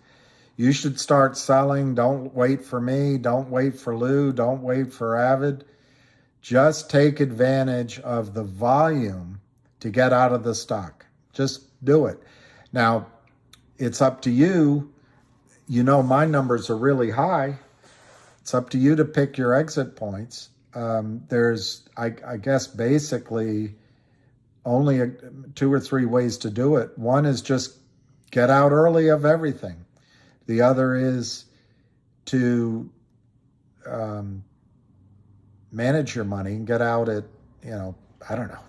you should start selling. Don't wait for me. Don't wait for Lou. Don't wait for Avid. Just take advantage of the volume to get out of the stock. Just do it. Now, it's up to you. You know my numbers are really high. It's up to you to pick your exit points. There's, I guess, basically only 2 or 3 ways to do it. One is just get out early of everything. The other is to manage your money and get out at, I don't know,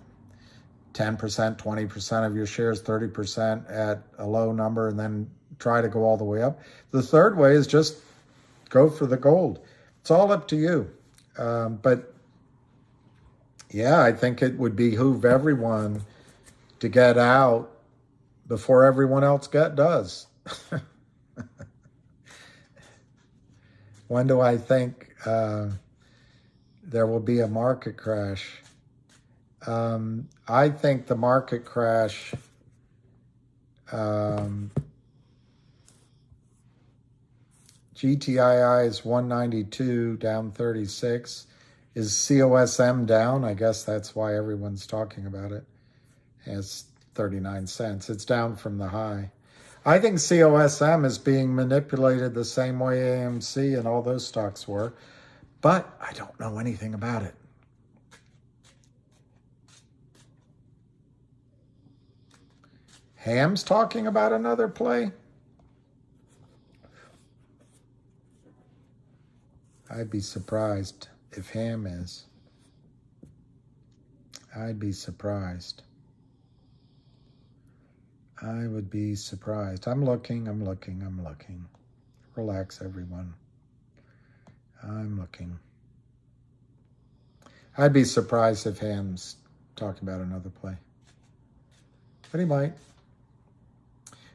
10%, 20% of your shares, 30% at a low number, and then try to go all the way up. The third way is just go for the gold. It's all up to you. But yeah, I think it would behoove everyone to get out before everyone else does. When do I think there will be a market crash? I think the market crash GTII is 192, down 36. Is COSM down? I guess that's why everyone's talking about it. It's 39 cents. It's down from the high. I think COSM is being manipulated the same way AMC and all those stocks were, but I don't know anything about it. Ham's talking about another play? I'd be surprised if Ham is. I'd be surprised. I would be surprised. I'm looking. Relax, everyone. I'm looking. I'd be surprised if Ham's talking about another play. But he might.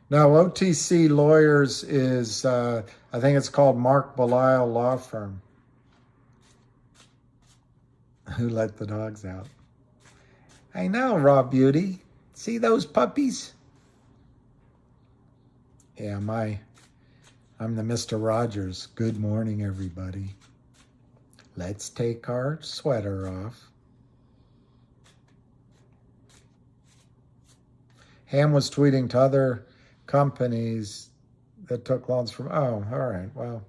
No, OTC Lawyers is, I think it's called Mark Belial Law Firm. Who let the dogs out? I know, Raw Beauty. See those puppies? Yeah, I'm the Mr. Rogers. Good morning, everybody. Let's take our sweater off. Ham was tweeting to other companies that took loans from, oh, all right, well.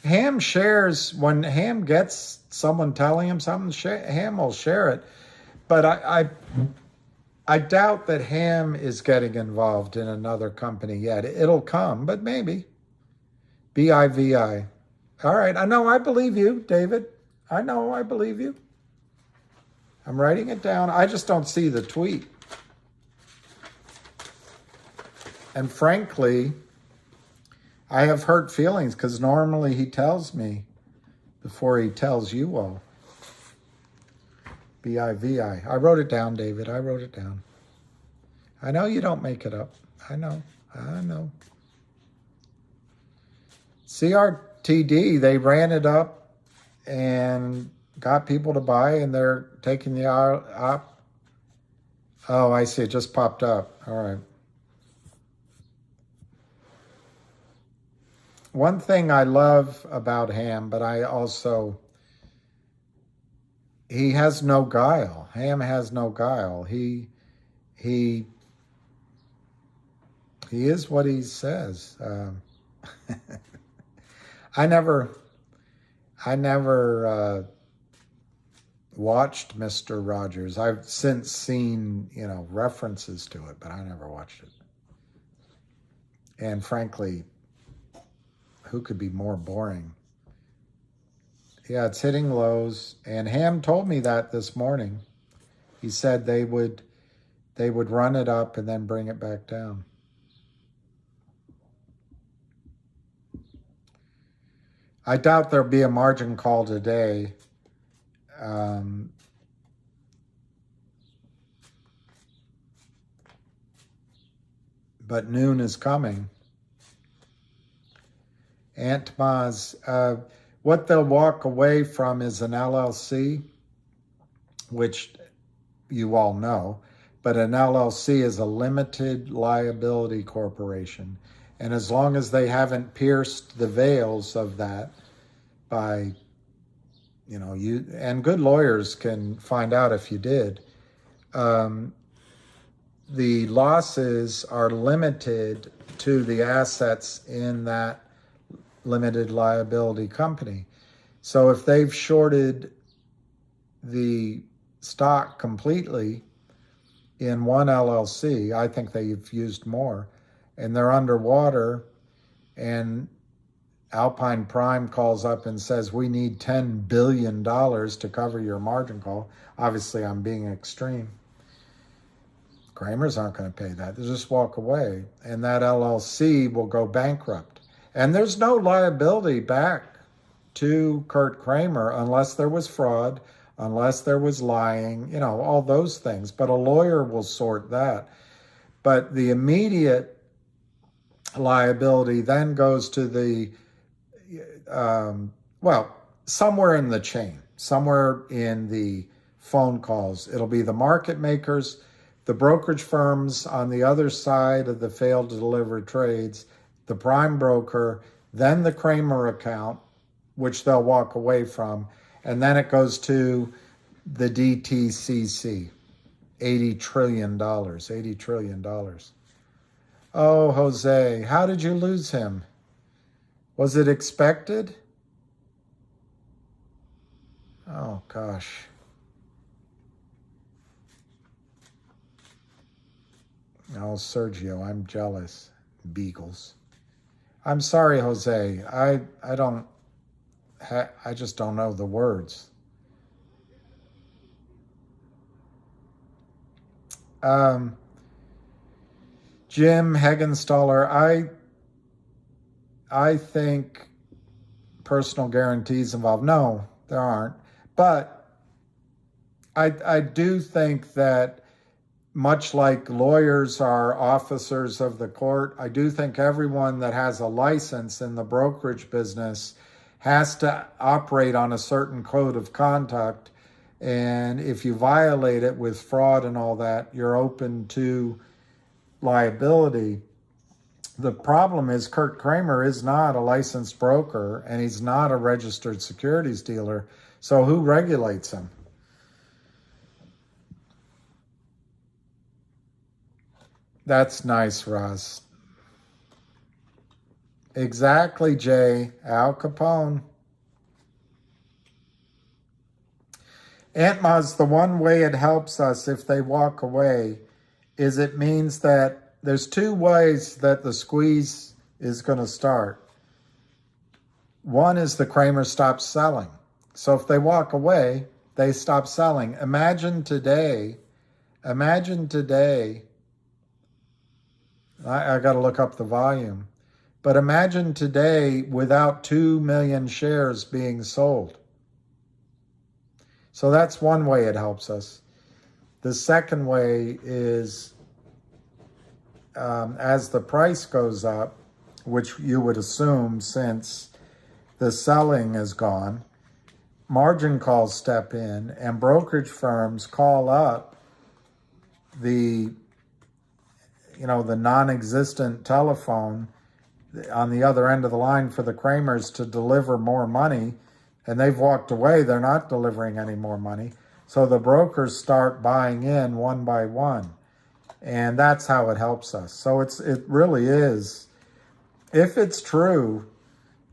Ham shares, when Ham gets someone telling him something, Ham will share it. But I doubt that Ham is getting involved in another company yet. It'll come, but maybe. BIVI. All right, I know, I believe you, David. I know, I believe you. I'm writing it down. I just don't see the tweet. And frankly, I have hurt feelings because normally he tells me before he tells you all. BIVI. I wrote it down, David. I wrote it down. I know you don't make it up. I know. CRTD, they ran it up and got people to buy, and they're taking the up. Oh, I see. It just popped up. All right. One thing I love about Ham, but I also, he has no guile. Ham has no guile. He is what he says. I never watched Mr. Rogers. I've since seen, references to it, but I never watched it. And frankly, who could be more boring? Yeah, it's hitting lows. And Ham told me that this morning. He said they would run it up and then bring it back down. I doubt there'll be a margin call today. But noon is coming. Antmaz, what they'll walk away from is an LLC, which you all know, but an LLC is a limited liability corporation. And as long as they haven't pierced the veils of that by, you, and good lawyers can find out if you did, the losses are limited to the assets in that limited liability company. So if they've shorted the stock completely in one LLC, I think they've used more, and they're underwater, and Alpine Prime calls up and says, we need $10 billion to cover your margin call. Obviously, I'm being extreme. Kramers aren't going to pay that. They'll just walk away, and that LLC will go bankrupt. And there's no liability back to Kurt Kramer unless there was fraud, unless there was lying, all those things. But a lawyer will sort that. But the immediate liability then goes to the, somewhere in the chain, somewhere in the phone calls. It'll be the market makers, the brokerage firms on the other side of the failed to deliver trades, the prime broker, then the Kramer account, which they'll walk away from, and then it goes to the DTCC, $80 trillion. Oh, Jose, how did you lose him? Was it expected? Oh, gosh. Oh, Sergio, I'm jealous. Beagles. I'm sorry, Jose. I just don't know the words. Jim Heggenstaller, I think personal guarantees involved. No, there aren't. But I do think that much like lawyers are officers of the court, I do think everyone that has a license in the brokerage business has to operate on a certain code of conduct. And if you violate it with fraud and all that, you're open to liability. The problem is Kurt Kramer is not a licensed broker and he's not a registered securities dealer. So who regulates him? That's nice, Russ. Exactly, Jay. Al Capone. Aunt Maz, the one way it helps us if they walk away is it means that there's two ways that the squeeze is going to start. One is the Kramer stops selling. So if they walk away, they stop selling. Imagine today, I got to look up the volume, but imagine today without 2 million shares being sold. So that's one way it helps us. The second way is as the price goes up, which you would assume since the selling is gone, margin calls step in and brokerage firms call up the non-existent telephone on the other end of the line for the Kramers to deliver more money, and they've walked away. They're not delivering any more money. So the brokers start buying in one by one, and that's how it helps us. So it really is, if it's true,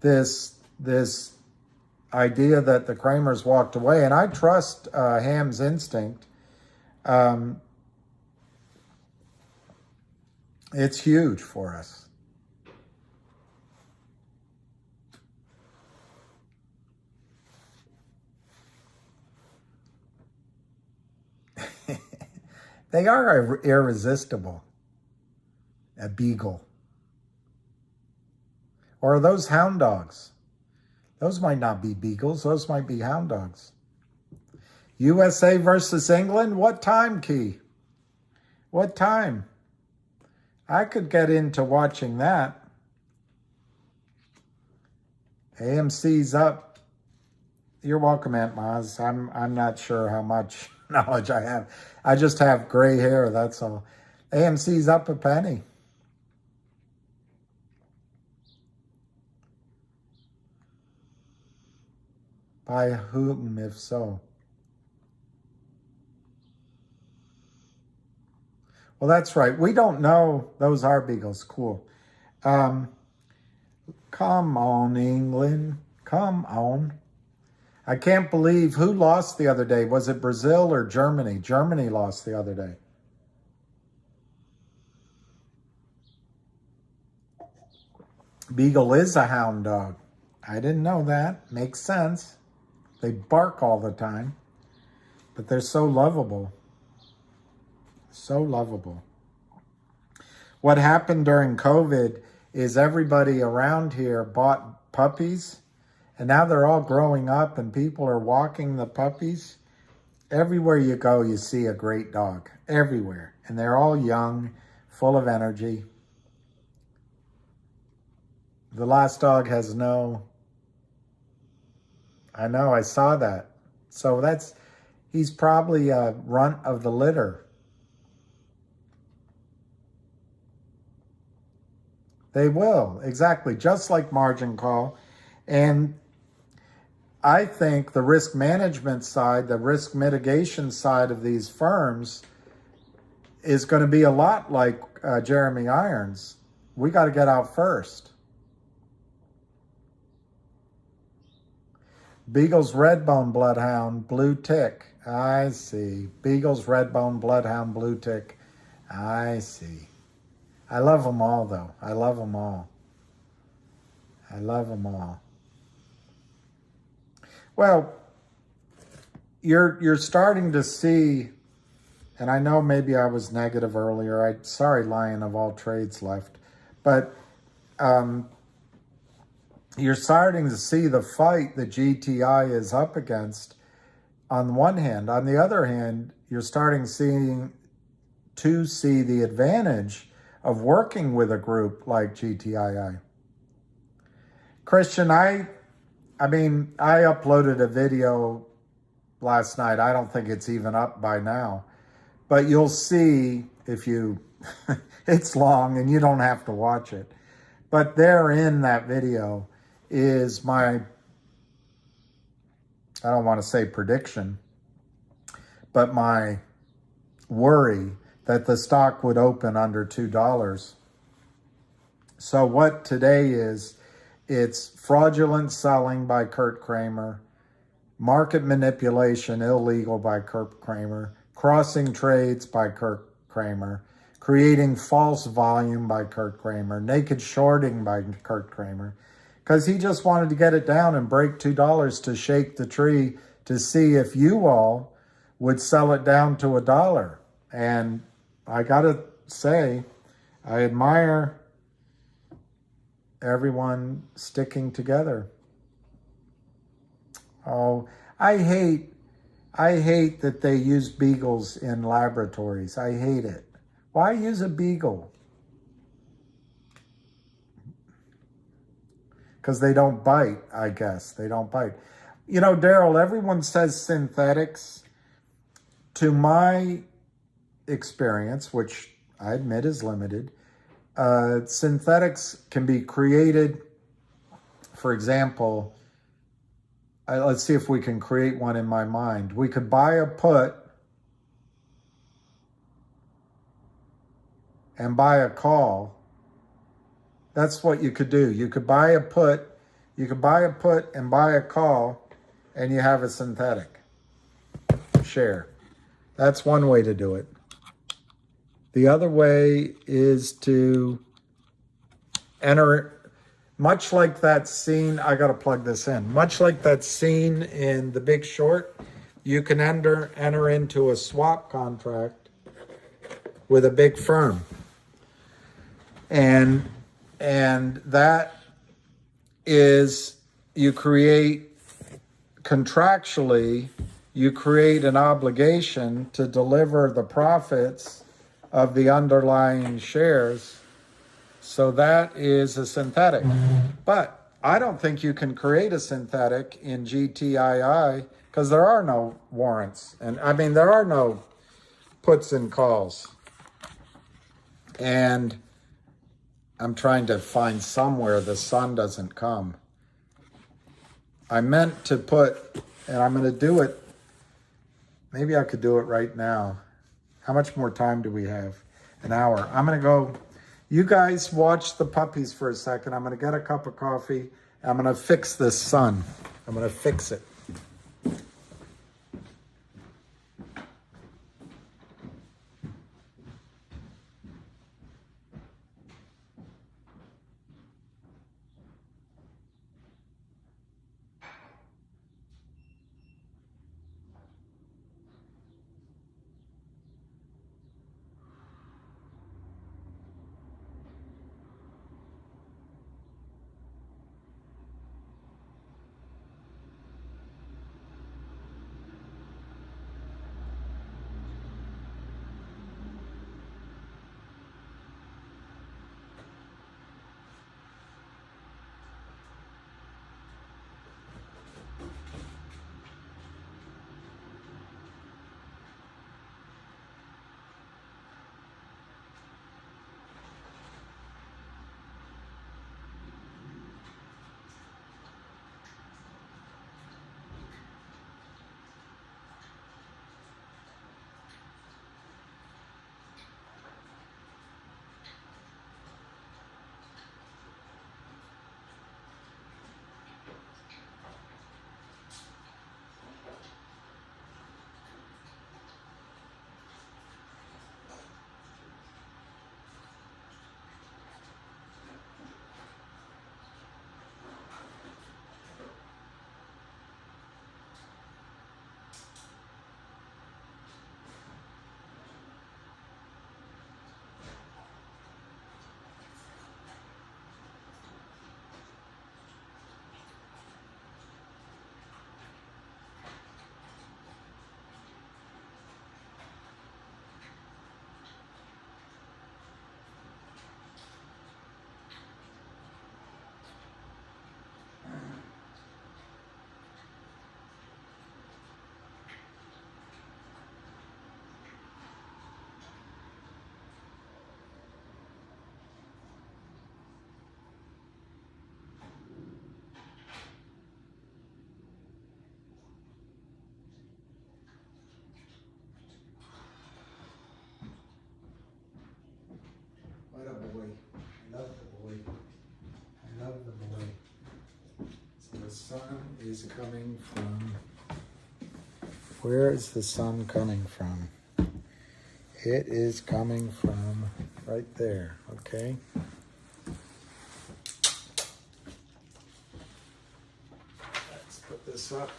this idea that the Kramers walked away, and I trust Ham's instinct, it's huge for us. They are irresistible. A beagle. Or are those hound dogs? Those might not be beagles. Those might be hound dogs. USA versus England? What time, Key? What time? I could get into watching that. AMC's up. You're welcome, Aunt Maz. I'm not sure how much knowledge I have. I just have gray hair, that's all. AMC's up a penny. By whom, if so? Well, that's right. We don't know. Those are beagles. Cool. Come on, England. Come on. I can't believe who lost the other day. Was it Brazil or Germany? Germany lost the other day. Beagle is a hound dog. I didn't know that. Makes sense. They bark all the time, but they're so lovable. So lovable. What happened during COVID is everybody around here bought puppies, and now they're all growing up and people are walking the puppies. Everywhere you go, you see a great dog. Everywhere. And they're all young, full of energy. The last dog has no... I know, I saw that. So he's probably a runt of the litter. They will, exactly, just like margin call. And I think the risk management side, the risk mitigation side of these firms is going to be a lot like Jeremy Irons. We got to get out first. Beagle's Redbone Bloodhound, Blue Tick. I see. Beagle's Redbone Bloodhound, Blue Tick. I see. I love them all, though. I love them all. I love them all. Well, you're starting to see, and I know maybe I was negative earlier. Sorry, Lion of all trades left. But you're starting to see the fight that GTI is up against on one hand. On the other hand, you're starting seeing to see the advantage of working with a group like GTII. Christian, I uploaded a video last night. I don't think it's even up by now, but you'll see if you, it's long and you don't have to watch it. But there in that video is my, I don't want to say prediction, but my worry that the stock would open under $2. So what today is, it's fraudulent selling by Kurt Kramer, market manipulation illegal by Kurt Kramer, crossing trades by Kurt Kramer, creating false volume by Kurt Kramer, naked shorting by Kurt Kramer, because he just wanted to get it down and break $2 to shake the tree to see if you all would sell it down to $1. And I gotta say, I admire everyone sticking together. Oh, I hate that they use beagles in laboratories. I hate it. Why use a beagle? Because they don't bite, I guess. They don't bite. You know, Daryl, everyone says synthetics. To my experience, which I admit is limited, synthetics can be created. For example, let's see if we can create one in my mind. We could buy a put and buy a call. That's what you could do. You could buy a put, and buy a call, and you have a synthetic share. That's one way to do it. The other way is to enter, much like that scene, I got to plug this in, much like that scene in The Big Short, you can enter into a swap contract with a big firm. And that is, you create contractually, you create an obligation to deliver the profits of the underlying shares. So that is a synthetic. But I don't think you can create a synthetic in GTII because there are no warrants. And I mean, there are no puts and calls. And I'm trying to find somewhere the sun doesn't come. I meant to put, and I'm going to do it. Maybe I could do it right now. How much more time do we have? An hour. I'm going to go. You guys watch the puppies for a second. I'm going to get a cup of coffee. I'm going to fix this sun. I'm going to fix it. sun is coming from? Where is the sun coming from? It is coming from right there, okay? Let's put this up.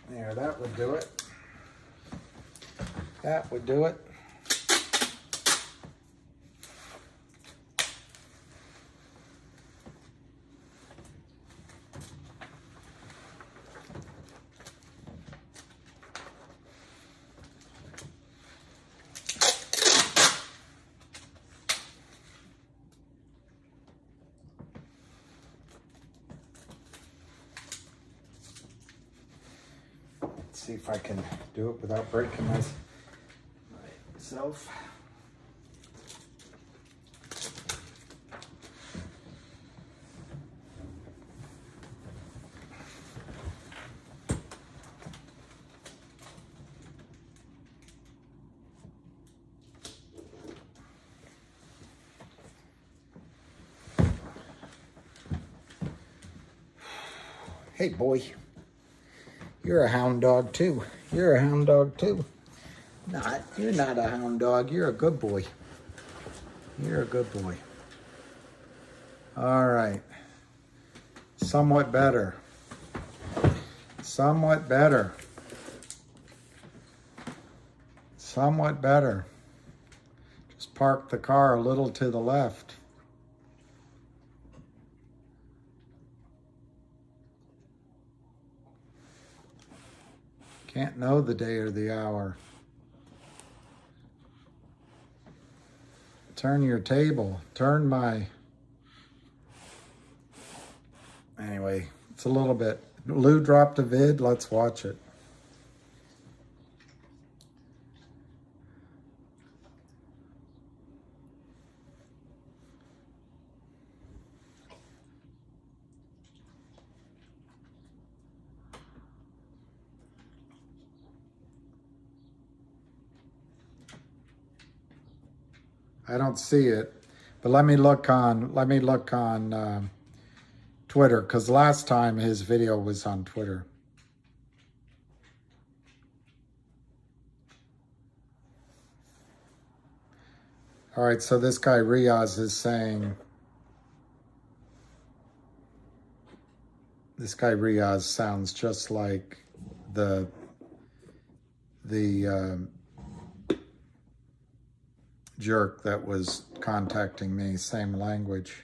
There, that would do it. That would do it. See if I can do it without breaking myself. Hey, boy. You're a hound dog too. You're a hound dog too. You're not a hound dog. You're a good boy. You're a good boy. All right. Somewhat better. Somewhat better. Somewhat better. Just park the car a little to the left. Can't know the day or the hour. Turn your table. Turn my... Anyway, it's a little bit... Lou dropped a vid. Let's watch it. I don't see it, but let me look on Twitter, because last time his video was on Twitter. All right, so this guy Riaz is saying, this guy Riaz sounds just like the jerk that was contacting me, same language.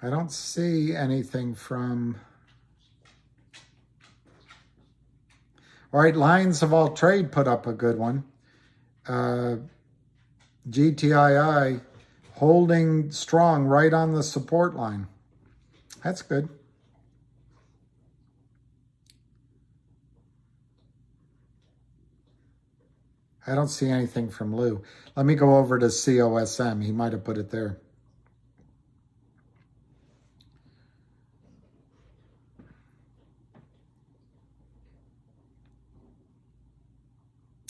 I don't see anything from... All right, Lions of All Trade put up a good one. GTII holding strong right on the support line. That's good. I don't see anything from Lou. Let me go over to COSM. He might have put it there.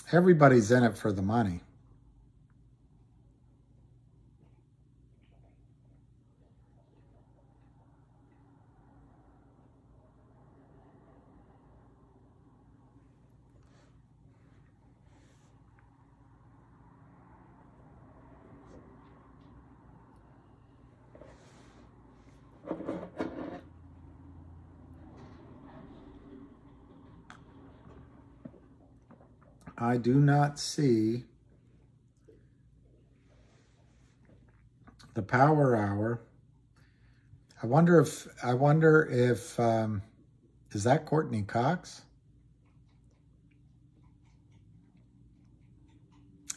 Everybody's in it for the money. I do not see the power hour. I wonder if is that Courtney Cox?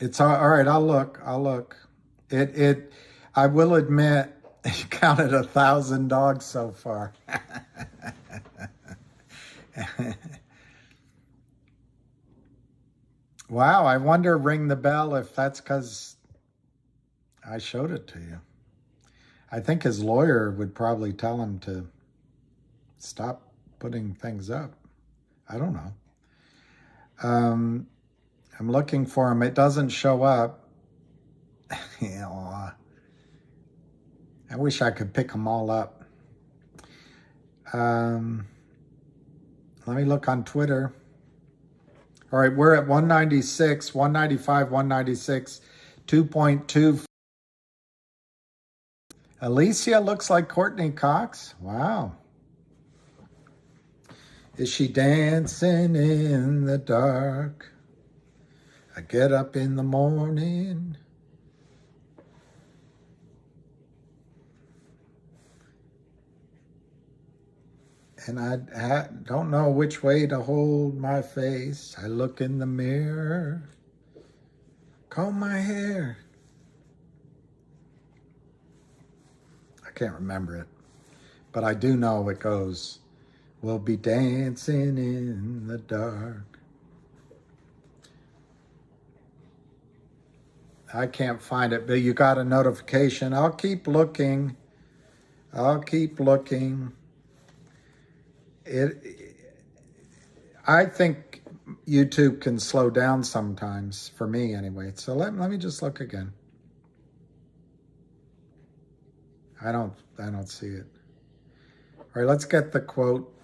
It's all right. I'll look. I will admit, you counted 1,000 dogs so far. Wow, I wonder, ring the bell, if that's because I showed it to you. I think his lawyer would probably tell him to stop putting things up. I don't know. I'm looking for him. It doesn't show up. I wish I could pick them all up. Let me look on Twitter. All right, we're at 196, 195, 196, 2.2. Alicia looks like Courtney Cox. Wow. Is she dancing in the dark? I get up in the morning. And I don't know which way to hold my face. I look in the mirror, comb my hair. I can't remember it, but I do know it goes, we'll be dancing in the dark. I can't find it, but you got a notification. I'll keep looking. I'll keep looking. I think YouTube can slow down sometimes, for me anyway. So let me just look again. I don't see it. All right, let's get the quote.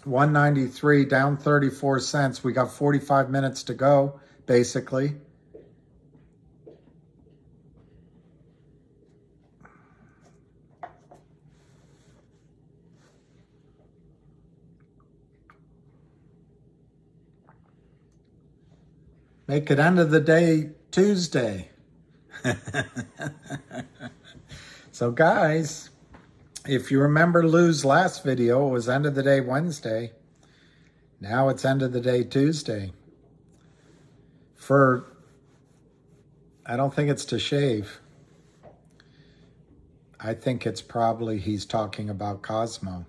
193, down 34 cents. We got 45 minutes to go, basically. Make it end of the day Tuesday. So guys, if you remember Lou's last video, it was end of the day Wednesday. Now it's end of the day Tuesday. I don't think it's to shave. I think it's probably he's talking about Cosmo.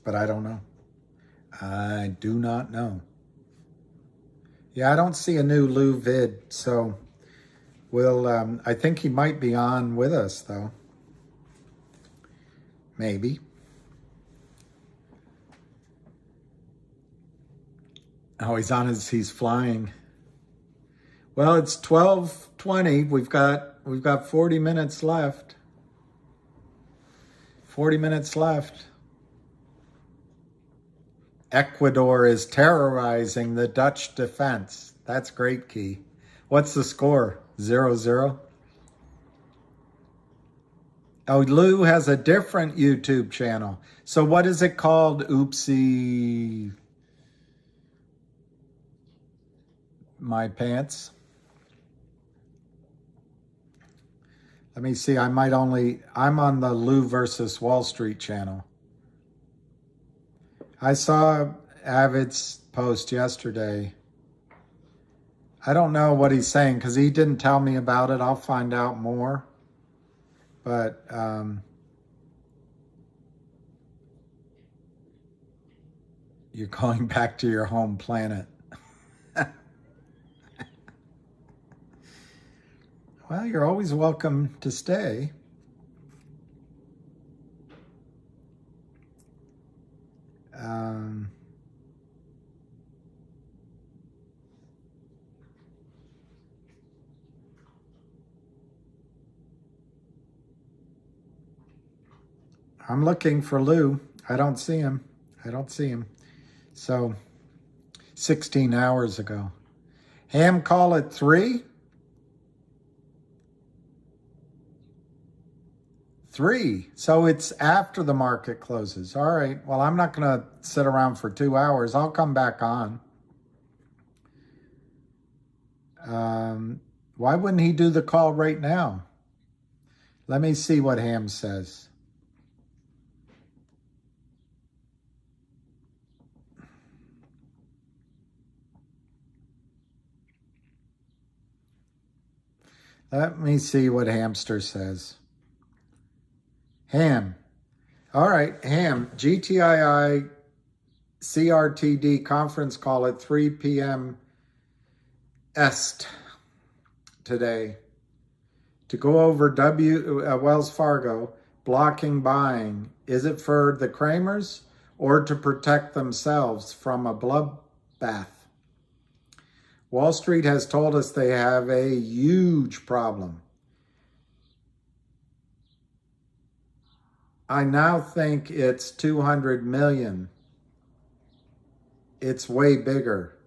But I don't know. I do not know. Yeah, I don't see a new Lou vid, so we'll, I think he might be on with us, though. Maybe. Oh, he's flying. Well, it's 12:20. We've got 40 minutes left. 40 minutes left. Ecuador is terrorizing the Dutch defense. That's great, Key. What's the score? 0-0? Oh, Lou has a different YouTube channel. So what is it called? Oopsie. My pants. Let me see. I'm on the Lou versus Wall Street channel. I saw Avid's post yesterday. I don't know what he's saying because he didn't tell me about it. I'll find out more. But you're going back to your home planet. Well, you're always welcome to stay. I'm looking for Lou. I don't see him. So, 16 hours ago. Ham call at 3? 3. So it's after the market closes. All right. Well, I'm not going to sit around for 2 hours. I'll come back on. Why wouldn't he do the call right now? Let me see what Ham says. Let me see what Hamster says. Ham. All right, Ham. GTII CRTD conference call at 3 p.m. Est today to go over Wells Fargo blocking buying. Is it for the Kramers or to protect themselves from a bloodbath? Wall Street has told us they have a huge problem. I now think it's 200 million. It's way bigger.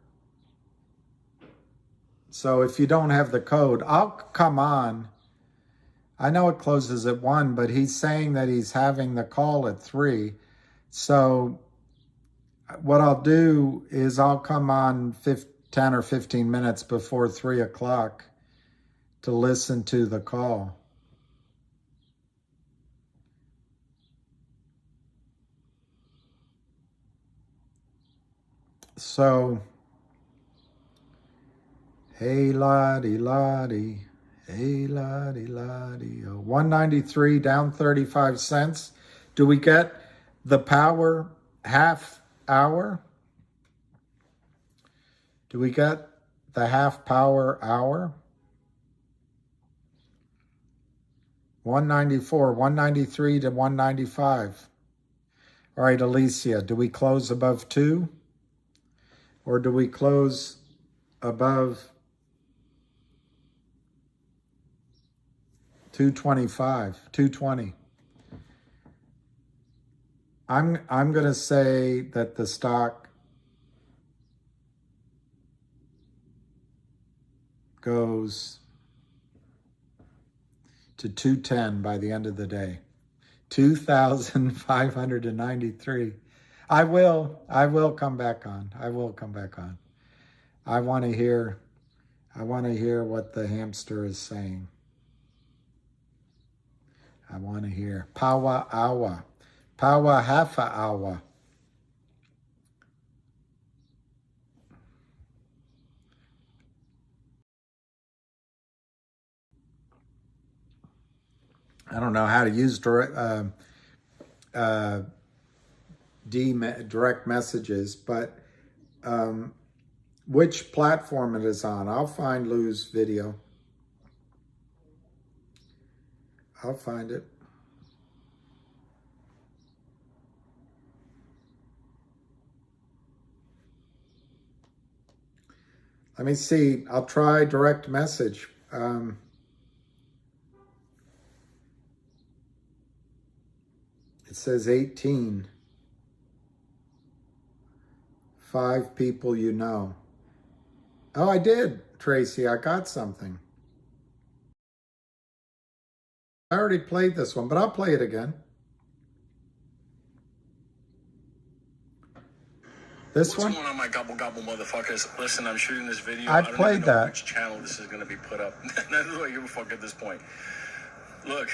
So if you don't have the code, I'll come on. I know it closes at 1, but he's saying that he's having the call at 3. So what I'll do is I'll come on 10 or 15 minutes before 3 o'clock to listen to the call. So, hey lottie lottie, hey lottie lottie, 193 down 35 cents. Do we get the power half hour? Do we get the half power hour? 194, 193 to 195. All right, Alicia, do we close above 2? Or do we close above 225, 220? I'm going to say that the stock goes to 210 by the end of the day. 2,593. I will come back on. I will come back on. I want to hear what the hamster is saying. I want to hear. Power hour. Power half a hour. I don't know how to use direct messages, but which platform it is on. I'll find Lou's video. I'll find it. Let me see. I'll try direct message. It says 18. 5 people you know. Oh, I did, Tracy. I got something. I already played this one, but I'll play it again. This one? What's going on, my gobble gobble motherfuckers? Listen, I'm shooting this video. I played that. Which channel this is going to be put up. Neither do I give a fuck at this point. Look,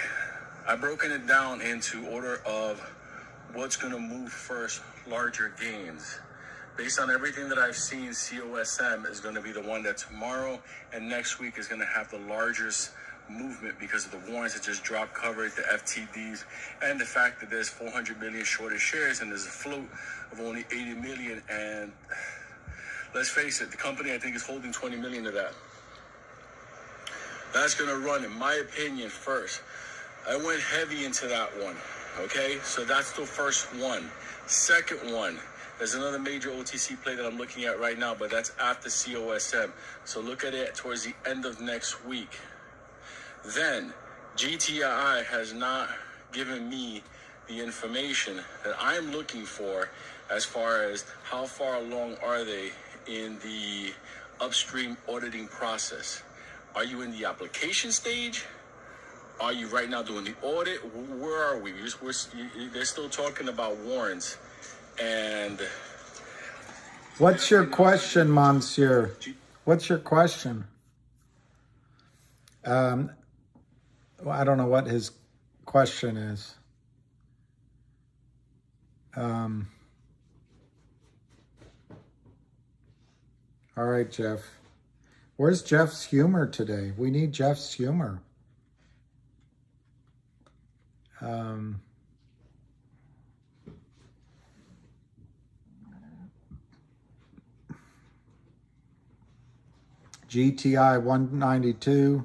I've broken it down into order of what's going to move first, larger gains. Based on everything that I've seen, COSM is going to be the one that tomorrow and next week is going to have the largest movement because of the warrants that just dropped coverage, the FTDs, and the fact that there's 400 million shorted shares and there's a float of only 80 million. And let's face it, the company I think is holding 20 million of that. That's going to run, in my opinion, first. I went heavy into that one, okay? So that's the first one. Second one, there's another major OTC play that I'm looking at right now, but that's after COSM. So look at it towards the end of next week. Then GTII has not given me the information that I'm looking for as far as how far along are they in the upstream auditing process. Are you in the application stage? Are you right now doing the audit? Where are we? They're still talking about warrants. And what's your question, Monsieur? What's your question? Well, I don't know what his question is. All right, Jeff. Where's Jeff's humor today? We need Jeff's humor. GTI 192.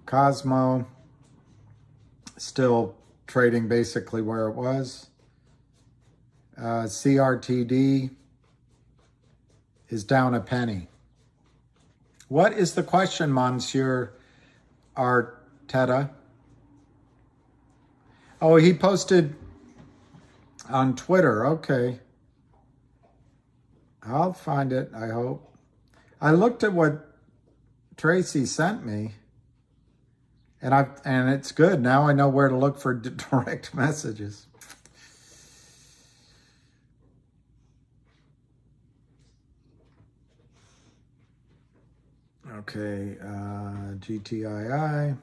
Cosmo still trading basically where it was. CRTD is down a penny. What is the question, Monsieur Arteta? Oh, he posted on Twitter. Okay. I'll find it, I hope. I looked at what Tracy sent me, and it's good. Now I know where to look for direct messages. Okay, GTII.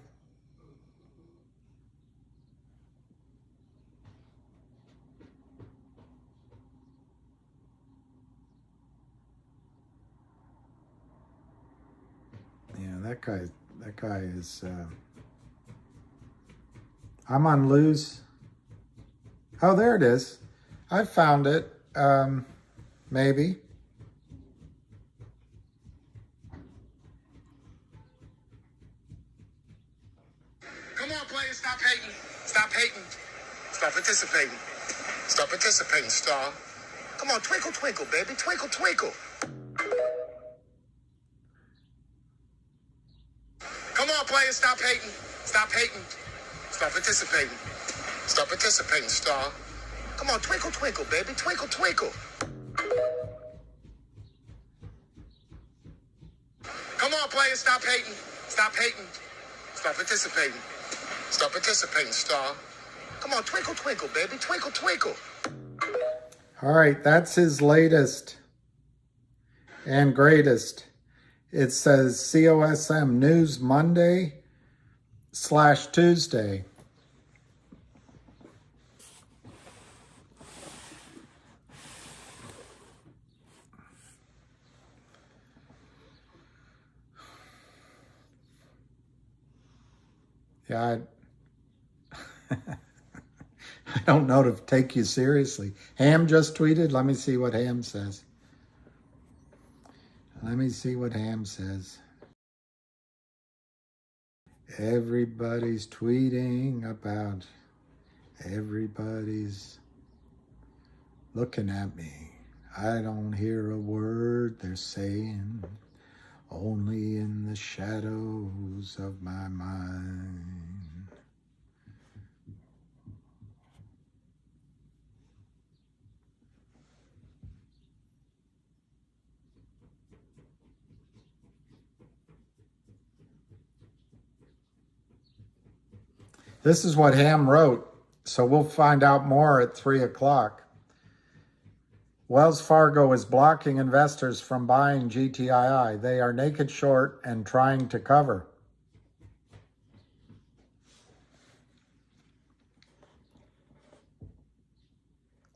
Yeah, that guy is, I'm on lose. Oh, there it is. I found it, maybe. Come on, players, stop hating. Stop hating. Stop participating. Stop participating, star. Come on, twinkle, twinkle, baby. Twinkle, twinkle. Come on, players, stop hating. Stop hating. Stop participating. Stop participating, star. Come on, twinkle, twinkle, baby. Twinkle, twinkle. Come on, players, stop hating. Stop hating. Stop participating. Stop participating, star. Come on, twinkle, twinkle, baby. Twinkle, twinkle. All right, that's his latest and greatest. It says COSM News Monday/Tuesday. Yeah, I don't know to take you seriously. Ham just tweeted. Let me see what Ham says. Let me see what Ham says. Everybody's tweeting about, everybody's looking at me. I don't hear a word they're saying, only in the shadows of my mind. This is what Ham wrote, so we'll find out more at 3 o'clock. Wells Fargo is blocking investors from buying GTII. They are naked short and trying to cover.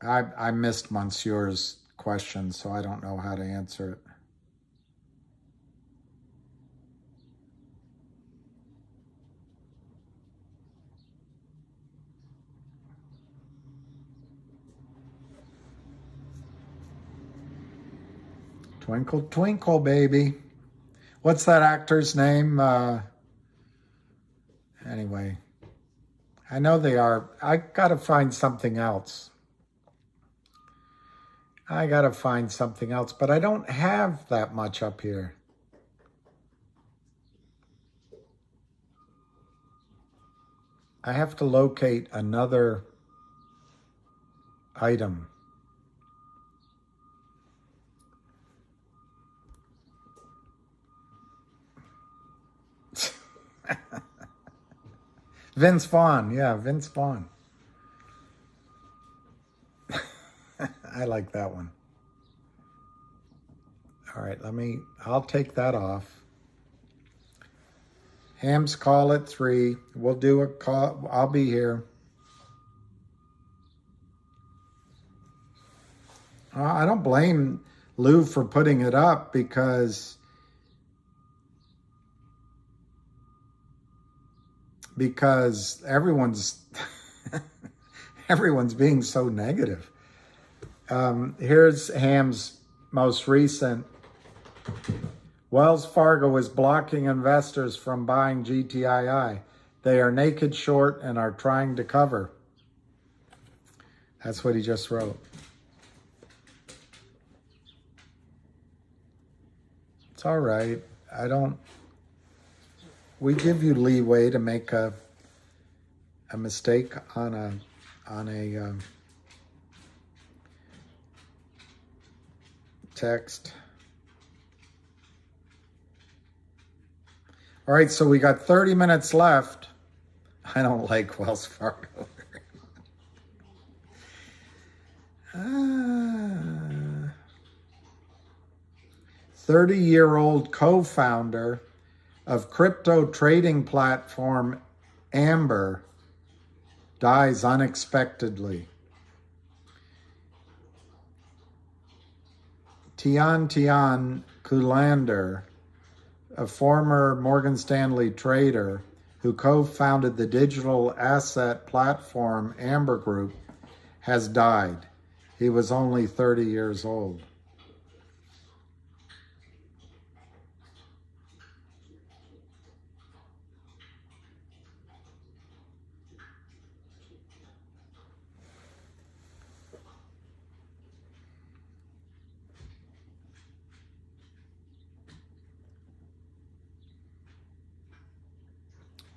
I missed Monsieur's question, so I don't know how to answer it. Twinkle, twinkle, baby. What's that actor's name? Anyway, I know they are. I got to find something else. But I don't have that much up here. I have to locate another item. Vince Vaughn. Yeah, Vince Vaughn. I like that one. All right, I'll take that off. Ham's call at 3. We'll do a call. I'll be here. I don't blame Lou for putting it up because everyone's everyone's being so negative. Here's Ham's most recent. Wells Fargo is blocking investors from buying GTII. They are naked short and are trying to cover. That's what he just wrote. It's all right. We give you leeway to make a mistake on a text. All right, so we got 30 minutes left. I don't like Wells Fargo. 30-year-old co-founder of crypto trading platform Amber dies unexpectedly. Tian Kulander, a former Morgan Stanley trader who co-founded the digital asset platform Amber Group, has died. He was only 30 years old.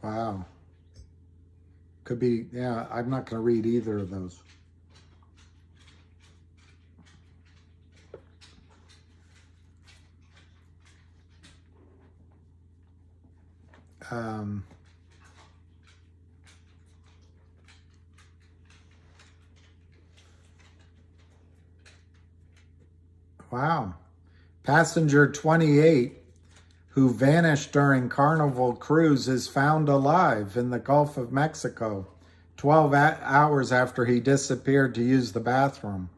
Wow. Could be, yeah, I'm not going to read either of those. Wow. Passenger 28, who vanished during Carnival cruise, is found alive in the Gulf of Mexico 12 hours after he disappeared to use the bathroom.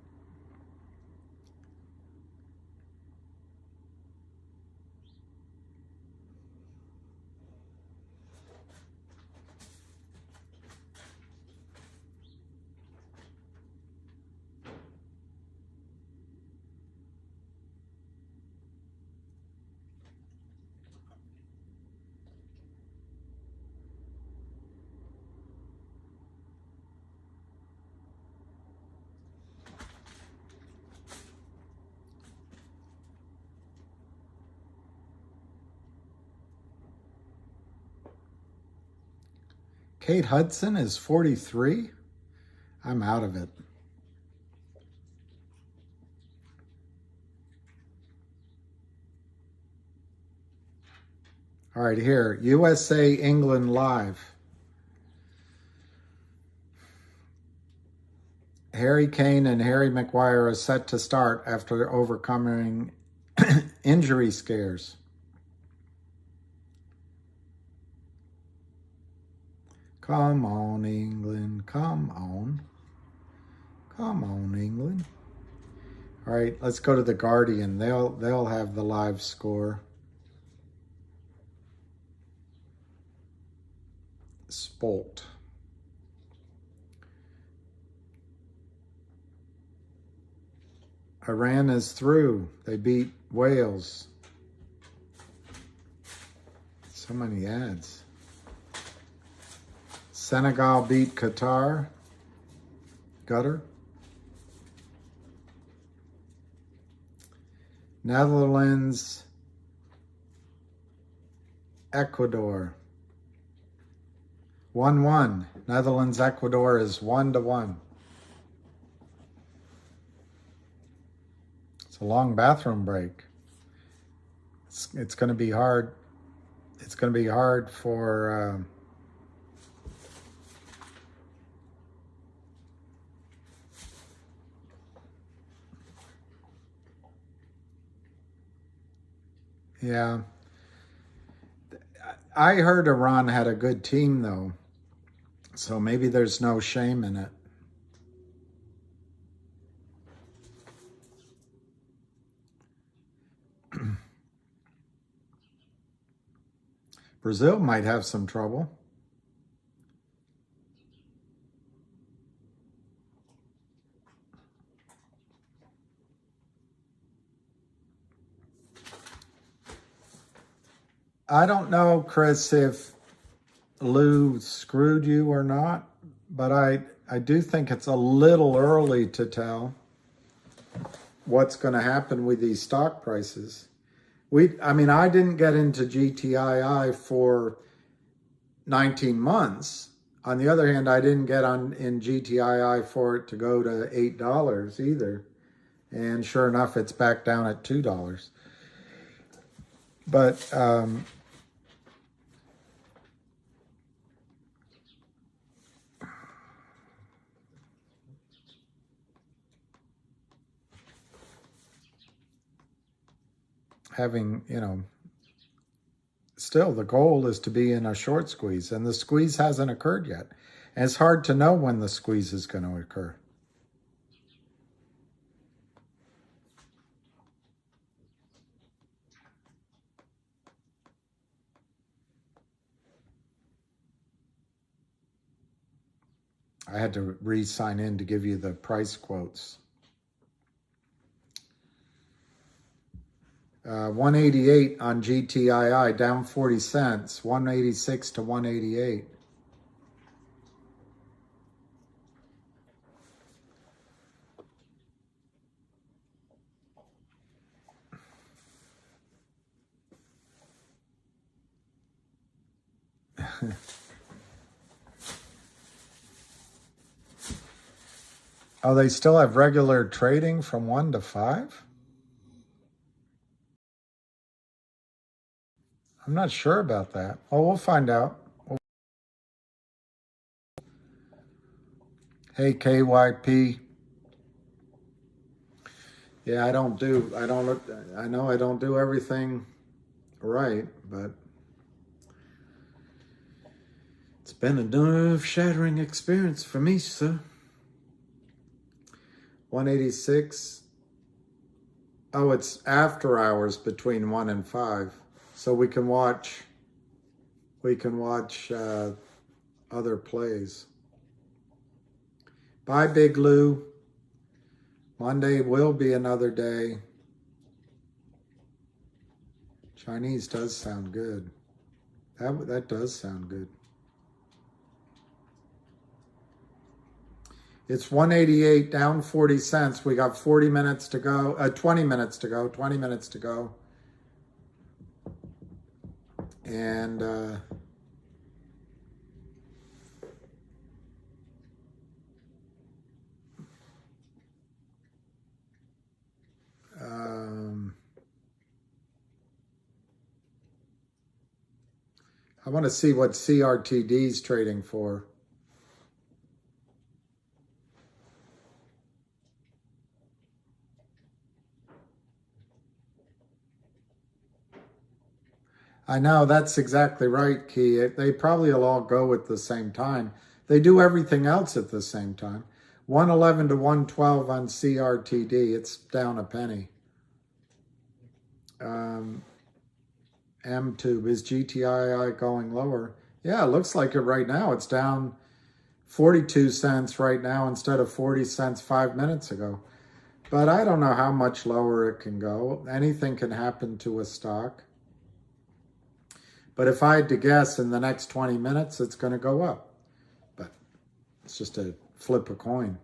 Kate Hudson is 43? I'm out of it. All right, here, USA England Live. Harry Kane and Harry Maguire are set to start after overcoming injury scares. Come on, England. Come on. Come on, England. All right, let's go to the Guardian. They'll have the live score. Sport. Iran is through. They beat Wales. So many ads. Senegal beat Qatar. Gutter. Netherlands, Ecuador. 1-1. Netherlands, Ecuador is 1-1. It's a long bathroom break. It's going to be hard. It's going to be hard for yeah. I heard Iran had a good team, though. So maybe there's no shame in it. Brazil might have some trouble. I don't know, Chris, if Lou screwed you or not, but I do think it's a little early to tell what's going to happen with these stock prices. I mean, I didn't get into GTII for 19 months. On the other hand, I didn't get in GTII for it to go to $8 either. And sure enough, it's back down at $2. But having, still the goal is to be in a short squeeze, and the squeeze hasn't occurred yet. And it's hard to know when the squeeze is going to occur. I had to re-sign in to give you the price quotes. 188 on GTII, down 40 cents, 186 to 188. Oh, they still have regular trading from 1 to 5? I'm not sure about that. Oh, we'll find out. Hey, KYP. Yeah, I know I don't do everything right, but it's been a nerve-shattering experience for me, sir. 186. Oh, it's after hours between 1 and 5. So we can watch other plays. Bye, Big Lou. Monday will be another day. Chinese does sound good. That does sound good. It's 188, down 40 cents. We got 40 minutes to go, 20 minutes to go, 20 minutes to go. And I want to see what CRTD is trading for. I know, that's exactly right, Key. They probably will all go at the same time. They do everything else at the same time. 111 to 112 on CRTD. It's down a penny. M-Tube, is GTII going lower? Yeah, it looks like it right now. It's down 42 cents right now instead of 40 cents 5 minutes ago. But I don't know how much lower it can go. Anything can happen to a stock. But if I had to guess, in the next 20 minutes, it's going to go up. But it's just a flip a coin.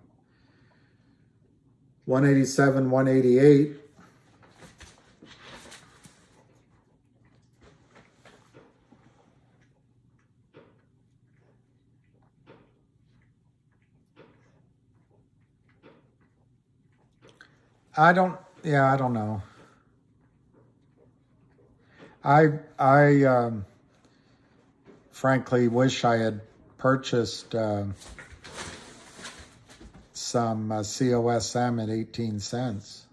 187, 188. I don't know. I frankly wish I had purchased some COSM at 18 cents.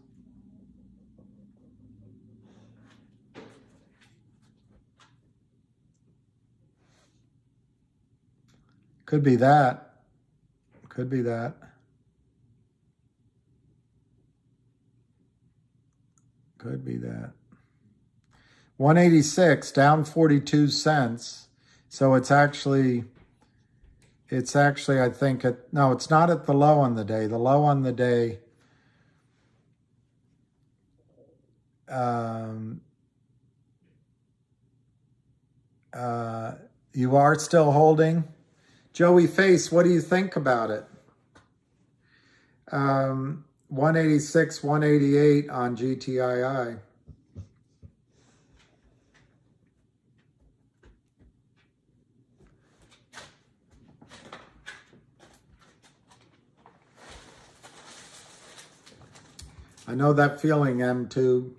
Could be that. Could be that. Could be that. 186 down 42 cents. So it's actually I think no, it's not at the low on the day. The low on the day you are still holding. Joey Face, what do you think about it? 186, 188 on GTII. I know that feeling, M2.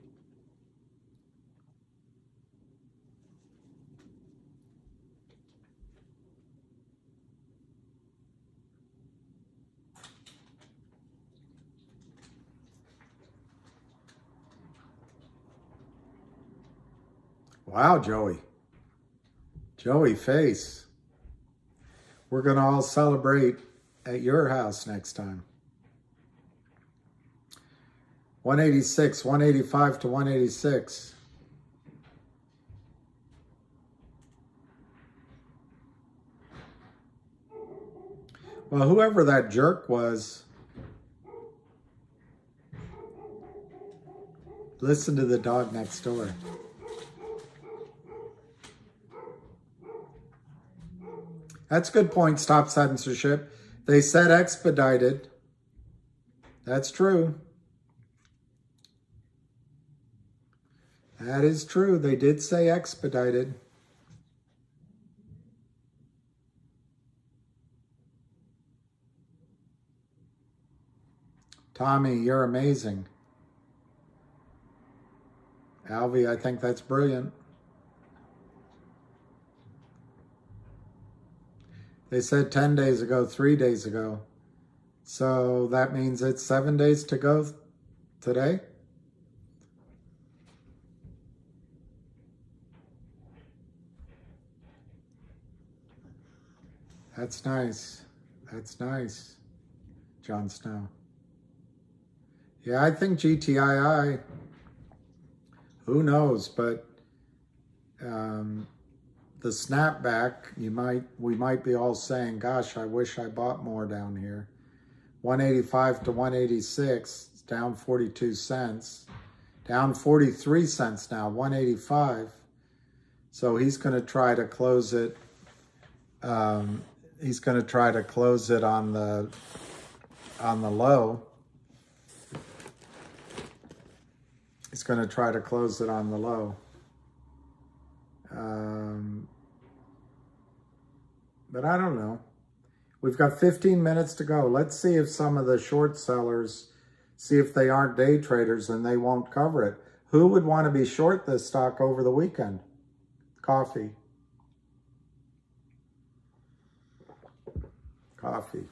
Wow, Joey. Joey Face. We're going to all celebrate at your house next time. 186, 185 to 186. Well, whoever that jerk was, listen to the dog next door. That's a good point, Stop Censorship. They said expedited. That's true. That is true. They did say expedited. Tommy, you're amazing. Alvy, I think that's brilliant. They said 10 days ago, 3 days ago. So that means it's 7 days to go today? That's nice. That's nice, Jon Snow. Yeah, I think GTII, who knows, but the snapback, we might be all saying, gosh, I wish I bought more down here. 185 to 186, it's down 42 cents. Down 43 cents now, 185. So he's going to try to close it. He's going to try to close it on the low. He's going to try to close it on the low. But I don't know. We've got 15 minutes to go. Let's see if some of the short sellers, see if they aren't day traders and they won't cover it. Who would want to be short this stock over the weekend? Coffee. Coffee.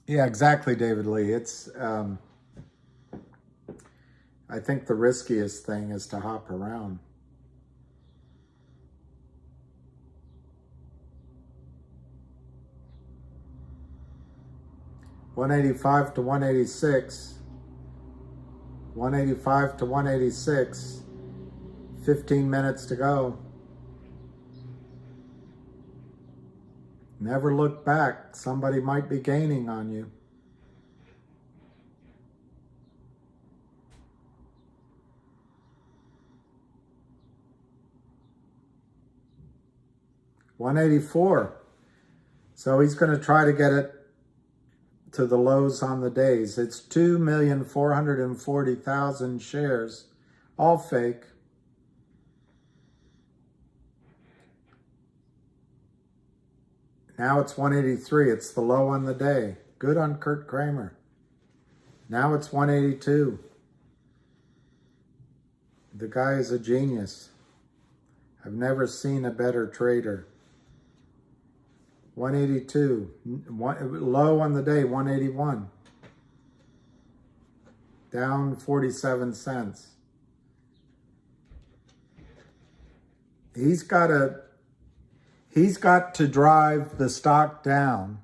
Yeah, exactly, David Lee. It's, I think the riskiest thing is to hop around. $185 to 186. 185 to 186. 15 minutes to go. Never look back. Somebody might be gaining on you. $184. So he's going to try to get it to the lows on the days. It's 2,440,000 shares, all fake. Now it's 183. It's the low on the day. Good on Kurt Kramer. Now it's 182. The guy is a genius. I've never seen a better trader. 182. Low on the day, 181. Down 47 cents. He's got to drive the stock down.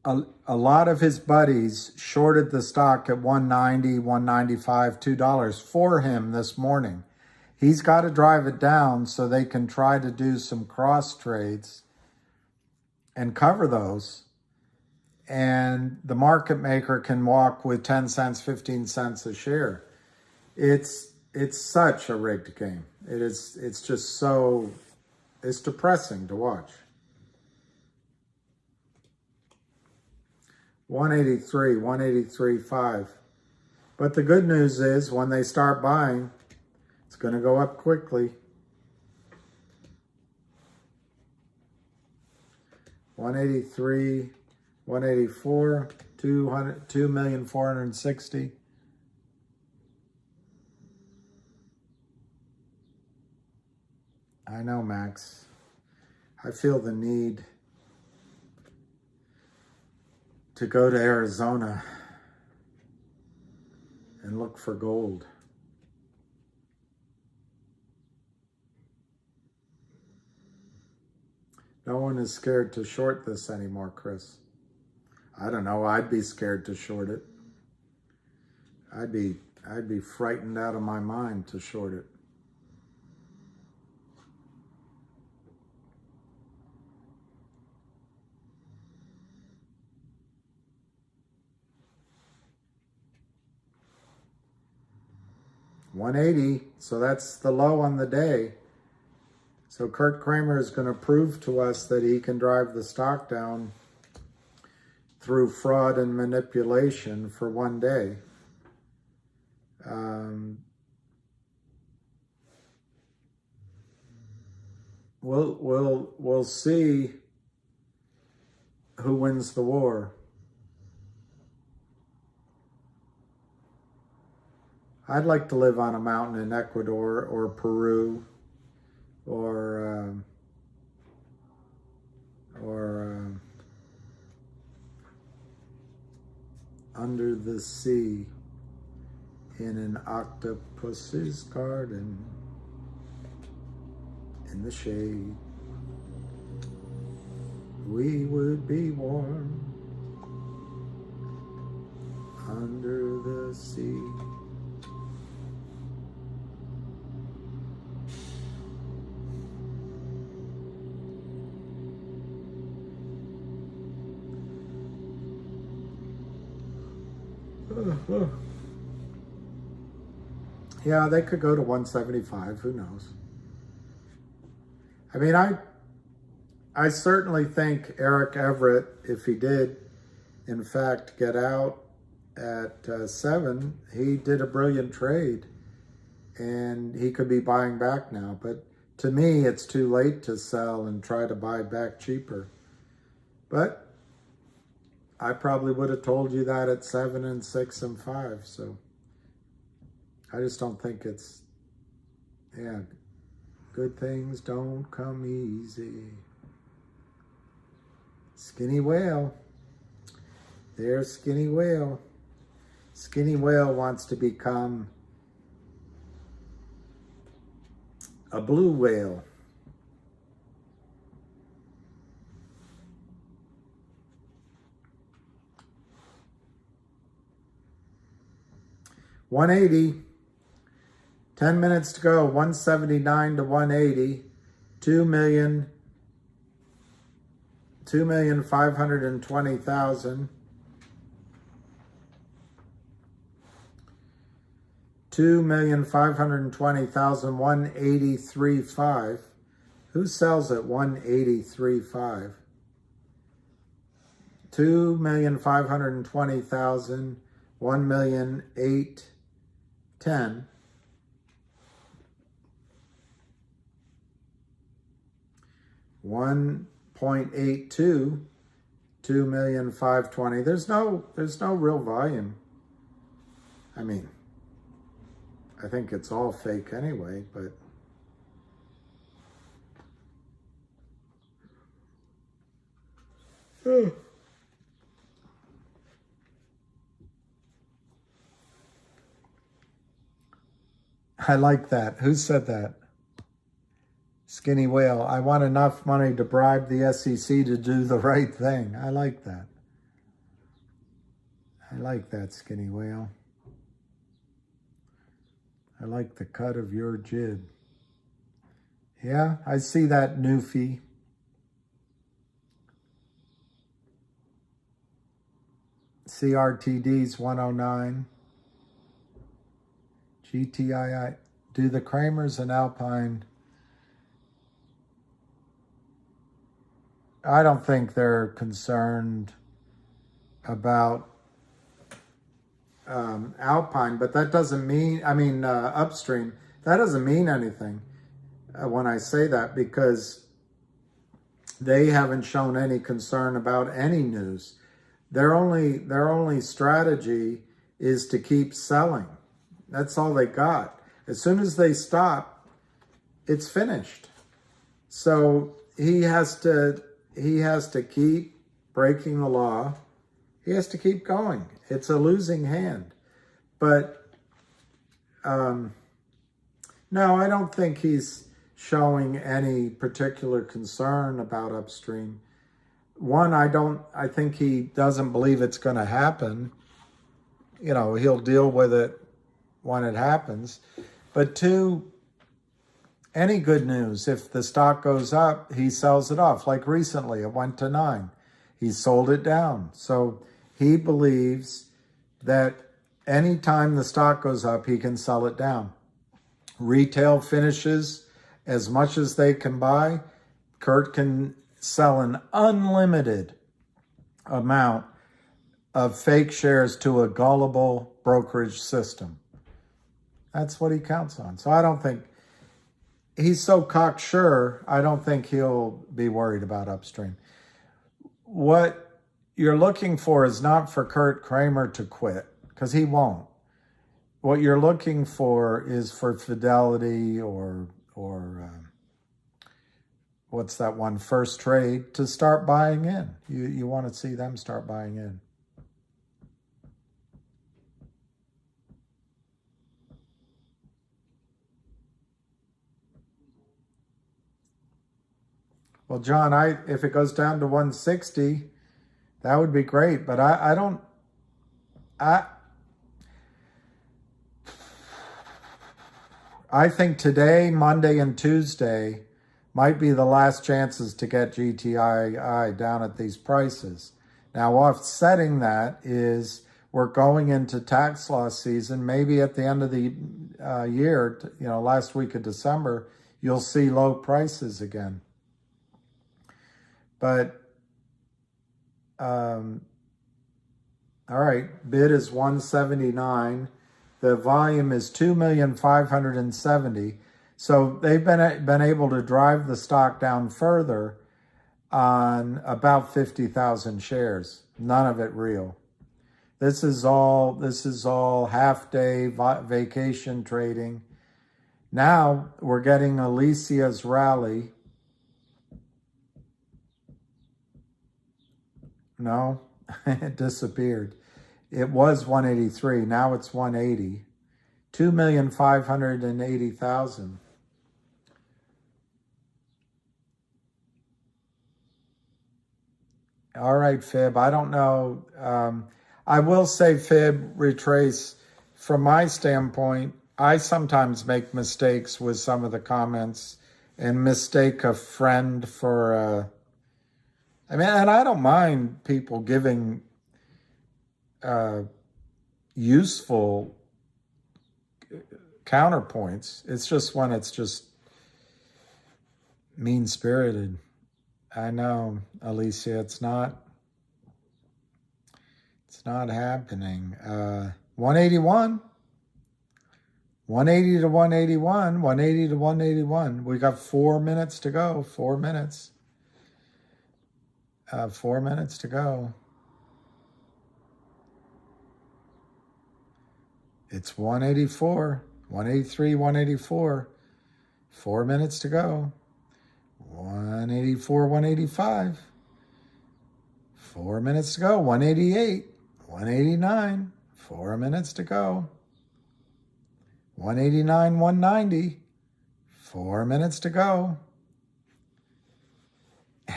a lot of his buddies shorted the stock at $1.90, $1.95, $2 for him this morning. He's got to drive it down so they can try to do some cross trades and cover those. And the market maker can walk with 10 cents, 15 cents a share. It's such a rigged game. It's just so, it's depressing to watch. 183, 183.5. But the good news is when they start buying, it's going to go up quickly. 183, 184, 2,460,000. I know, Max. I feel the need to go to Arizona and look for gold. No one is scared to short this anymore, Chris. I don't know. I'd be scared to short it. I'd be frightened out of my mind to short it. $180, so that's the low on the day. So Kurt Kramer is going to prove to us that he can drive the stock down through fraud and manipulation for one day. We'll see who wins the war. I'd like to live on a mountain in Ecuador or Peru or under the sea in an octopus's garden in the shade. We would be warm under the sea. Yeah, they could go to 175. Who knows? I mean, I certainly think Eric Everett, if he did, in fact, get out at 7, he did a brilliant trade, and he could be buying back now. But to me, it's too late to sell and try to buy back cheaper. But I probably would have told you that at 7 and 6 and 5. So I just don't think it's, yeah, good things don't come easy. Skinny whale. There's Skinny whale. Skinny whale wants to become a blue whale. $180, 10 minutes to go, 179 to 180, 2,520,000. 2,520,000, 183.5. Who sells at 183.5? 2,520,000, 1,810. 1.82, 2,520,000. There's no real volume. I mean, I think it's all fake anyway, but I like that. Who said that? Skinny whale. I want enough money to bribe the SEC to do the right thing. I like that. like that skinny whale. I like the cut of your jib. Yeah, I see that Newfie. CRTD's 109. GTII. Do the Kramers and Alpine... I don't think they're concerned about Alpine, but that doesn't mean, upstream, that doesn't mean anything when I say that, because they haven't shown any concern about any news. Their only strategy is to keep selling. That's all they got. As soon as they stop, it's finished. So he has to keep breaking the law. He has to keep going. It's a losing hand. But no, I don't think he's showing any particular concern about upstream. One, I think he doesn't believe it's going to happen. You know, he'll deal with it when it happens. But two, any good news, if the stock goes up, he sells it off. Like recently, it went to 9. He sold it down. So he believes that anytime the stock goes up, he can sell it down. Retail finishes as much as they can buy. Kurt can sell an unlimited amount of fake shares to a gullible brokerage system. That's what he counts on. So I don't think... He's so cocksure, I don't think he'll be worried about upstream. What you're looking for is not for Kurt Kramer to quit, because he won't. What you're looking for is for Fidelity or what's that one, First Trade, to start buying in. You want to see them start buying in. Well, John, if it goes down to 160, that would be great. But I think today, Monday, and Tuesday might be the last chances to get GTII down at these prices. Now, offsetting that is we're going into tax loss season. Maybe at the end of the year, last week of December, you'll see low prices again. But, all right, bid is 179. The volume is 2,570,000. So they've been able to drive the stock down further on about 50,000 shares. None of it real. This is all half-day vacation trading. Now we're getting Alicia's rally. No, it disappeared. It was 183. Now it's 180. 2,580,000. All right, Fib. I don't know. I will say, Fib, retrace, from my standpoint, I sometimes make mistakes with some of the comments and mistake a friend for and I don't mind people giving useful counterpoints. It's just when it's just mean-spirited. I know, Alicia, it's not happening. 181. 180 to 181. 180 to 181. We got 4 minutes to go. 4 minutes. 4 minutes to go. It's 184, 183, 184. 4 minutes to go. 184, 185. 4 minutes to go. 188, 189. 4 minutes to go. 189, 190. 4 minutes to go.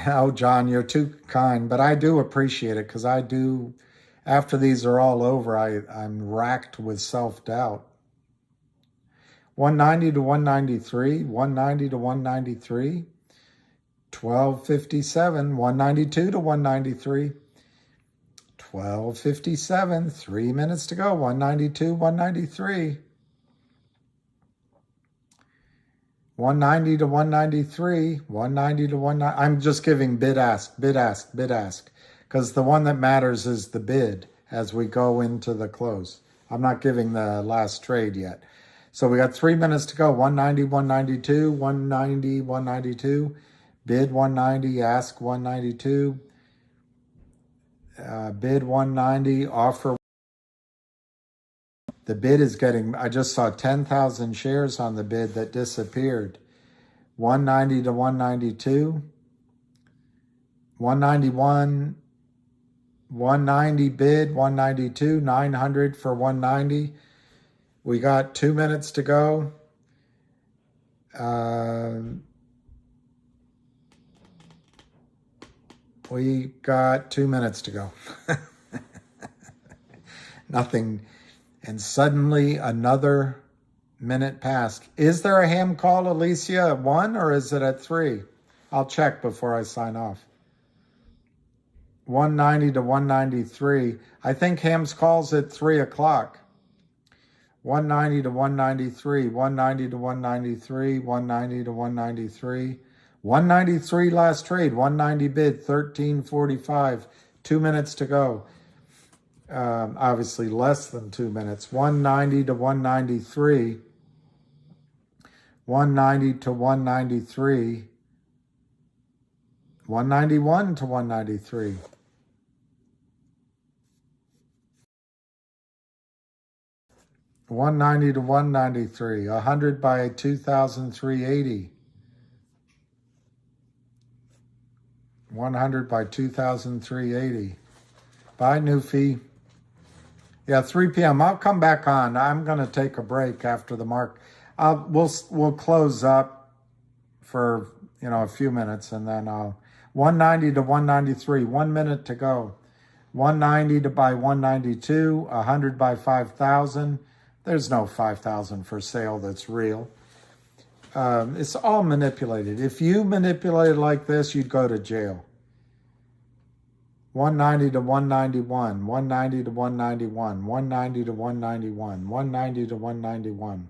Oh, John, you're too kind, but I do appreciate it because I do, After these are all over, I'm racked with self-doubt. 190 to 193, 190 to 193, 1257, 192 to 193, 1257, 3 minutes to go, 192, 193, 190 to 193, 190 to 190. I'm just giving bid ask, because the one that matters is the bid as we go into the close. I'm not giving the last trade yet. So we got 3 minutes to go. 190, 192, 190, 192, bid 190, ask 192, bid 190, offer. The bid is getting, I just saw 10,000 shares on the bid that disappeared. 190 to 192, 191, 190 bid, 192, 900 for 190. We got 2 minutes to go. We got 2 minutes to go. Nothing. And suddenly another minute passed. Is there a ham call, Alicia, at 1 or is it at 3? I'll check before I sign off. 190 to 193. I think ham's call's at 3 o'clock. 190 to 193, 190 to 193, 190 to 193. 193 last trade, 190 bid, 1345. 2 minutes to go. Obviously less than 2 minutes. 190 to 193. 190 to 193. 191 to 193. $190 to $193, 100 by 2,380. 100 by 2,380. Bye, Newfie. Yeah, 3 p.m. I'll come back on. I'm going to take a break after the mark. We'll close up for a few minutes, and then I'll 190 to 193. 1 minute to go. 190 to buy 192. 100 by 5,000. There's no 5,000 for sale that's real. It's all manipulated. If you manipulate it like this, you'd go to jail. 190 to 191, 190 to 191, 190 to 191, 190 to 191.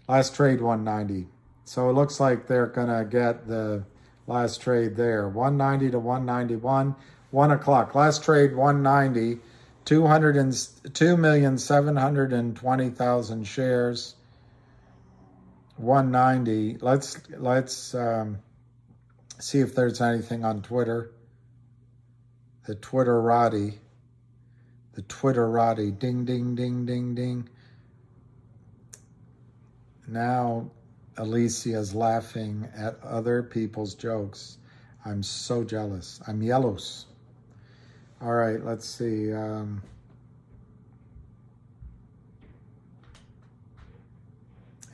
Last trade 190. So it looks like they're going to get the last trade there. 190 to 191, 1 o'clock. Last trade 190. 2,720,000 shares. 190. Let's see if there's anything on Twitter. The Twitterati. Ding, ding, ding, ding, ding. Now Alicia's laughing at other people's jokes. I'm so jealous. I'm yellows. All right, let's see.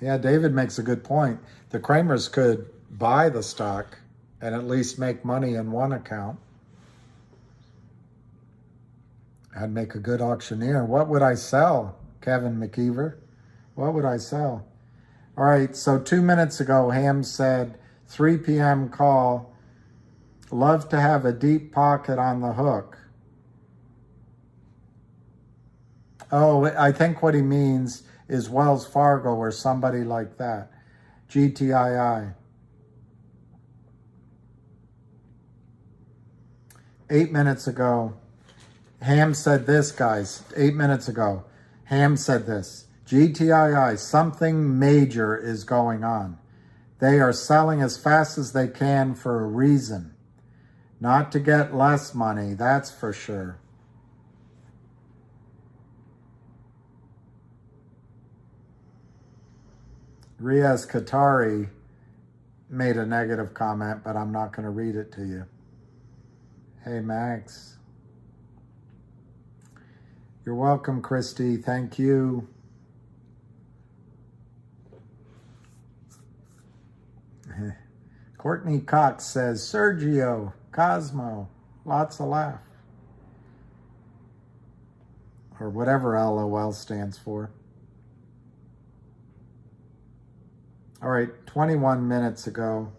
Yeah, David makes a good point. The Kramers could buy the stock and at least make money in one account. I'd make a good auctioneer. What would I sell, Kevin McKeever? What would I sell? All right, so 2 minutes ago, Ham said, 3 p.m. call. Love to have a deep pocket on the hook. Oh, I think what he means is Wells Fargo or somebody like that. GTII. 8 minutes ago, Ham said this, guys. 8 minutes ago, Ham said this. GTII, something major is going on. They are selling as fast as they can for a reason. Not to get less money, that's for sure. Riaz Qatari made a negative comment, but I'm not going to read it to you. Hey, Max. You're welcome, Christy. Thank you. Courtney Cox says, Sergio, Cosmo, lots of laugh. or whatever LOL stands for. All right, 21 minutes ago.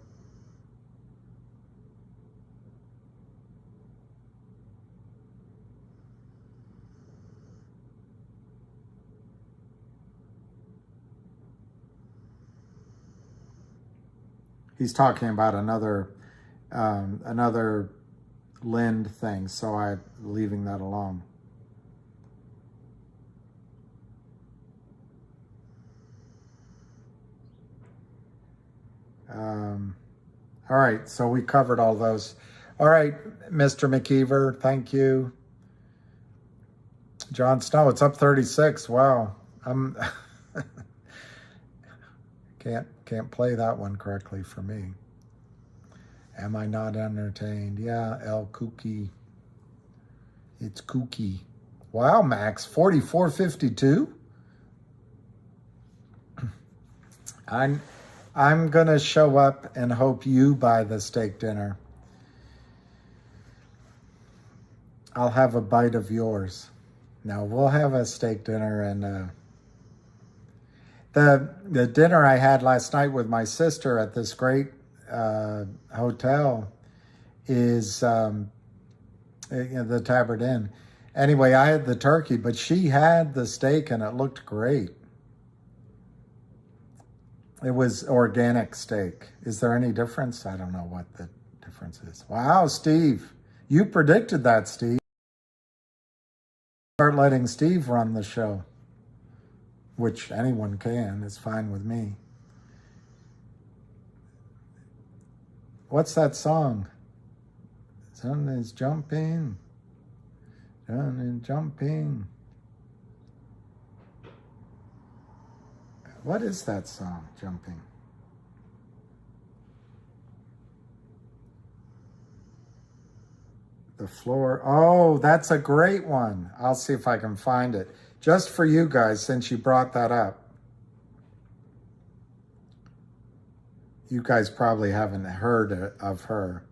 He's talking about another Lind thing, so I'm leaving that alone. All right, so we covered all those. All right, Mr. McKeever, thank you. Jon Snow, it's up 36. Wow, I'm can't play that one correctly for me. Am I not entertained? Yeah, El Kooky. It's kooky. Wow, Max, 44.52. I'm gonna show up and hope you buy the steak dinner. I'll have a bite of yours. Now we'll have a steak dinner, and the dinner I had last night with my sister at this great hotel is the Tabard Inn. Anyway, I had the turkey, but she had the steak, and it looked great. It was organic steak. Is there any difference? I don't know what the difference is. Wow, Steve. You predicted that, Steve. Start letting Steve run the show, which anyone can. It's fine with me. What's that song? Sun is jumping. Sun is jumping. What is that song, Jumping? The floor. Oh, that's a great one. I'll see if I can find it. Just for you guys, since you brought that up. You guys probably haven't heard of her.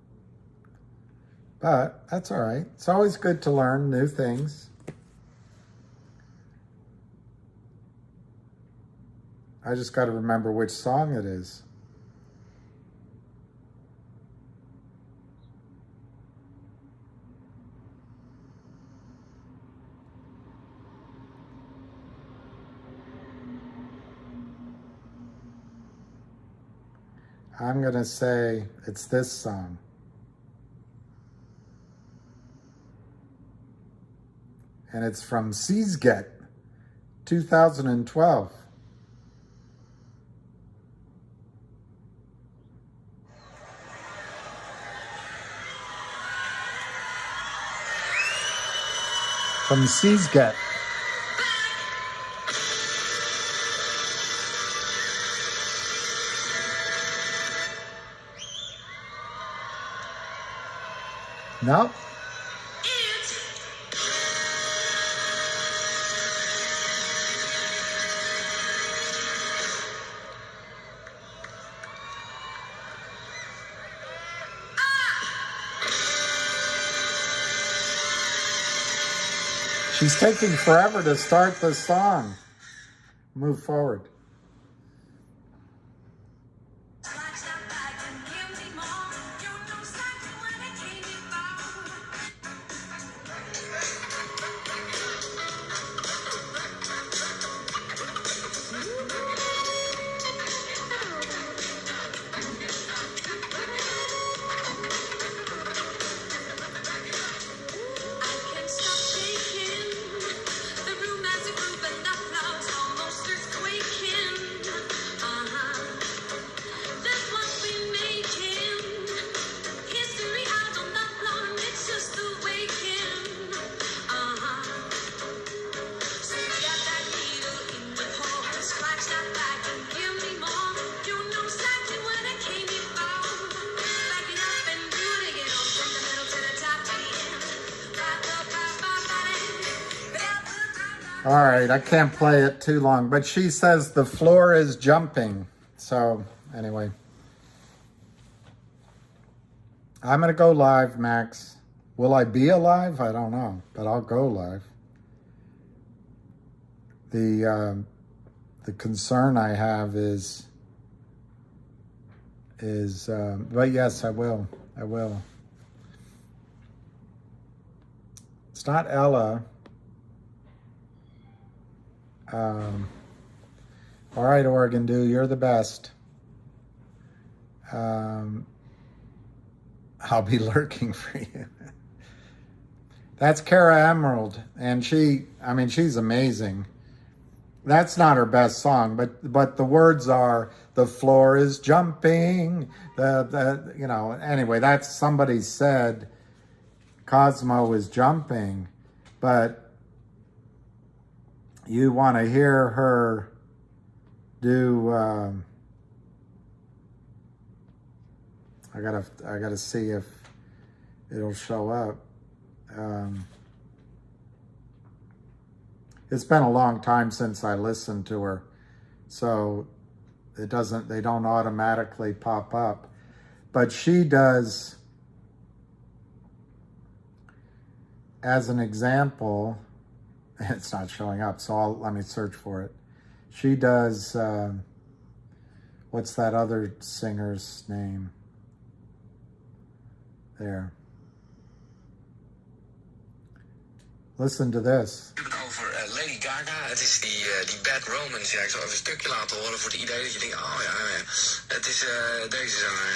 But that's all right. It's always good to learn new things. I just got to remember which song it is. I'm going to say it's this song. And it's from Seasget, 2012. From Seasget. No. She's taking forever to start the song. Move forward. All right, I can't play it too long, but she says the floor is jumping. So anyway, I'm going to go live, Max. Will I be alive? I don't know, but I'll go live. the concern I have is but yes, I will. It's not Ella. All right, Oregon Dew, you're the best. I'll be lurking for you. That's Kara Emerald, and she's amazing. That's not her best song, but the words are, the floor is jumping, anyway, that's, somebody said Cosmo is jumping, but you want to hear her do, I gotta see if it'll show up. It's been a long time since I listened to her, so they don't automatically pop up. But she does, as an example, it's not showing up, so let me search for it. She does, what's that other singer's name? There. Listen to this. Over Lady Gaga. Het is die Bad Romance. Ja, ik zal even een stukje laten horen voor het idee dat je denkt, oh ja. Het is deze zanger.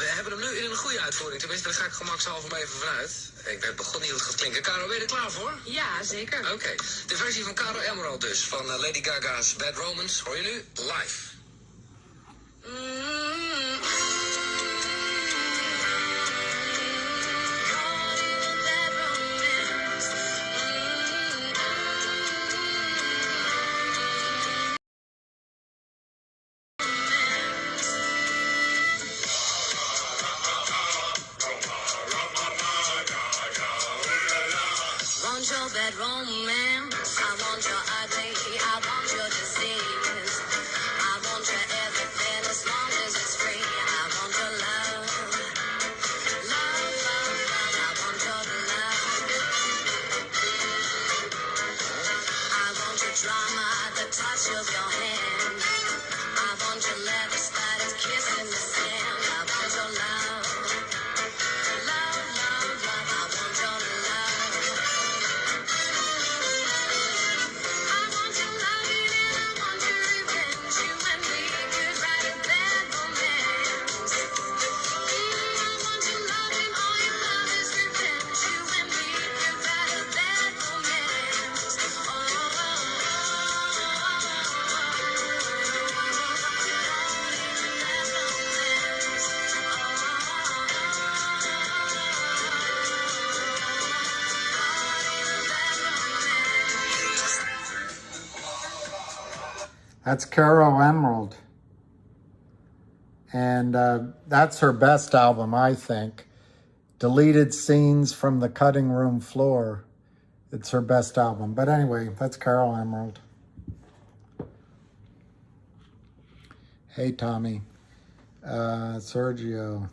We hebben hem nu in een goede uitvoering. Tenminste, daar ga ik gemakshalve maar even vanuit. Ik begon niet hoe het gaat klinken. Caro, ben je er klaar voor? Ja, zeker. Oké. De versie van Caro Emerald dus. Van Lady Gaga's Bad Romance hoor je nu live. Want your bad romance, I want your ID, I want your disease, I want your everything as long as it's free, I want your love, love, love, love, I want your love, I want your drama, the touch of your hand, I want your leather spiders kissing the sand, I want your love, love, love, love, I want your love. That's Caro Emerald. And that's her best album, I think. Deleted Scenes from the Cutting Room Floor. It's her best album. But anyway, that's Caro Emerald. Hey, Tommy. Sergio.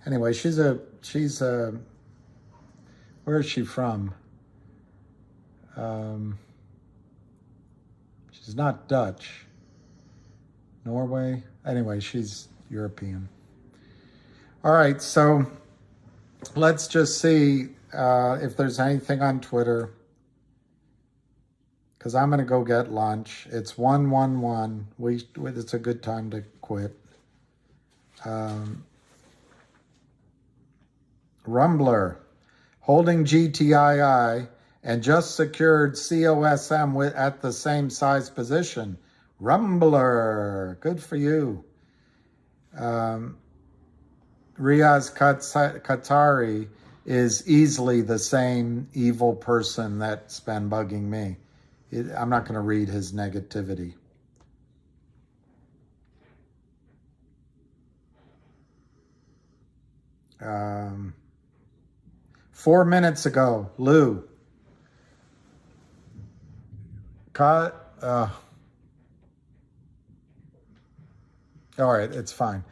Anyway, she's where is she from? She's not Dutch. Norway? Anyway, she's European. All right, so let's just see if there's anything on Twitter, because I'm going to go get lunch. It's 1:11. It's a good time to quit. Rumbler, holding GTII and just secured COSM at the same size position. Rumbler, good for you. Riaz Qatari is easily the same evil person that's been bugging me. I'm not going to read his negativity. Um, 4 minutes ago, Lou. All right, it's fine.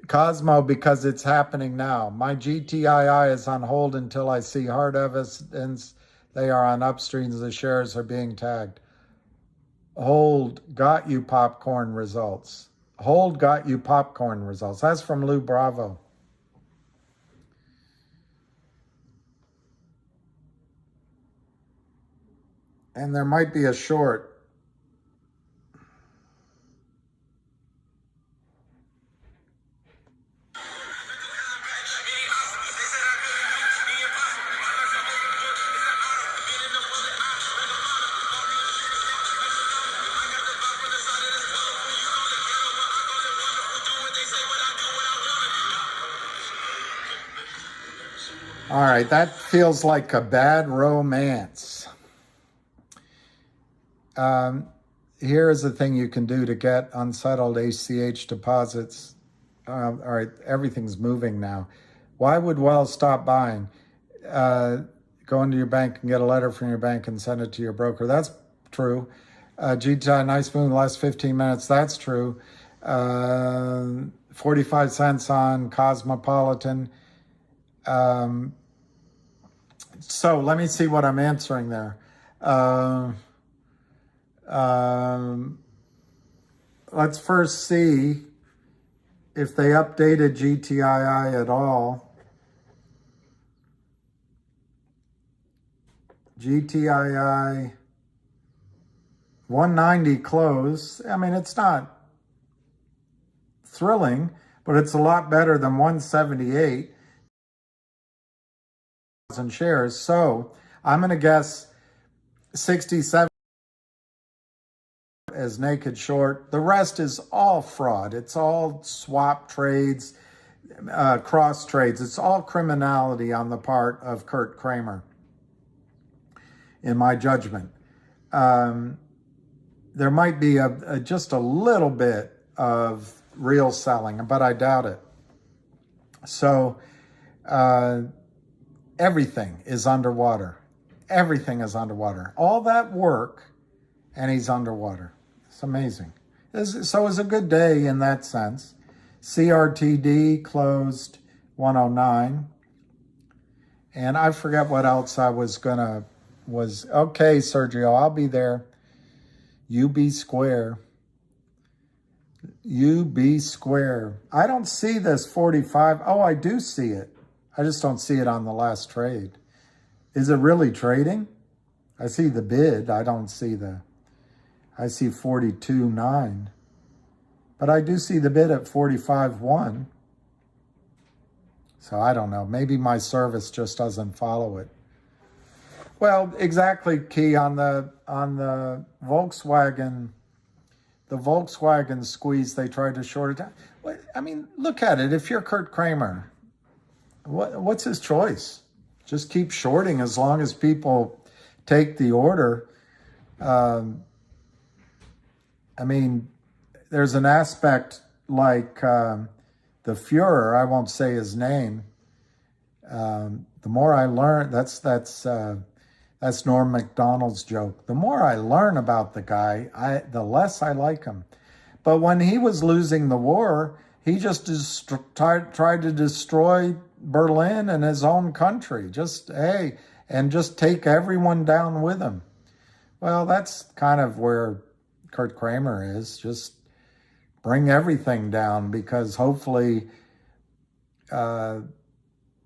Cosmo, because it's happening now. My GTII is on hold until I see hard evidence they are on upstreams. The shares are being tagged. Hold, got you popcorn results. Hold, got you popcorn results. That's from Lou Bravo. And there might be a short. All right, that feels like a bad romance. Here's the thing you can do to get unsettled ACH deposits. All right, everything's moving now. Why would Wells stop buying? Go into your bank and get a letter from your bank and send it to your broker. That's true. GTI, nice move in the last 15 minutes. That's true. 45 cents on Cosmopolitan. So let me see what I'm answering there. Let's first see if they updated GTII at all. GTII 190 close. I mean, it's not thrilling, but it's a lot better than 178 shares. So I'm going to guess 67 as naked short. The rest is all fraud. It's all swap trades, cross trades. It's all criminality on the part of Kurt Kramer, in my judgment. There might be just a little bit of real selling, but I doubt it. So everything is underwater. Everything is underwater. All that work, and he's underwater. It's amazing. So it was a good day in that sense. CRTD closed 109. And I forget what else I was okay, Sergio, I'll be there. UB Square. UB Square. I don't see this 45. Oh, I do see it. I just don't see it on the last trade. Is it really trading? I see the bid. I see 42.9. But I do see the bid at 45.1. So I don't know. Maybe my service just doesn't follow it. Well, exactly, Key, on the Volkswagen, squeeze, they tried to short it down. I mean, look at it. If you're Kurt Kramer, what's his choice? Just keep shorting as long as people take the order. I mean, there's an aspect like the Fuhrer, I won't say his name. The more I learn, that's Norm Macdonald's joke. The more I learn about the guy, the less I like him. But when he was losing the war, he just tried to destroy Berlin and his own country. And just take everyone down with him. Well, that's kind of where Kurt Kramer is. Just bring everything down, because hopefully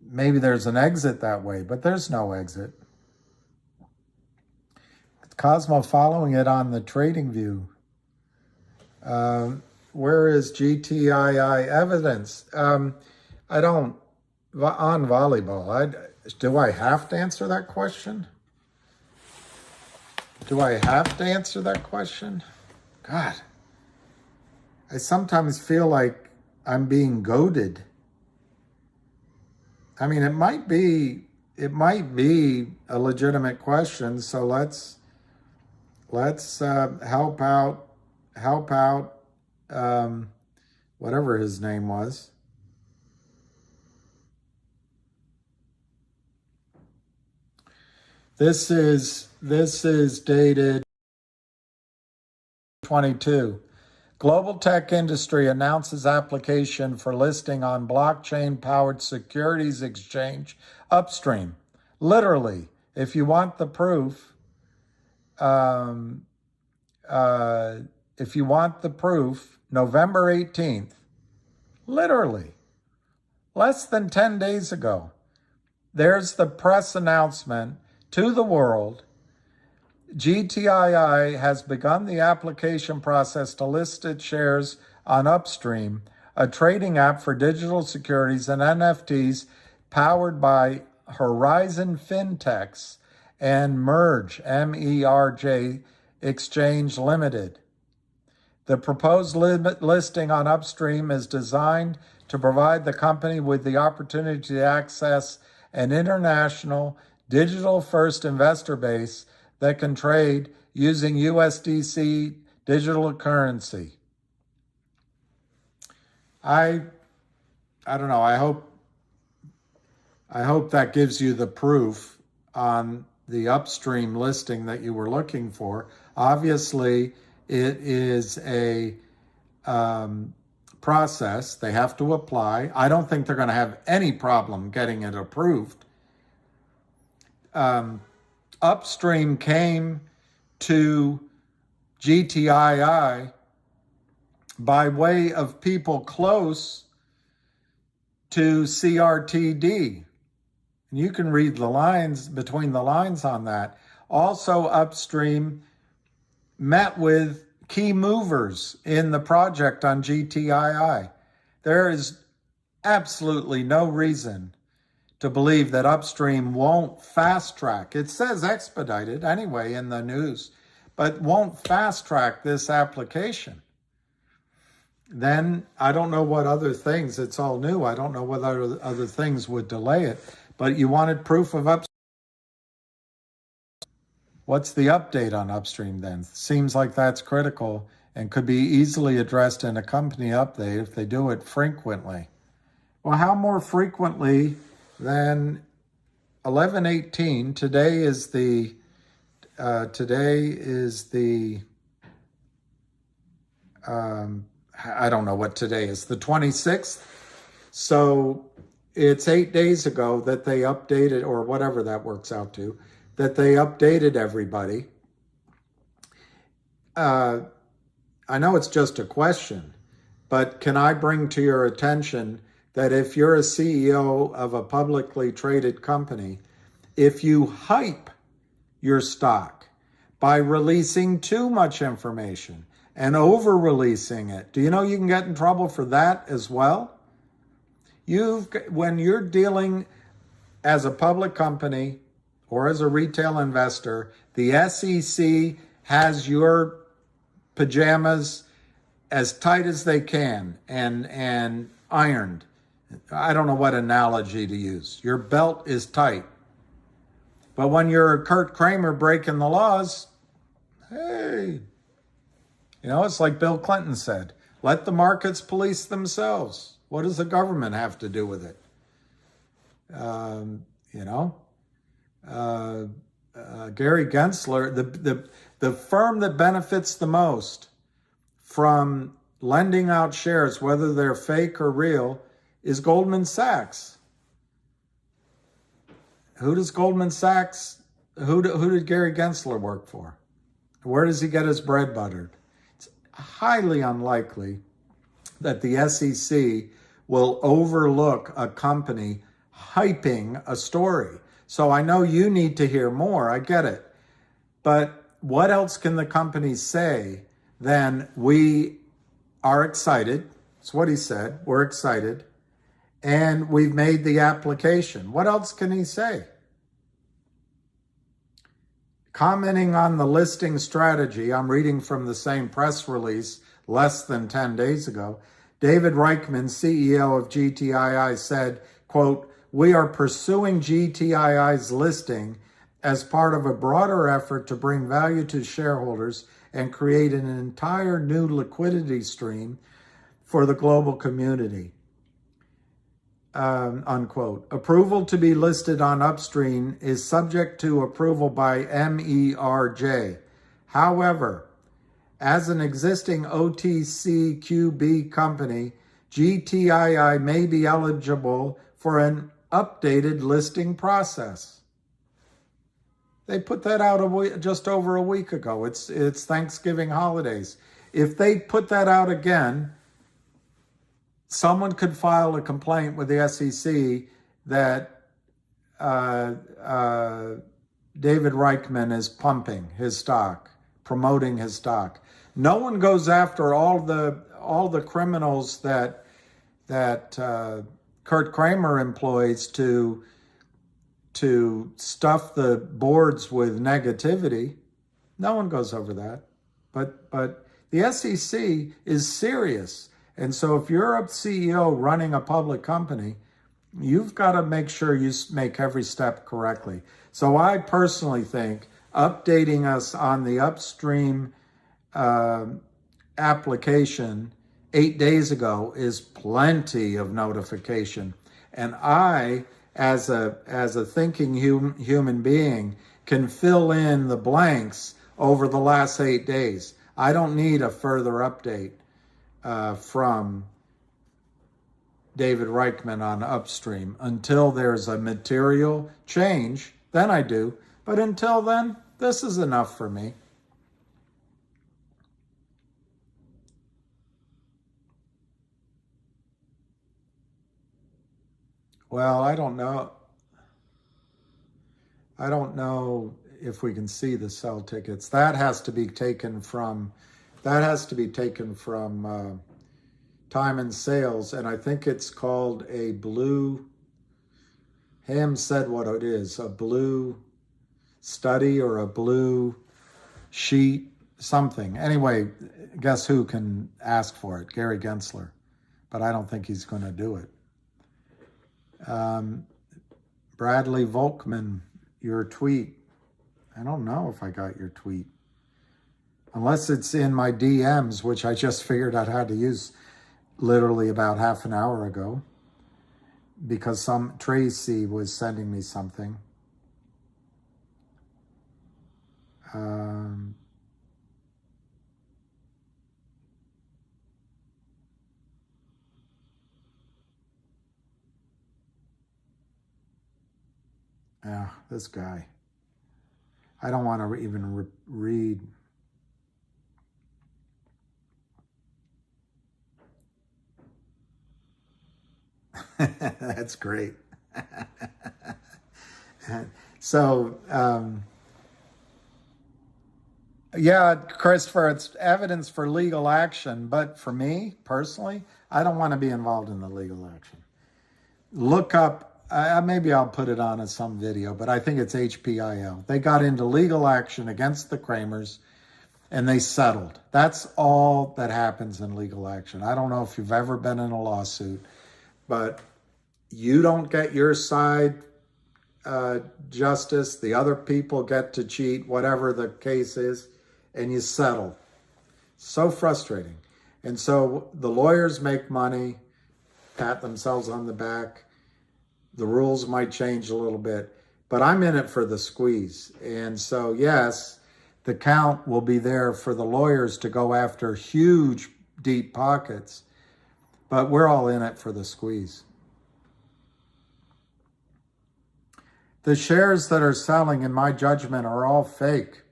maybe there's an exit that way, but there's no exit. Cosmo following it on the trading view. Where is GTII evidence? I don't, on volleyball, do I have to answer that question? God, I sometimes feel like I'm being goaded. I mean, it might be a legitimate question, so let's help out whatever his name was. This is dated 22. Global tech industry announces application for listing on blockchain-powered securities exchange Upstream. Literally, if you want the proof, November 18th, literally, less than 10 days ago, there's the press announcement to the world. GTII has begun the application process to list its shares on Upstream, a trading app for digital securities and NFTs powered by Horizon Fintechs and Merge, MERJ, Exchange Limited. The proposed listing on Upstream is designed to provide the company with the opportunity to access an international digital-first investor base that can trade using USDC digital currency. I don't know. I hope that gives you the proof on the Upstream listing that you were looking for. Obviously, it is a process. They have to apply. I don't think they're going to have any problem getting it approved. Upstream came to GTII by way of people close to CRTD. You can read the lines between the lines on that. Also, Upstream met with key movers in the project on GTII. There is absolutely no reason to believe that Upstream won't fast track. It says expedited anyway in the news, but won't fast track this application. Then I don't know what other things, it's all new. I don't know what other things would delay it, but you wanted proof of Upstream. What's the update on Upstream then? Seems like that's critical and could be easily addressed in a company update if they do it frequently. Well, how more frequently than 11/18? Today is the I don't know what today is, the 26th. So it's 8 days ago that they updated, or whatever that works out to, that they updated everybody. I know it's just a question, but can I bring to your attention that if you're a CEO of a publicly traded company, if you hype your stock by releasing too much information and over-releasing it, do you know you can get in trouble for that as well? When you're dealing as a public company or as a retail investor, the SEC has your pajamas as tight as they can and ironed. I don't know what analogy to use. Your belt is tight. But when you're Kurt Kramer breaking the laws, hey, it's like Bill Clinton said, let the markets police themselves. What does the government have to do with it? Gary Gensler, the firm that benefits the most from lending out shares, whether they're fake or real, is Goldman Sachs. Who does Goldman Sachs, who did Gary Gensler work for? Where does he get his bread buttered? It's highly unlikely that the SEC will overlook a company hyping a story. So I know you need to hear more, I get it. But what else can the company say than we are excited? That's what he said, we're excited. And we've made the application. What else can he say? Commenting on the listing strategy, I'm reading from the same press release less than 10 days ago. David Reichman, CEO of GTII, said, quote, "We are pursuing GTII's listing as part of a broader effort to bring value to shareholders and create an entire new liquidity stream for the global community." Unquote. Approval to be listed on Upstream is subject to approval by MERJ. However, As an existing OTCQB company, GTII may be eligible for an updated listing process. They put that out just over a week ago. It's Thanksgiving holidays. If they put that out again, someone could file a complaint with the SEC that David Reichman is pumping his stock, promoting his stock. No one goes after all the criminals that Kurt Kramer employs to stuff the boards with negativity. No one goes over that. But the SEC is serious. And so if you're a CEO running a public company, you've got to make sure you make every step correctly. So I personally think updating us on the upstream application 8 days ago is plenty of notification. And I, as a thinking human being, can fill in the blanks over the last 8 days. I don't need a further update from David Reichman on upstream until there's a material change. Then I do. But until then, this is enough for me. Well, I don't know. I don't know if we can see the sell tickets. That has to be taken from time and sales, and I think it's called a blue. Ham said what it is, a blue study or a blue sheet, something. Anyway, guess who can ask for it? Gary Gensler. But I don't think he's going to do it. Bradley Volkman, your tweet. I don't know if I got your tweet. Unless it's in my DMs, which I just figured out how to use literally about half an hour ago, because Tracy was sending me something. This guy. I don't want to even read. That's great. So, yeah, Christopher, it's evidence for legal action. But for me, personally, I don't want to be involved in the legal action. Look up, maybe I'll put it on as some video, but I think it's HPIL. They got into legal action against the Kramers, and they settled. That's all that happens in legal action. I don't know if you've ever been in a lawsuit, but you don't get your side justice. The other people get to cheat, whatever the case is, and you settle. So frustrating. And so the lawyers make money, pat themselves on the back. The rules might change a little bit, but I'm in it for the squeeze. And so, yes, the count will be there for the lawyers to go after huge, deep pockets, but we're all in it for the squeeze. The shares that are selling, in my judgment, are all fake.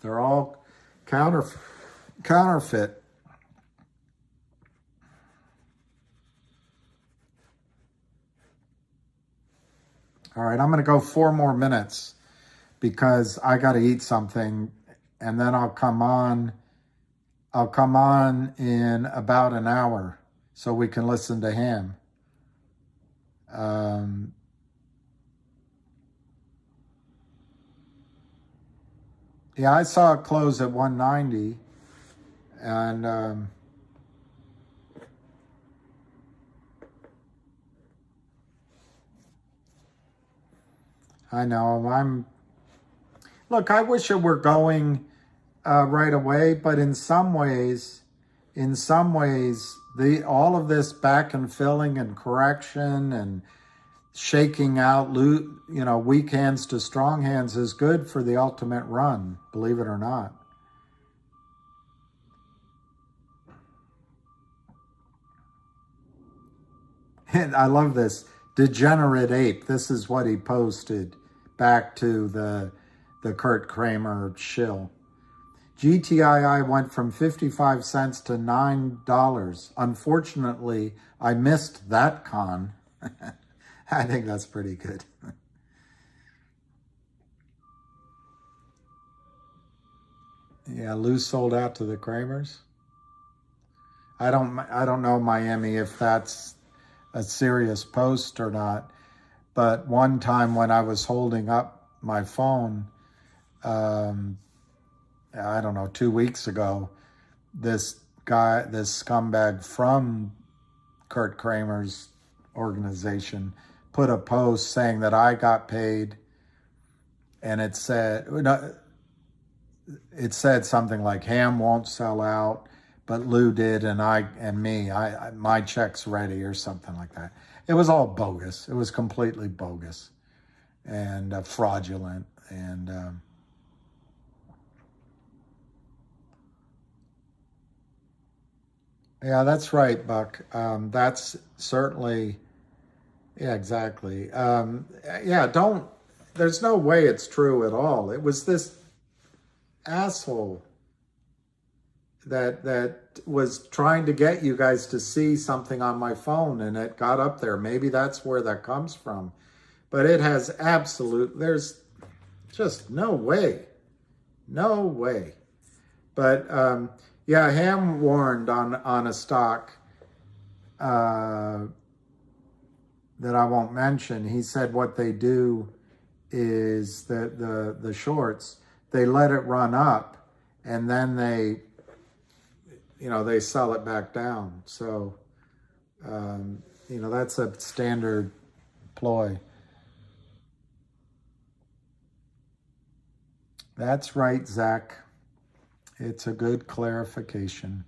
They're all counterfeit. All right, I'm going to go 4 more minutes because I got to eat something, and then I'll come on in about an hour so we can listen to Ham. Yeah, I saw it close at 190, and I know look, I wish it were going right away, but in some ways, all of this back and filling and correction and shaking out, weak hands to strong hands is good for the ultimate run, believe it or not. And I love this. Degenerate ape. This is what he posted back to the Kurt Kramer shill. GTII went from 55 cents to $9. Unfortunately, I missed that con. I think that's pretty good. Yeah, Lou sold out to the Kramers. I don't know, Miami, if that's a serious post or not. But one time when I was holding up my phone, I don't know, 2 weeks ago, this scumbag from Kurt Kramer's organization put a post saying that I got paid, and it said something like Ham won't sell out, but Lou did, and my check's ready, or something like that. It was all bogus. It was completely bogus and fraudulent. And yeah, that's right, Buck. That's certainly, yeah, exactly. Yeah, there's no way it's true at all. It was this asshole that was trying to get you guys to see something on my phone, and it got up there. Maybe that's where that comes from. But it has there's just no way. No way. But yeah, Ham warned on a stock that I won't mention. He said what they do is that the shorts, they let it run up, and then they sell it back down. So, that's a standard ploy. That's right, Zach. It's a good clarification.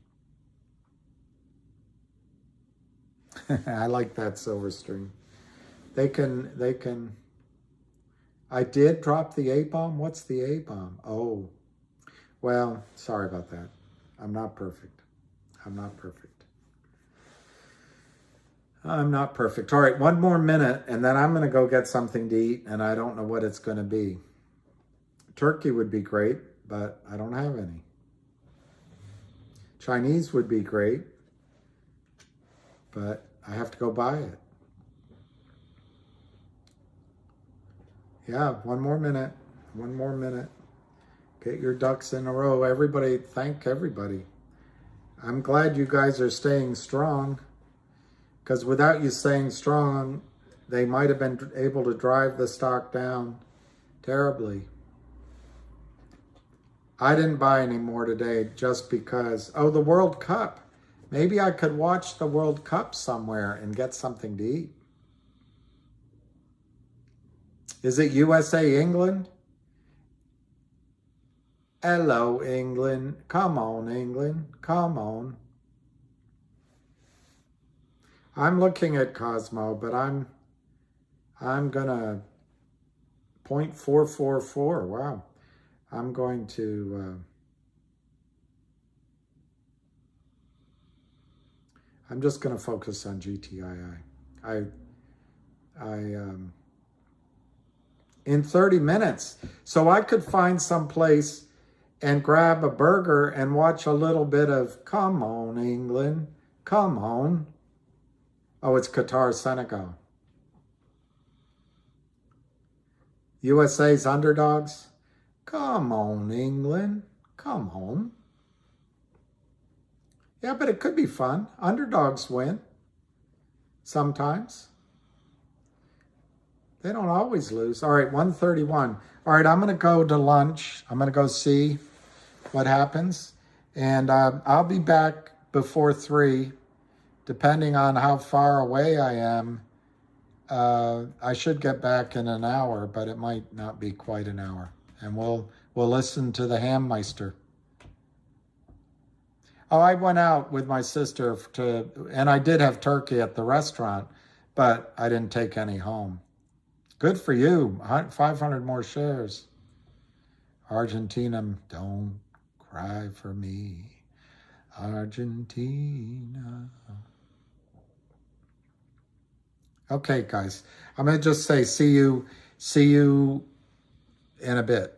I like that silver string. They can. I did drop the A-bomb. What's the A-bomb? Oh, well, sorry about that. I'm not perfect. I'm not perfect. All right, one more minute, and then I'm going to go get something to eat, and I don't know what it's going to be. Turkey would be great, but I don't have any. Chinese would be great, but I have to go buy it. Yeah, one more minute. One more minute. Get your ducks in a row. Everybody, thank everybody. I'm glad you guys are staying strong, because without you staying strong, they might have been able to drive the stock down terribly. I didn't buy any more today just because, the World Cup. Maybe I could watch the World Cup somewhere and get something to eat. Is it USA, England? Hello, England. Come on, England. Come on. I'm looking at Cosmo, but I'm gonna 0.444. Wow. I'm going to I'm just going to focus on GTII. In 30 minutes. So I could find some place and grab a burger and watch a little bit of Come On, England. Come on. Oh, it's Qatar, Senegal. USA's underdogs. Come on, England. Come on. Yeah, but it could be fun. Underdogs win. Sometimes. They don't always lose. All right, 1:31. All right, I'm going to go to lunch. I'm going to go see what happens. And I'll be back before 3, depending on how far away I am. I should get back in an hour, but it might not be quite an hour. And we'll listen to the Hammeister. Oh, I went out with my sister and I did have turkey at the restaurant, but I didn't take any home. Good for you. 500 more shares. Argentina, don't cry for me. Argentina. Okay, guys. I'm going to just say see you in a bit.